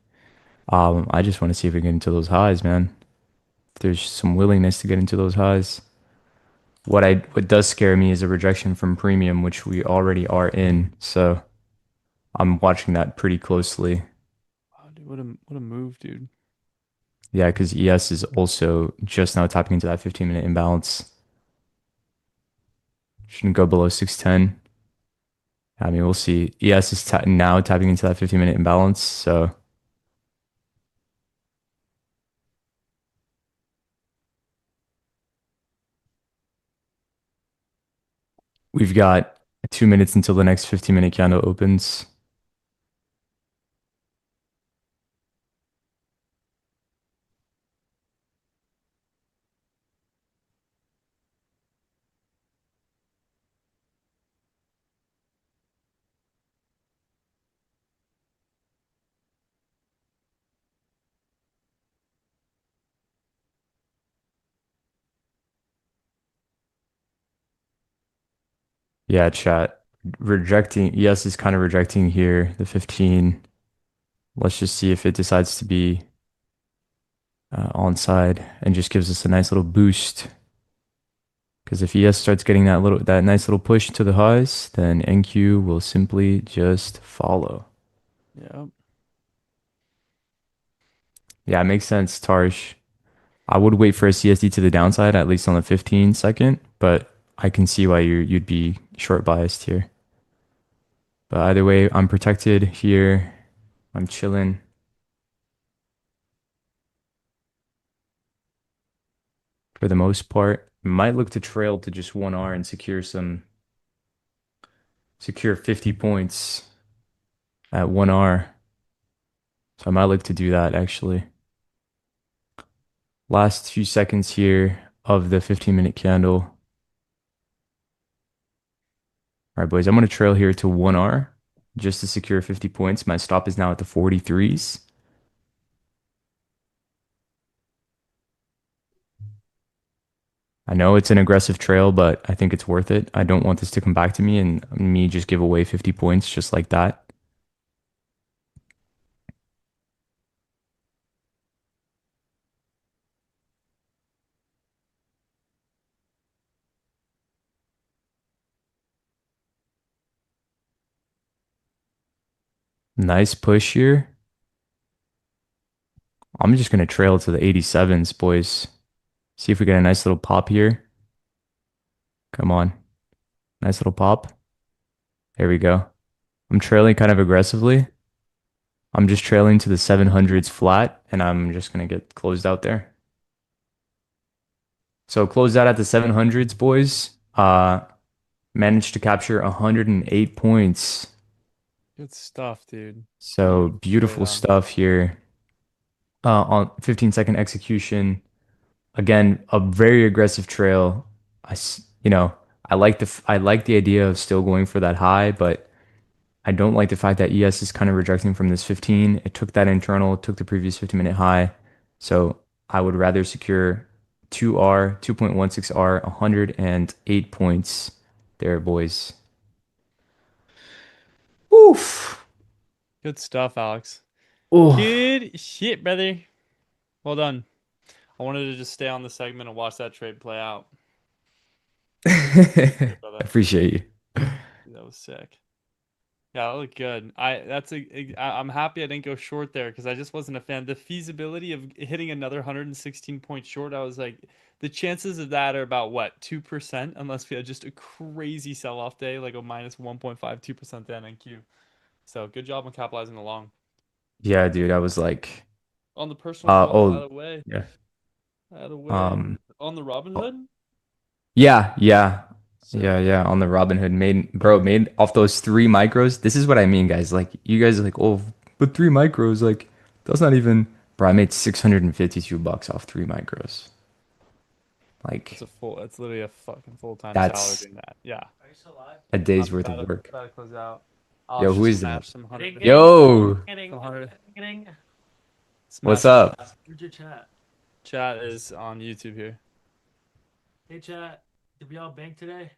I just want to see if we get into those highs, man. If there's some willingness to get into those highs. What does scare me is a rejection from premium, which we already are in. So I'm watching that pretty closely. wow, dude. What a move, dude. Yeah, because ES is also just now tapping into that 15-minute imbalance. Shouldn't go below 610. I mean, we'll see. ES is ta now tapping into that 15-minute imbalance. So we've got 2 minutes until the next 15-minute candle opens. Yeah, chat. Rejecting. ES is kind of rejecting here, the 15. Let's just see if it decides to be onside and just gives us a nice little boost. Because if ES starts getting that nice little push to the highs, then NQ will simply just follow. Yeah. Yeah, it makes sense, Tarsh. I would wait for a CSD to the downside, at least on the 15 second, but I can see why you'd be short biased here. But either way, I'm protected here. I'm chilling. For the most part. Might look to trail to just 1R and secure 50 points at 1R. So I might look to do that actually. Last few seconds here of the 15-minute candle. All right, boys, I'm going to trail here to 1R just to secure 50 points. My stop is now at the 43s. I know it's an aggressive trail, but I think it's worth it. I don't want this to come back to me and me just give away 50 points just like that. Nice push here. I'm just gonna trail to the 87s, boys. See if we get a nice little pop here. Come on. Nice little pop. There we go. I'm trailing kind of aggressively. I'm just trailing to the 700s flat, and I'm just gonna get closed out there. So closed out at the 700s, boys. Managed to capture 108 points. Good stuff, dude. So Beautiful trade beautiful on. stuff here. On 15-second execution. Again, a very aggressive trail. You know, I like the idea of still going for that high, but I don't like the fact that ES is kind of rejecting from this 15. It took that internal, took the previous 15-minute high. So I would rather secure 2R, 2.16R, 108 points there, boys. Oof. Good stuff, Alex. Oh. Good shit, brother. Well done. I wanted to just stay on the segment and watch that trade play out. I Good, brother. appreciate you. That was sick. Yeah, that looked good. I'm happy I didn't go short there because I just wasn't a fan. The feasibility of hitting another 116 point short, I was like, the chances of that are about what, 2%, unless we had just a crazy sell-off day, like a minus 1.52% then NQ. So good job on capitalizing the long. Yeah, dude, I was like, On the personal flow, oh, out of way, yeah. out of way. Um, On the oh, Robinhood? yeah, yeah. Sick. Yeah, on the Robinhood made off those 3 micros. This is what I mean, guys. Like you guys are like, oh, but 3 micros, like that's not even, bro, I made $652 off 3 micros. That's Like a full, that's literally a fucking full-time salary that's doing that. Yeah. Are you still alive? a day's I'm worth of about to, work. about to close out. I'll Yo, who just is that? smash some hundred, Yo, some hundred, what's smash. up? Where's your chat? Chat is on YouTube here. Hey chat, did we all bank today?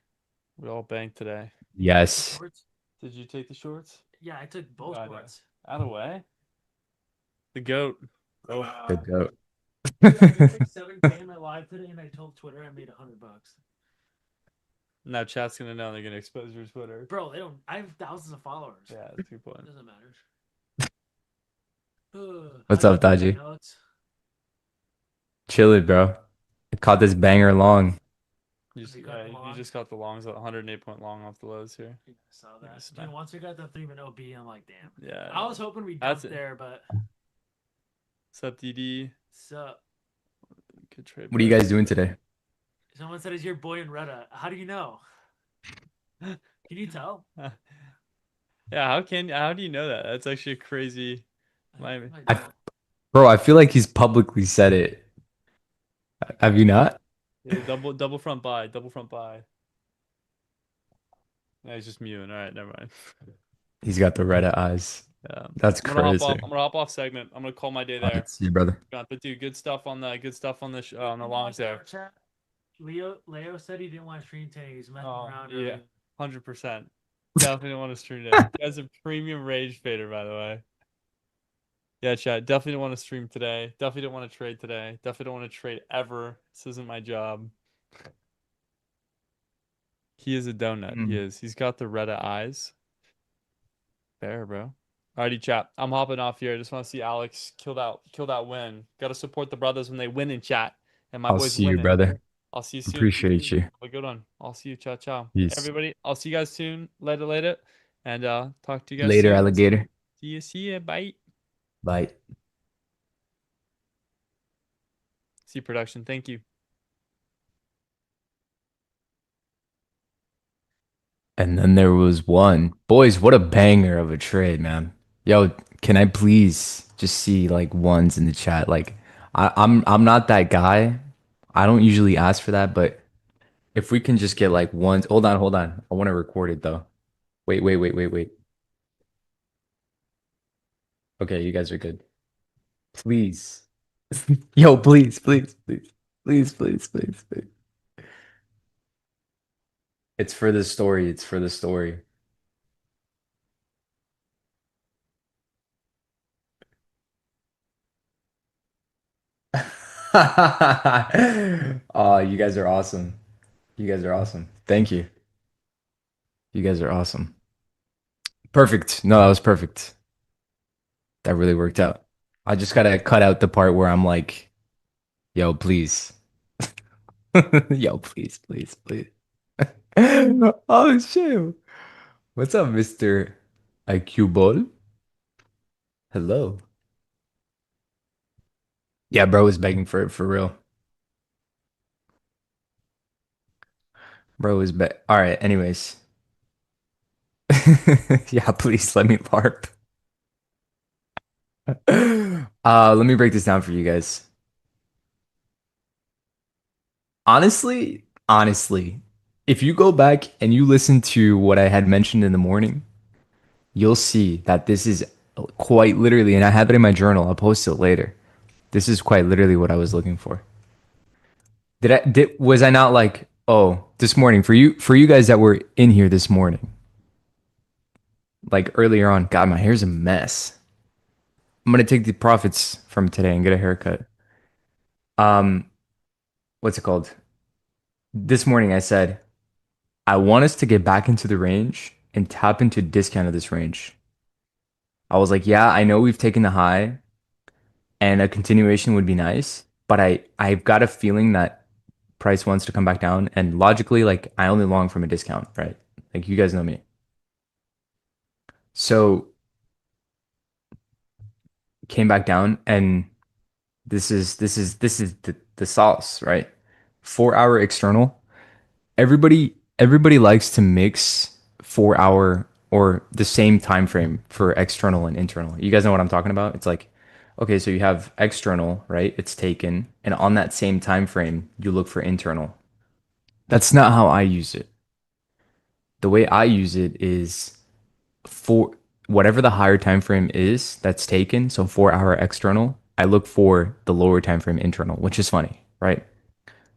We all banked today. Yes. Shorts? Did you take the shorts? Yeah, I took both I know. shorts. Out of the way. The goat. Oh, Good goat. I took 7K in my live today, and I told Twitter I made $100. now chat's gonna know they're gonna expose your Twitter. Bro, they don't. I have thousands of followers. Yeah, that's a good point. It doesn't matter. What's How'd up, you do today, Taji? Alex? Chill it, bro. I caught this banger long. You just, You got the you long? just got the longs, 108 point long off the lows here. Yeah, I saw Yeah, that. smack. Dude, once we got the 3-minute OB, I'm like, damn. Yeah. I was hoping we That's dumped it. there, but What's up, DD? so Good trade. What are you guys doing today? someone said, "Is your boy in Retta?" How do you know? Can you tell? Yeah, how do you know that? That's actually a crazy. Miami. I, bro, I feel like he's publicly said it. Have you not? Yeah, double front buy, double front buy. Yeah, he's just mewing. All right, never mind. He's got the red eyes. Yeah. That's I'm gonna hop off. crazy. I'm gonna hop off segment. I'm gonna call my day All there. right, see you, brother. But dude, good stuff on the longs there. Leo said he didn't want to stream today. He's messing Oh around. yeah, Earlier. 100%. Definitely don't want to stream today. You guys are premium rage fader, by the way. Yeah, chat. Definitely don't want to stream today. Definitely don't want to trade today. Definitely don't want to trade ever. This isn't my job. He is a donut. He Mm. is. He's got the red eyes. Fair, bro. Alrighty, chat. I'm hopping off here. I just want to see Alex kill that win. Got to support the brothers when they win in chat. And my I'll boy's see you, winning. brother. I'll see you soon. Appreciate you. Have a good one. I'll see you. Ciao, ciao. Peace. Everybody, I'll see you guys soon. Later. And talk to you guys Later, soon. alligator. See ya. Bye. Bye. See production. Thank you. And then there was one. Boys, what a banger of a trade, man. Yo, can I please just see like ones in the chat? Like I'm not that guy. I don't usually ask for that, but if we can just get like ones. Hold on. I want to record it though. Wait. Okay, you guys are good. Please. Yo, please. It's for the story. It's for the story. Oh, you guys are awesome. You guys are awesome. Thank you. You guys are awesome. Perfect. No, that was perfect. That really worked out. I just gotta cut out the part where I'm like, yo, please. Yo, please, please, please. Oh shit. What's up, Mr. IQ Ball? Hello. Yeah, bro is begging for it for real. Bro is all right, anyways. Yeah, please let me LARP. Let me break this down for you guys. Honestly, if you go back and you listen to what I had mentioned in the morning, you'll see that this is quite literally, and I have it in my journal. I'll post it later. This is quite literally what I was looking for. Was I not like, oh, this morning for you guys that were in here this morning, like earlier on, God, my hair's a mess. I'm gonna take the profits from today and get a haircut. Um, what's it called? This morning I said, I want us to get back into the range and tap into discount of this range. I was like, yeah, I know we've taken the high and a continuation would be nice, but I've got a feeling that price wants to come back down and logically like I only long from a discount, right? Like you guys know me. So came back down and this is the sauce, right? 4 hour external. Everybody likes to mix 4 hour or the same time frame for external and internal. You guys know what I'm talking about? It's like, okay, so you have external, right? It's taken, and on that same time frame, you look for internal. That's not how I use it. The way I use it is for whatever the higher time frame is that's taken, so 4 hour external, I look for the lower time frame internal, which is funny, right?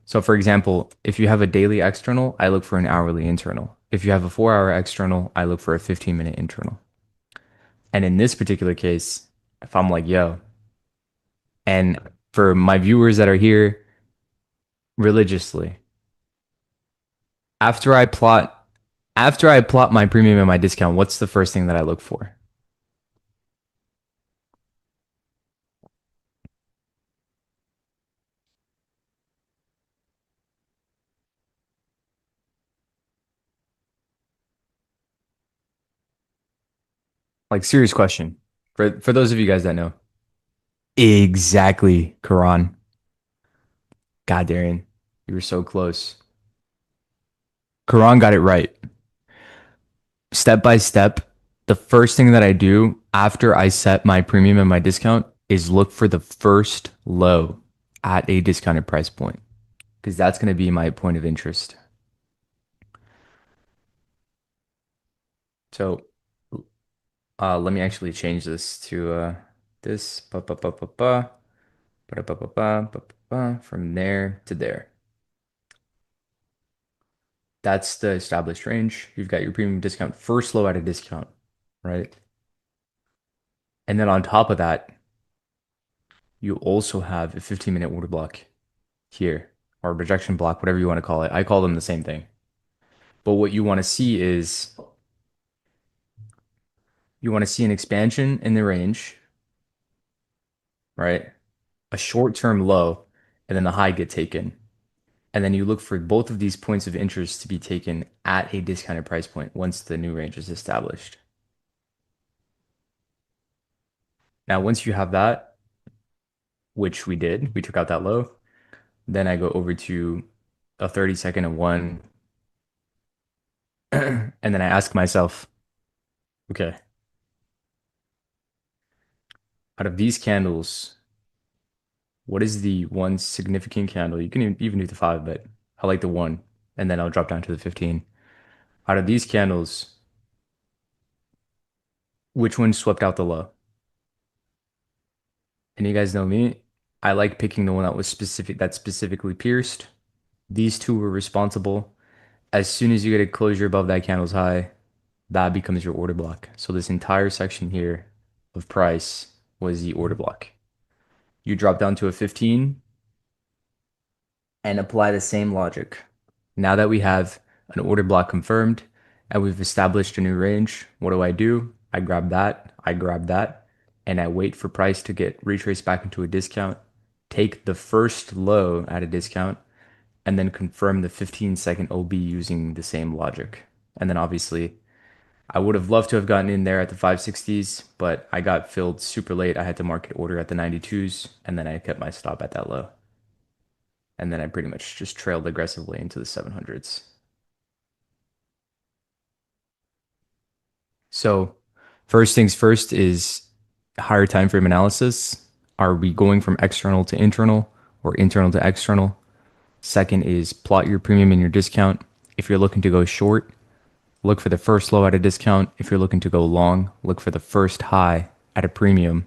So for example, if you have a daily external, I look for an hourly internal. If you have a 4 hour external, I look for a 15-minute internal. And in this particular case, if I'm like, yo, and for my viewers that are here religiously, after I plot my premium and my discount, what's the first thing that I look for? Like serious question. For those of you guys that know. Exactly, Karan. God, Darian, you were so close. Karan got it right. Step by step, the first thing that I do after I set my premium and my discount is look for the first low at a discounted price point because that's going to be my point of interest. So let me actually change this to this from there to there. That's the established range. You've got your premium discount first low at a discount, right? And then on top of that, you also have a 15-minute order block here, or rejection block, whatever you want to call it. I call them the same thing. But what you want to see is you want to see an expansion in the range, right? A short-term low, and then the high get taken. And then you look for both of these points of interest to be taken at a discounted price point once the new range is established. Now, once you have that, which we did, we took out that low, then I go over to a 30-second of one, and then I ask myself, okay, out of these candles, what is the one significant candle? You can even do the five, but I like the one, and then I'll drop down to the 15. Out of these candles, which one swept out the low? And you guys know me, I like picking the one that was specifically pierced. These two were responsible. As soon as you get a closure above that candle's high, that becomes your order block. So this entire section here of price was the order block. You drop down to a 15 and apply the same logic. Now that we have an order block confirmed and we've established a new range, what do? I grab that, I grab that, and I wait for price to get retraced back into a discount, take the first low at a discount, and then confirm the 15-second OB using the same logic. And then obviously, I would have loved to have gotten in there at the 560s, but I got filled super late. I had to market order at the 92s, and then I kept my stop at that low. And then I pretty much just trailed aggressively into the 700s. So, first things first is higher time frame analysis. Are we going from external to internal or internal to external? Second is plot your premium and your discount. If you're looking to go short, look for the first low at a discount. If you're looking to go long, look for the first high at a premium,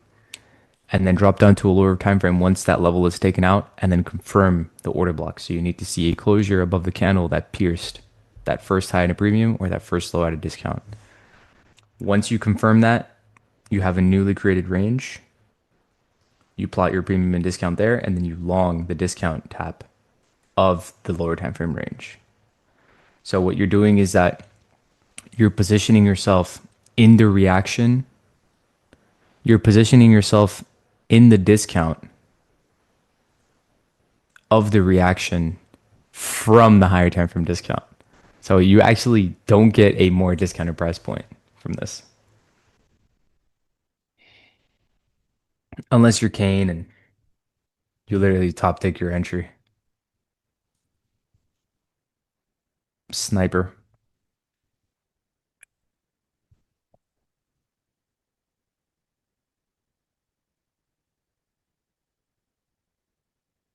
and then drop down to a lower time frame once that level is taken out, and then confirm the order block. So you need to see a closure above the candle that pierced that first high at a premium or that first low at a discount. Once you confirm that, you have a newly created range. You plot your premium and discount there, and then you long the discount tap of the lower time frame range. So what you're doing is that you're positioning yourself in the reaction. You're positioning yourself in the discount of the reaction from the higher time frame discount. So you actually don't get a more discounted price point from this. Unless you're Kane and you literally top take your entry. Sniper.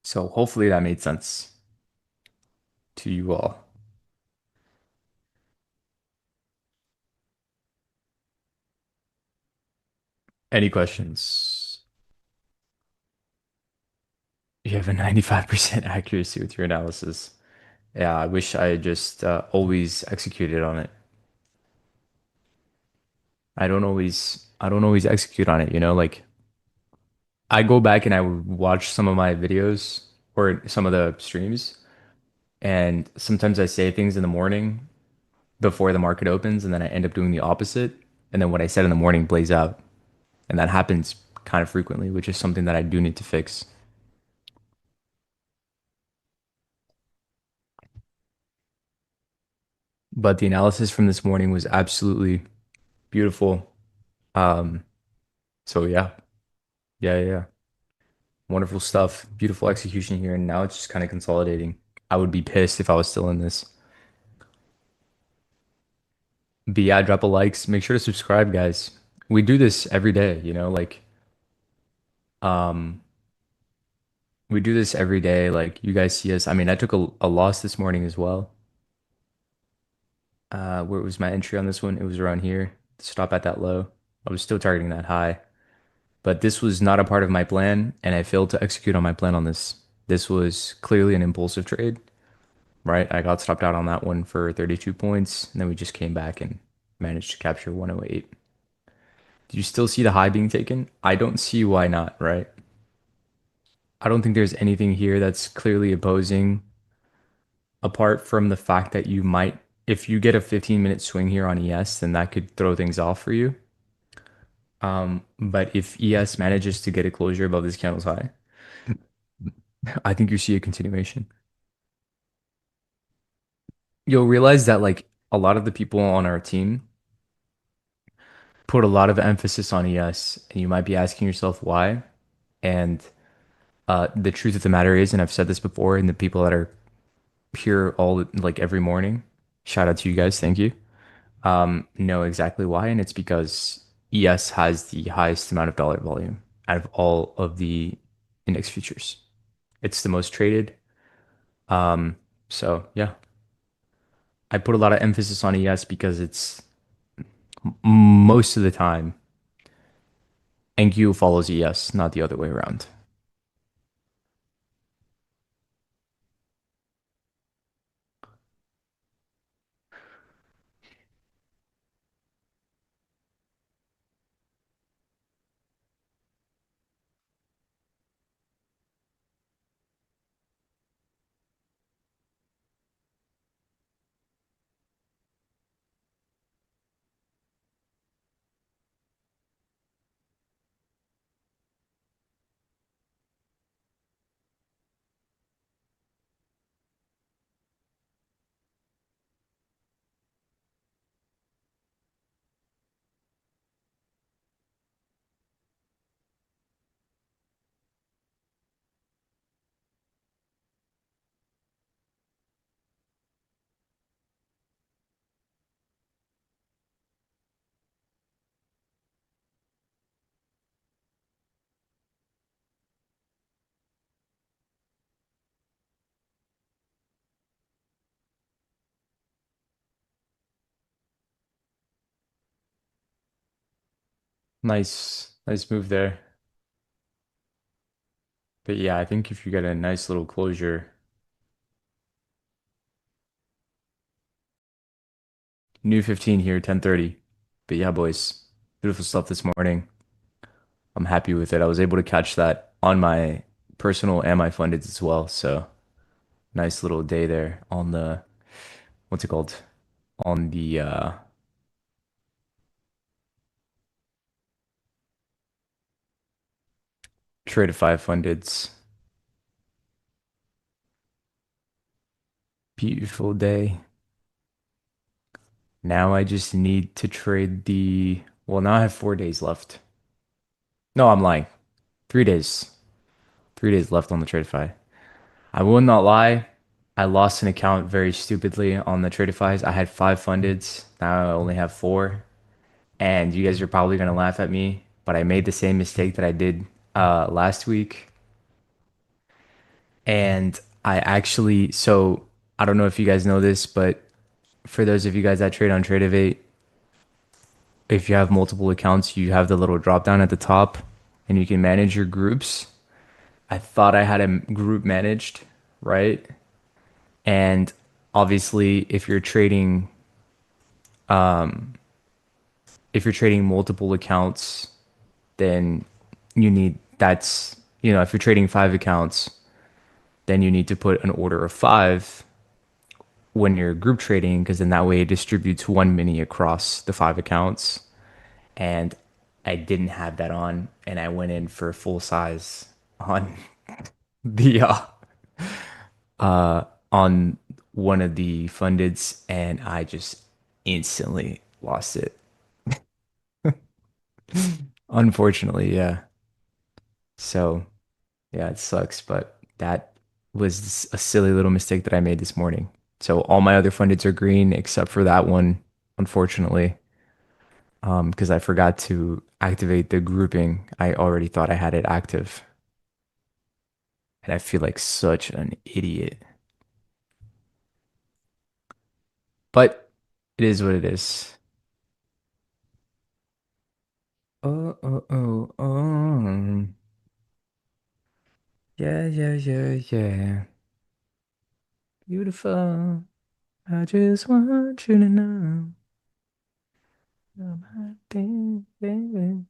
So hopefully that made sense to you all. Any questions? You have a 95% accuracy with your analysis. Yeah, I wish I had just always executed on it. I don't always execute on it, like I go back and I would watch some of my videos or some of the streams, and sometimes I say things in the morning before the market opens, and then I end up doing the opposite. And then what I said in the morning plays out. And that happens kind of frequently, which is something that I do need to fix. But the analysis from this morning was absolutely beautiful. Um, so yeah, yeah. Wonderful stuff. Beautiful execution here. And now it's just kind of consolidating. I would be pissed if I was still in this. But yeah, drop a likes. Make sure to subscribe, guys. We do this every day, um, we do this every day. Like you guys see us. I mean, I took a loss this morning as well. Where was my entry on this one? It was around here. Stop at that low. I was still targeting that high. But this was not a part of my plan, and I failed to execute on my plan on this. This was clearly an impulsive trade, right? I got stopped out on that one for 32 points, and then we just came back and managed to capture 108. Do you still see the high being taken? I don't see why not, right? I don't think there's anything here that's clearly opposing, apart from the fact that you might, if you get a 15-minute swing here on ES, then that could throw things off for you. But if ES manages to get a closure above this candle's high, I think you see a continuation. You'll realize that like a lot of the people on our team put a lot of emphasis on ES, and you might be asking yourself why. And the truth of the matter is, and I've said this before, and the people that are here all like every morning, shout out to you guys, thank you. Know exactly why, and it's because ES has the highest amount of dollar volume out of all of the index futures. It's the most traded. Um, so yeah, I put a lot of emphasis on ES because it's most of the time NQ follows ES, not the other way around. Nice move there. But yeah, I think if you get a nice little closure, new 15 here, 10:30. But yeah, boys, beautiful stuff this morning. I'm happy with it. I was able to catch that on my personal and my funded as well. So nice little day there on the what's it called? On the trade of five fundeds. Beautiful day. Now I just need to trade the, well, now I have 4 days left. No, I'm lying. 3 days. 3 days left on the Tradeify. I will not lie. I lost an account very stupidly on the Tradeifys. I had five fundeds. Now I only have four. And you guys are probably gonna laugh at me, but I made the same mistake that I did last week. And I actually, so I don't know if you guys know this, but for those of you guys that trade on Tradeovate, if you have multiple accounts, you have the little drop down at the top and you can manage your groups. I thought I had a group managed, right? And obviously, if you're trading multiple accounts, then you need that's, if you're trading five accounts, then you need to put an order of five when you're group trading, because then that way it distributes one mini across the five accounts. And I didn't have that on, and I went in for full size on the on one of the fundeds, and I just instantly lost it. Unfortunately, yeah. So yeah, it sucks, but that was a silly little mistake that I made this morning. So all my other fundeds are green except for that one, unfortunately. Because I forgot to activate the grouping. I already thought I had it active. And I feel like such an idiot. But it is what it is. Oh. Yeah. Beautiful. I just want you to know. You're my baby.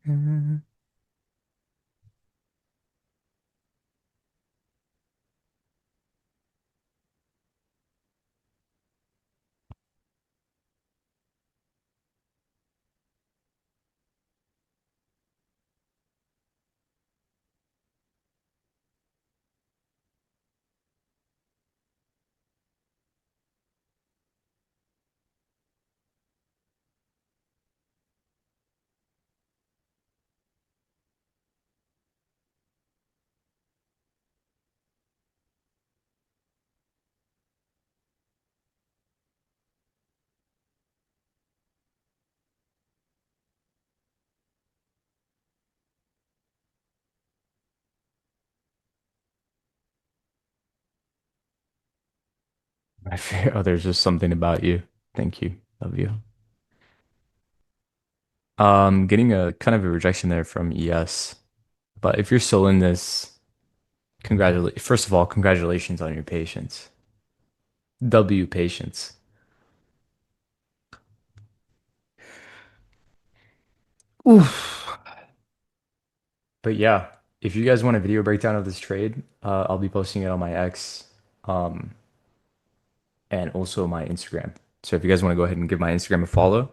I fear, oh, there's just something about you. Thank you. Love you. Getting a kind of a rejection there from ES. But if you're still in this, congratulate. First of all, congratulations on your patience. W patience. Oof. But yeah, if you guys want a video breakdown of this trade, I'll be posting it on my X, um, and also my Instagram. So if you guys want to go ahead and give my Instagram a follow,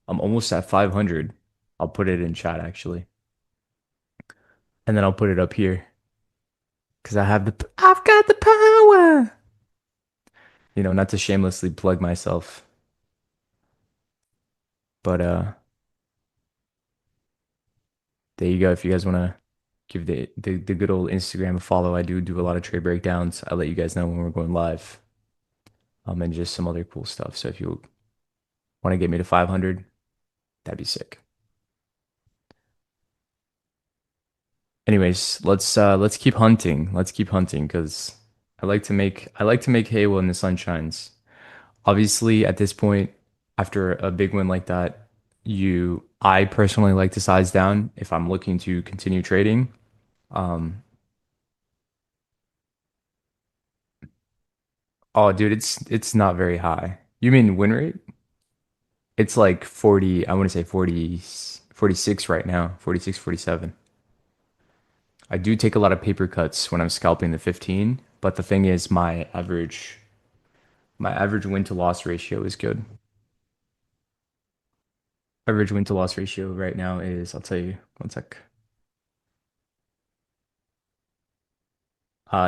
I'm almost at 500. I'll put it in chat actually, and then I'll put it up here because I've got the power. Not to shamelessly plug myself, but there you go. If you guys want to give the good old Instagram a follow, I do a lot of trade breakdowns. I let you guys know when we're going live, and just some other cool stuff. So if you want to get me to 500, that'd be sick. Anyways, let's keep hunting. Let's keep hunting because I like to make hay when the sun shines. Obviously, at this point, after a big win like that, you I personally like to size down if I'm looking to continue trading. Um, oh, dude, it's not very high. You mean win rate? It's like 40, I want to say 40, 46 right now, 46, 47. I do take a lot of paper cuts when I'm scalping the 15, but the thing is my average win to loss ratio is good. Average win to loss ratio right now is, I'll tell you, one sec.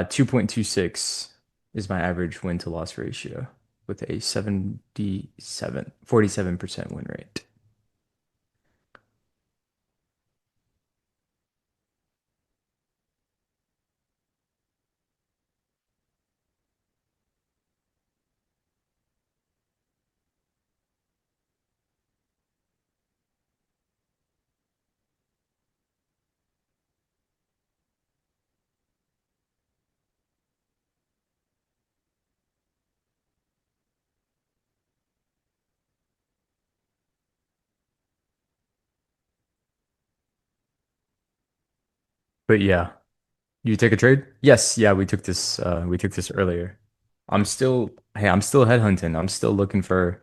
2.26 is my average win to loss ratio with a 47% win rate. But yeah, you take a trade? Yes, yeah, we took this earlier. I'm still headhunting. I'm still looking for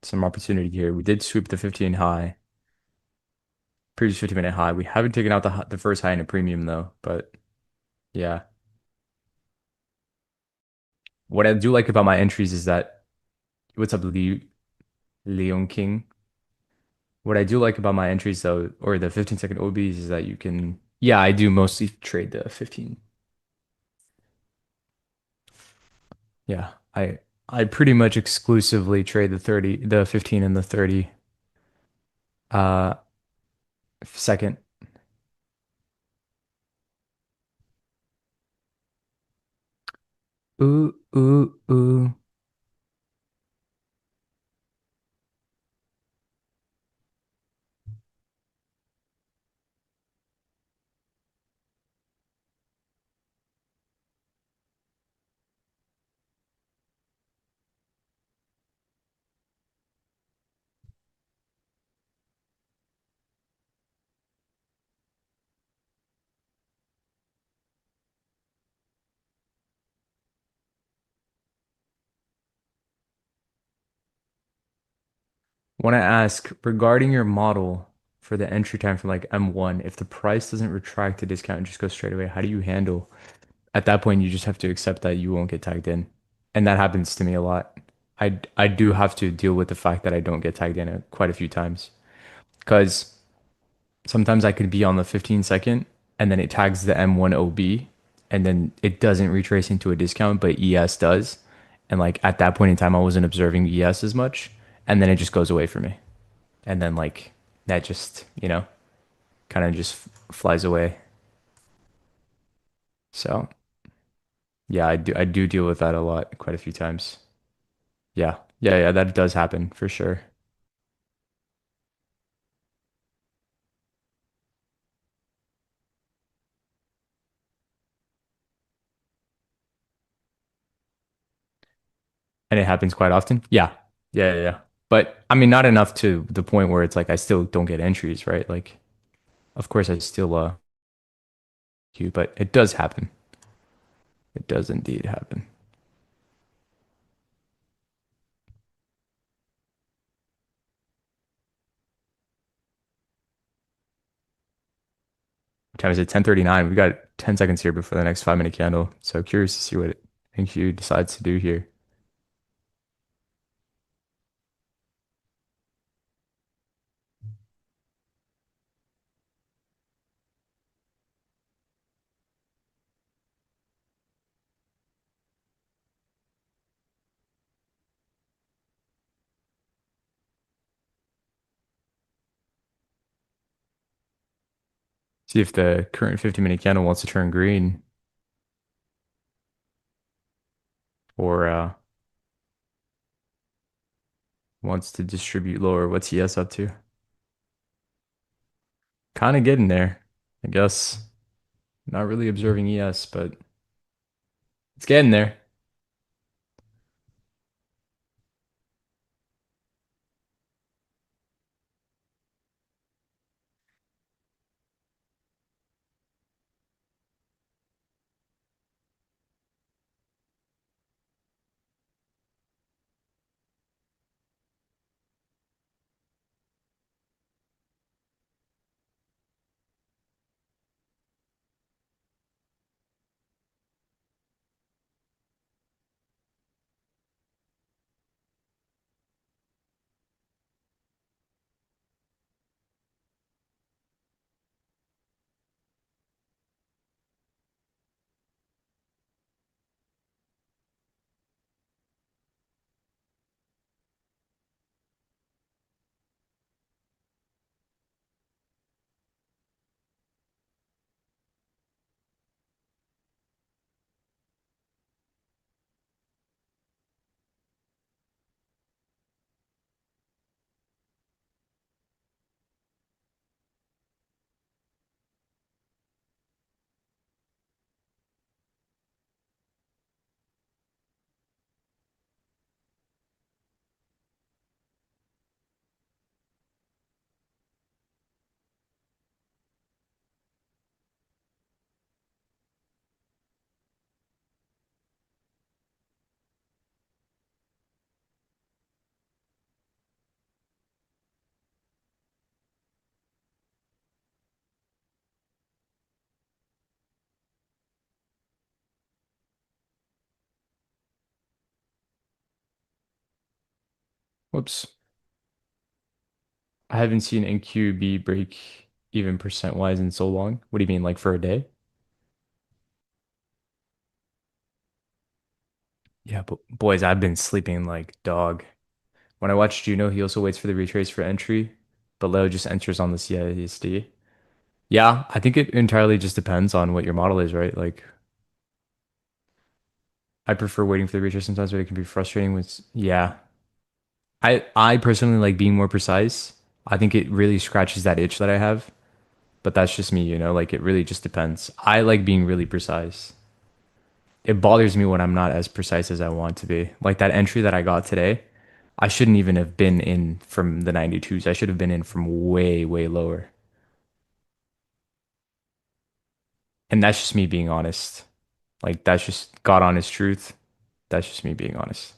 some opportunity here. We did sweep the 15 high, previous 50-minute high. We haven't taken out the first high in a premium though, but yeah. What I do like about my entries is that what's up, Leon King? What I do like about my entries though, or the 15-second OBs is that you can, yeah, I do mostly trade the 15. Yeah, I pretty much exclusively trade the 15 and the 30 uh second. Ooh, ooh, ooh. Want to ask regarding your model for the entry time from like M1, if the price doesn't retract the discount and just go straight away, how do you handle? At that point, you just have to accept that you won't get tagged in. And that happens to me a lot. I do have to deal with the fact that I don't get tagged in quite a few times. Because sometimes I could be on the 15 second and then it tags the M1 OB and then it doesn't retrace into a discount, but ES does. And like at that point in time, I wasn't observing ES as much. And then it just goes away for me. And then like that just, kind of just flies away. So yeah, I do deal with that a lot, quite a few times. Yeah. Yeah, yeah, that does happen for sure. And it happens quite often. Yeah. Yeah, yeah, yeah. But I mean, not enough to the point where it's like I still don't get entries, right? Like, of course I still queue, but it does happen. It does indeed happen. What time is it? 10:39. We got 10 seconds here before the next 5-minute candle. So curious to see what NQ decides to do here. See if the current 50-minute candle wants to turn green or wants to distribute lower. What's ES up to? Kind of getting there, I guess. Not really observing ES, but it's getting there. Whoops. I haven't seen NQB break even percent wise in so long. What do you mean, like for a day? Yeah, but boys, I've been sleeping like dog. When I watch Juno, he also waits for the retrace for entry, but Leo just enters on the CISD. Yeah, I think it entirely just depends on what your model is, right? Like, I prefer waiting for the retrace sometimes, but it can be frustrating with, yeah. I personally like being more precise. I think it really scratches that itch that I have, but that's just me, like it really just depends. I like being really precise. It bothers me when I'm not as precise as I want to be. Like that entry that I got today, I shouldn't even have been in from the 92s. I should have been in from way, way lower. And that's just me being honest. Like that's just God honest truth. That's just me being honest.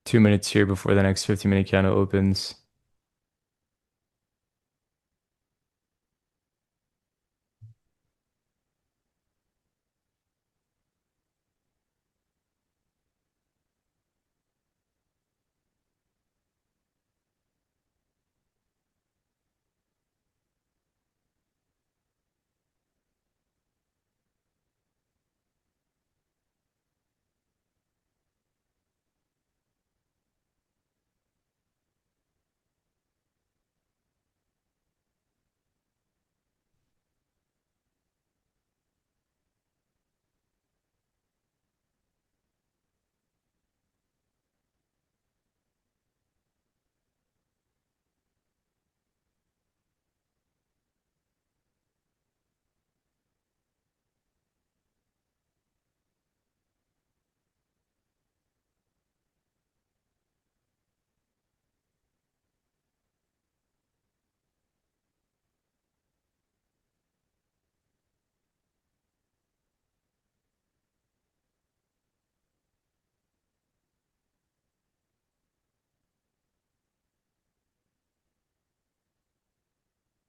2 minutes here before the next 15-minute candle opens.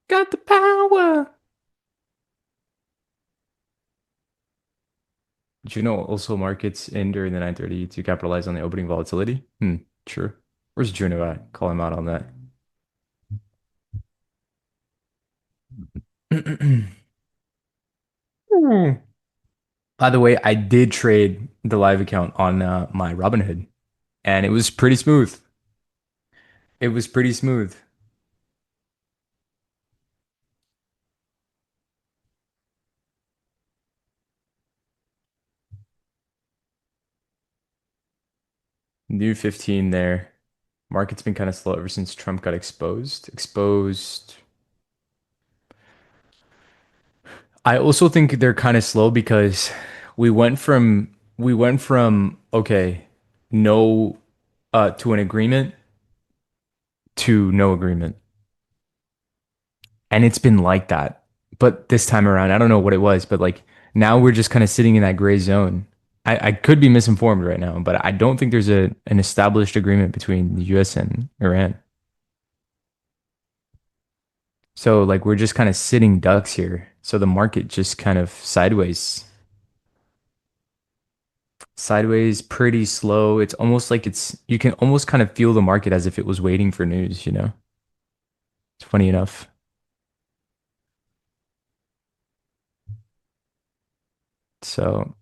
Got the power. Juno also markets in during the 9:30 to capitalize on the opening volatility. True. Where's Juno at? Call him out on that. By the way, I did trade the live account on my Robinhood, and it was pretty smooth. It was pretty smooth. New 15 there. Market's been kind of slow ever since Trump got exposed. Exposed. I also think they're kind of slow because we went from okay, no to an agreement to no agreement. And it's been like that. But this time around, I don't know what it was, but like now we're just kind of sitting in that gray zone. I could be misinformed right now, but I don't think there's an established agreement between the US and Iran. So like we're just kind of sitting ducks here. So the market just kind of sideways, pretty slow. It's almost like you can almost kind of feel the market as if it was waiting for news. It's funny enough. So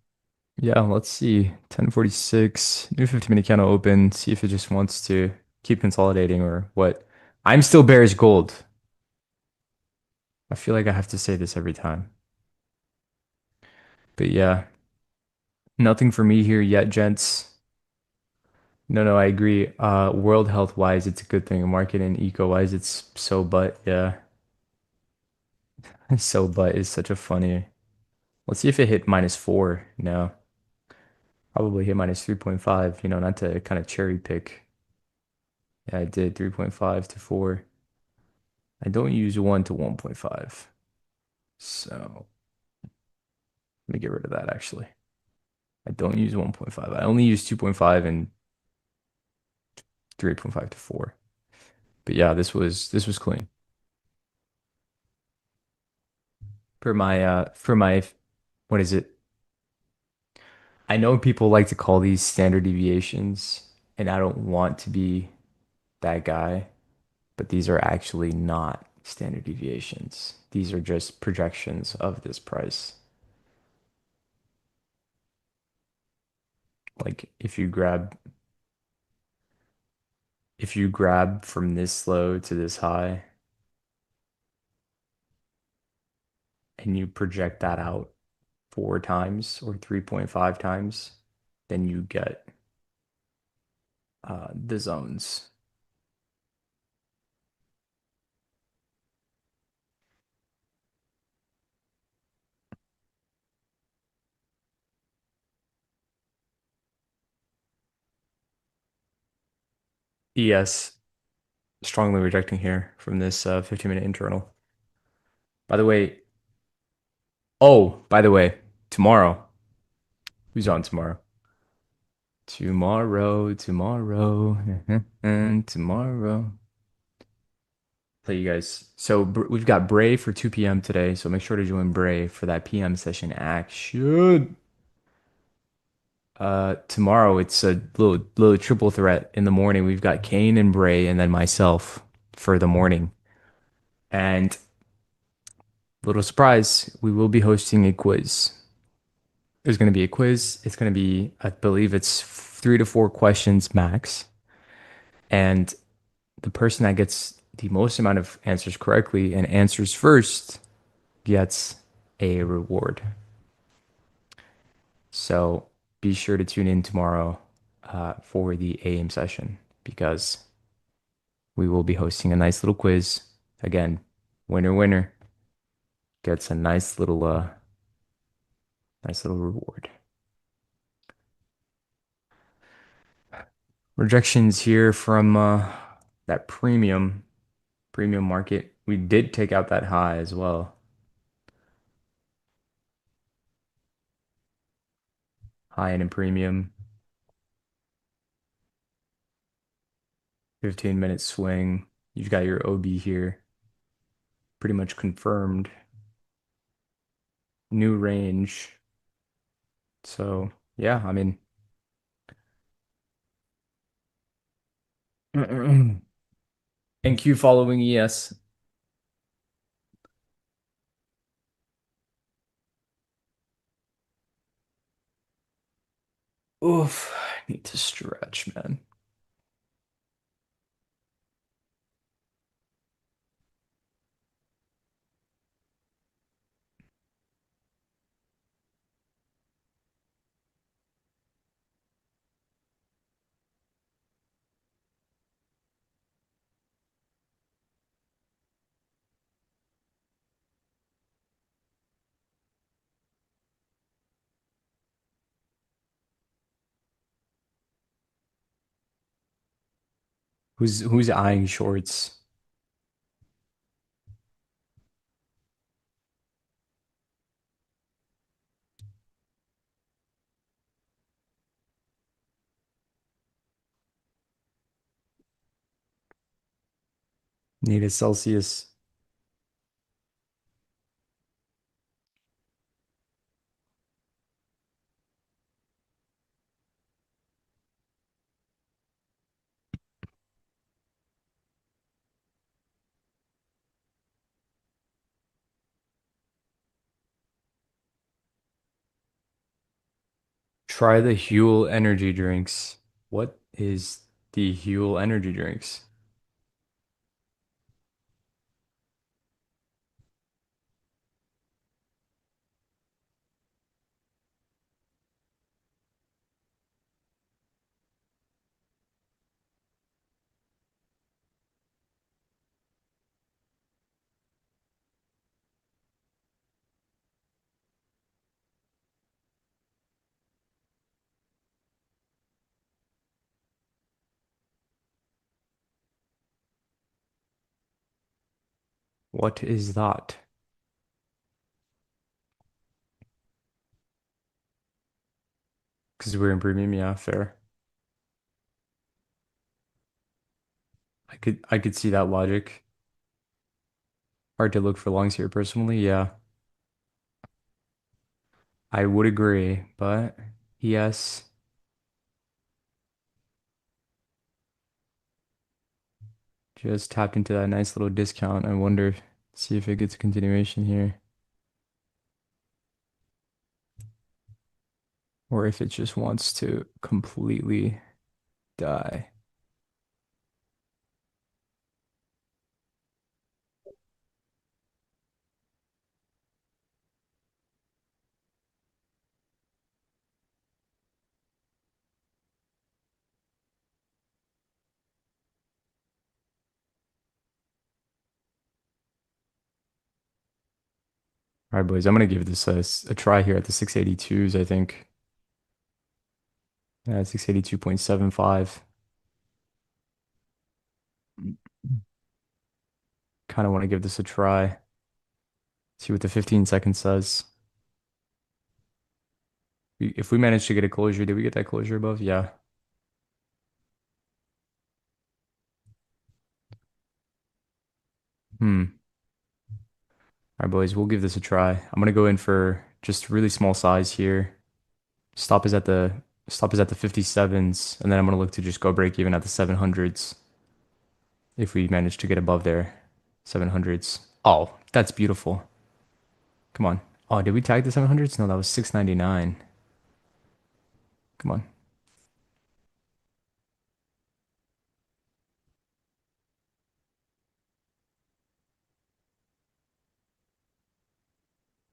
yeah, let's see. 10:46, new 15-minute candle open. See if it just wants to keep consolidating or what. I'm still bearish gold. I feel like I have to say this every time. But yeah, nothing for me here yet, gents. No, no, I agree. World health wise, it's a good thing. Market and eco wise, it's so but yeah. So but is such a funny. Let's see if it hit -4. No, probably hit -3.5, not to kind of cherry pick. Yeah, I did 3.5 to 4. I don't use 1 to 1.5. So let me get rid of that actually. I don't use 1.5. I only use 2.5 and 3.5 to 4. But yeah, this was clean. For my what is it? I know people like to call these standard deviations, and I don't want to be that guy, but these are actually not standard deviations. These are just projections of this price. Like if you grab from this low to this high and you project that out 4 times or 3.5 times, then you get the zones. ES strongly rejecting here from this 15-minute internal. By the way, by the way, tomorrow, who's on tomorrow? Tomorrow, and tomorrow. Tell you guys. So we've got Bray for 2 p.m. today, so make sure to join Bray for that PM session action. Tomorrow it's a little triple threat in the morning. We've got Kane and Bray, and then myself for the morning. And little surprise, we will be hosting a quiz. There's going to be a quiz. It's going to be, I believe it's 3 to 4 questions max. And the person that gets the most amount of answers correctly and answers first gets a reward. So be sure to tune in tomorrow for the AM session because we will be hosting a nice little quiz. Again, winner gets a nice little reward. Rejections here from that premium market. We did take out that high as well. High end and premium. 15-minute swing. You've got your OB here. Pretty much confirmed. New range. So, yeah, I mean, NQ following ES. Oof, I need to stretch, man. Who's eyeing shorts? Need a Celsius. Try the Huel energy drinks. What is the Huel energy drinks? What is that? Because we're in premium, yeah, fair. I could see that logic. Hard to look for longs here personally, yeah. I would agree, but yes, just tapped into that nice little discount. I wonder, see if it gets a continuation here, or if it just wants to completely die. All right, boys, I'm gonna give this a try here at the 682s, I think. Yeah, 682.75. Kind of want to give this a try. See what the 15 seconds says. If we manage to get a closure, did we get that closure above? Yeah. Hmm. All right, boys, we'll give this a try. I'm gonna go in for just really small size here. Stop is at the stop is at the 57s, and then I'm gonna look to just go break even at the 700s if we manage to get above there. 700s. Oh, that's beautiful. Come on. Oh, did we tag the 700s? No, that was 699. Come on.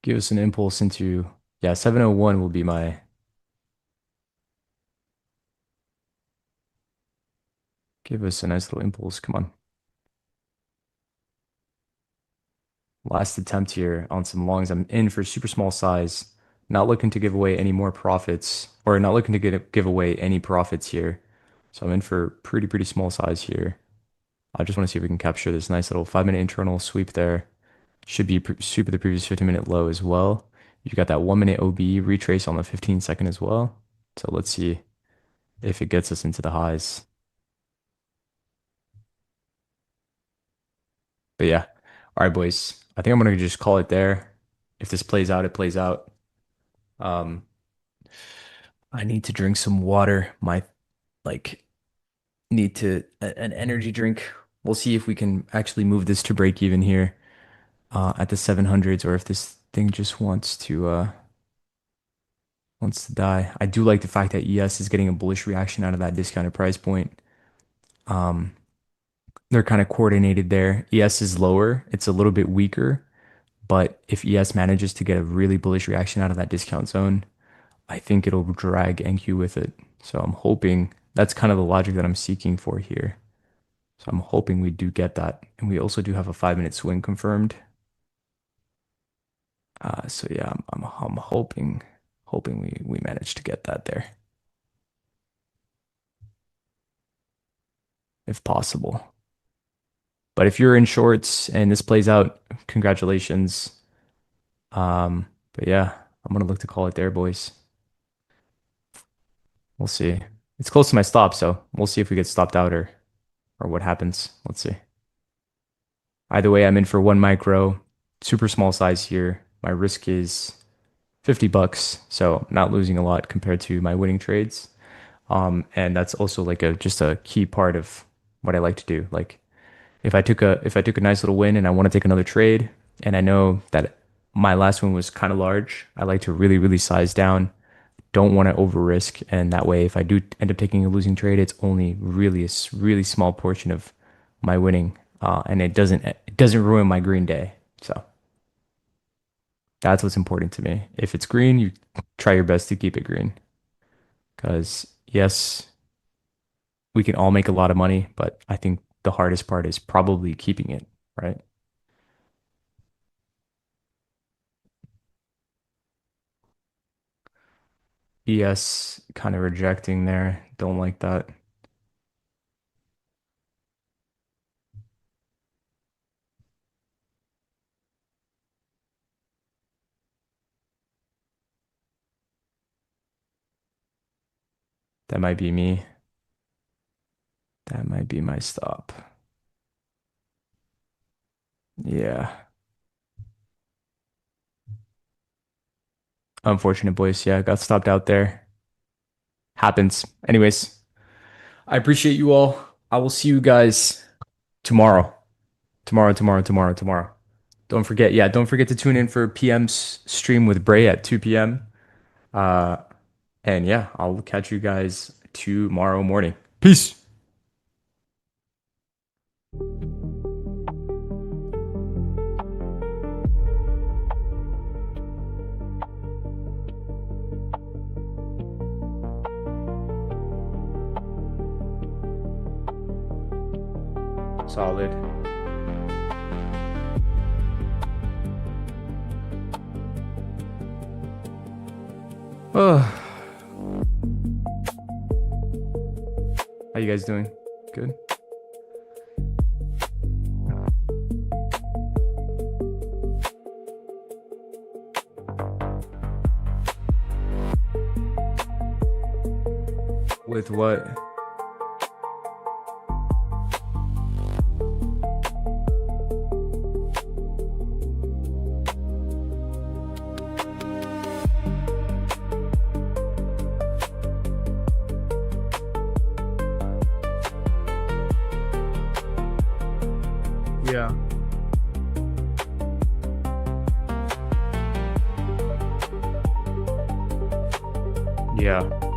Give us an impulse into, yeah, 701 will be my, give us a nice little impulse. Come on. Last attempt here on some longs. I'm in for super small size. Not looking to give away any more profits, or not looking to give away any profits here. So I'm in for pretty small size here. I just want to see if we can capture this nice little 5-minute internal sweep there. Should be super the previous 15-minute low as well. You got that 1-minute OB retrace on the 15-second as well. So let's see if it gets us into the highs. But yeah. All right, boys. I think I'm gonna just call it there. If this plays out, it plays out. Um, I need to drink some water. My like need to an energy drink. We'll see if we can actually move this to break even here at the 700s, or if this thing just wants to die. I do like the fact that ES is getting a bullish reaction out of that discounted price point. Um, they're kind of coordinated there. ES is lower. It's a little bit weaker, but if ES manages to get a really bullish reaction out of that discount zone, I think it'll drag NQ with it. So I'm hoping that's kind of the logic that I'm seeking for here. So I'm hoping we do get that. And we also do have a 5-minute swing confirmed. So yeah, I'm hoping we manage to get that there if possible. But if you're in shorts and this plays out, congratulations. But yeah, I'm gonna look to call it there, boys. We'll see. It's close to my stop, so we'll see if we get stopped out or what happens. Let's see. Either way, I'm in for 1 micro, super small size here. My risk is $50, so not losing a lot compared to my winning trades. And that's also like a just a key part of what I like to do. Like if I took a nice little win and I want to take another trade, and I know that my last one was kind of large, I like to really size down. Don't want to over risk, and that way, if I do end up taking a losing trade, it's only really really small portion of my winning, and it doesn't ruin my green day. So that's what's important to me. If it's green, you try your best to keep it green, because yes, we can all make a lot of money, but I think the hardest part is probably keeping it, right? ES kind of rejecting there. Don't like that. That might be me. That might be my stop. Yeah. Unfortunate, boys. Yeah, got stopped out there. Happens. Anyways, I appreciate you all. I will see you guys tomorrow. Tomorrow. Don't forget, yeah, don't forget to tune in for PM's stream with Bray at 2 p.m. Uh, and yeah, I'll catch you guys tomorrow morning. Peace. Solid. Oh. How you guys doing? Good? With what? Yeah. Yeah.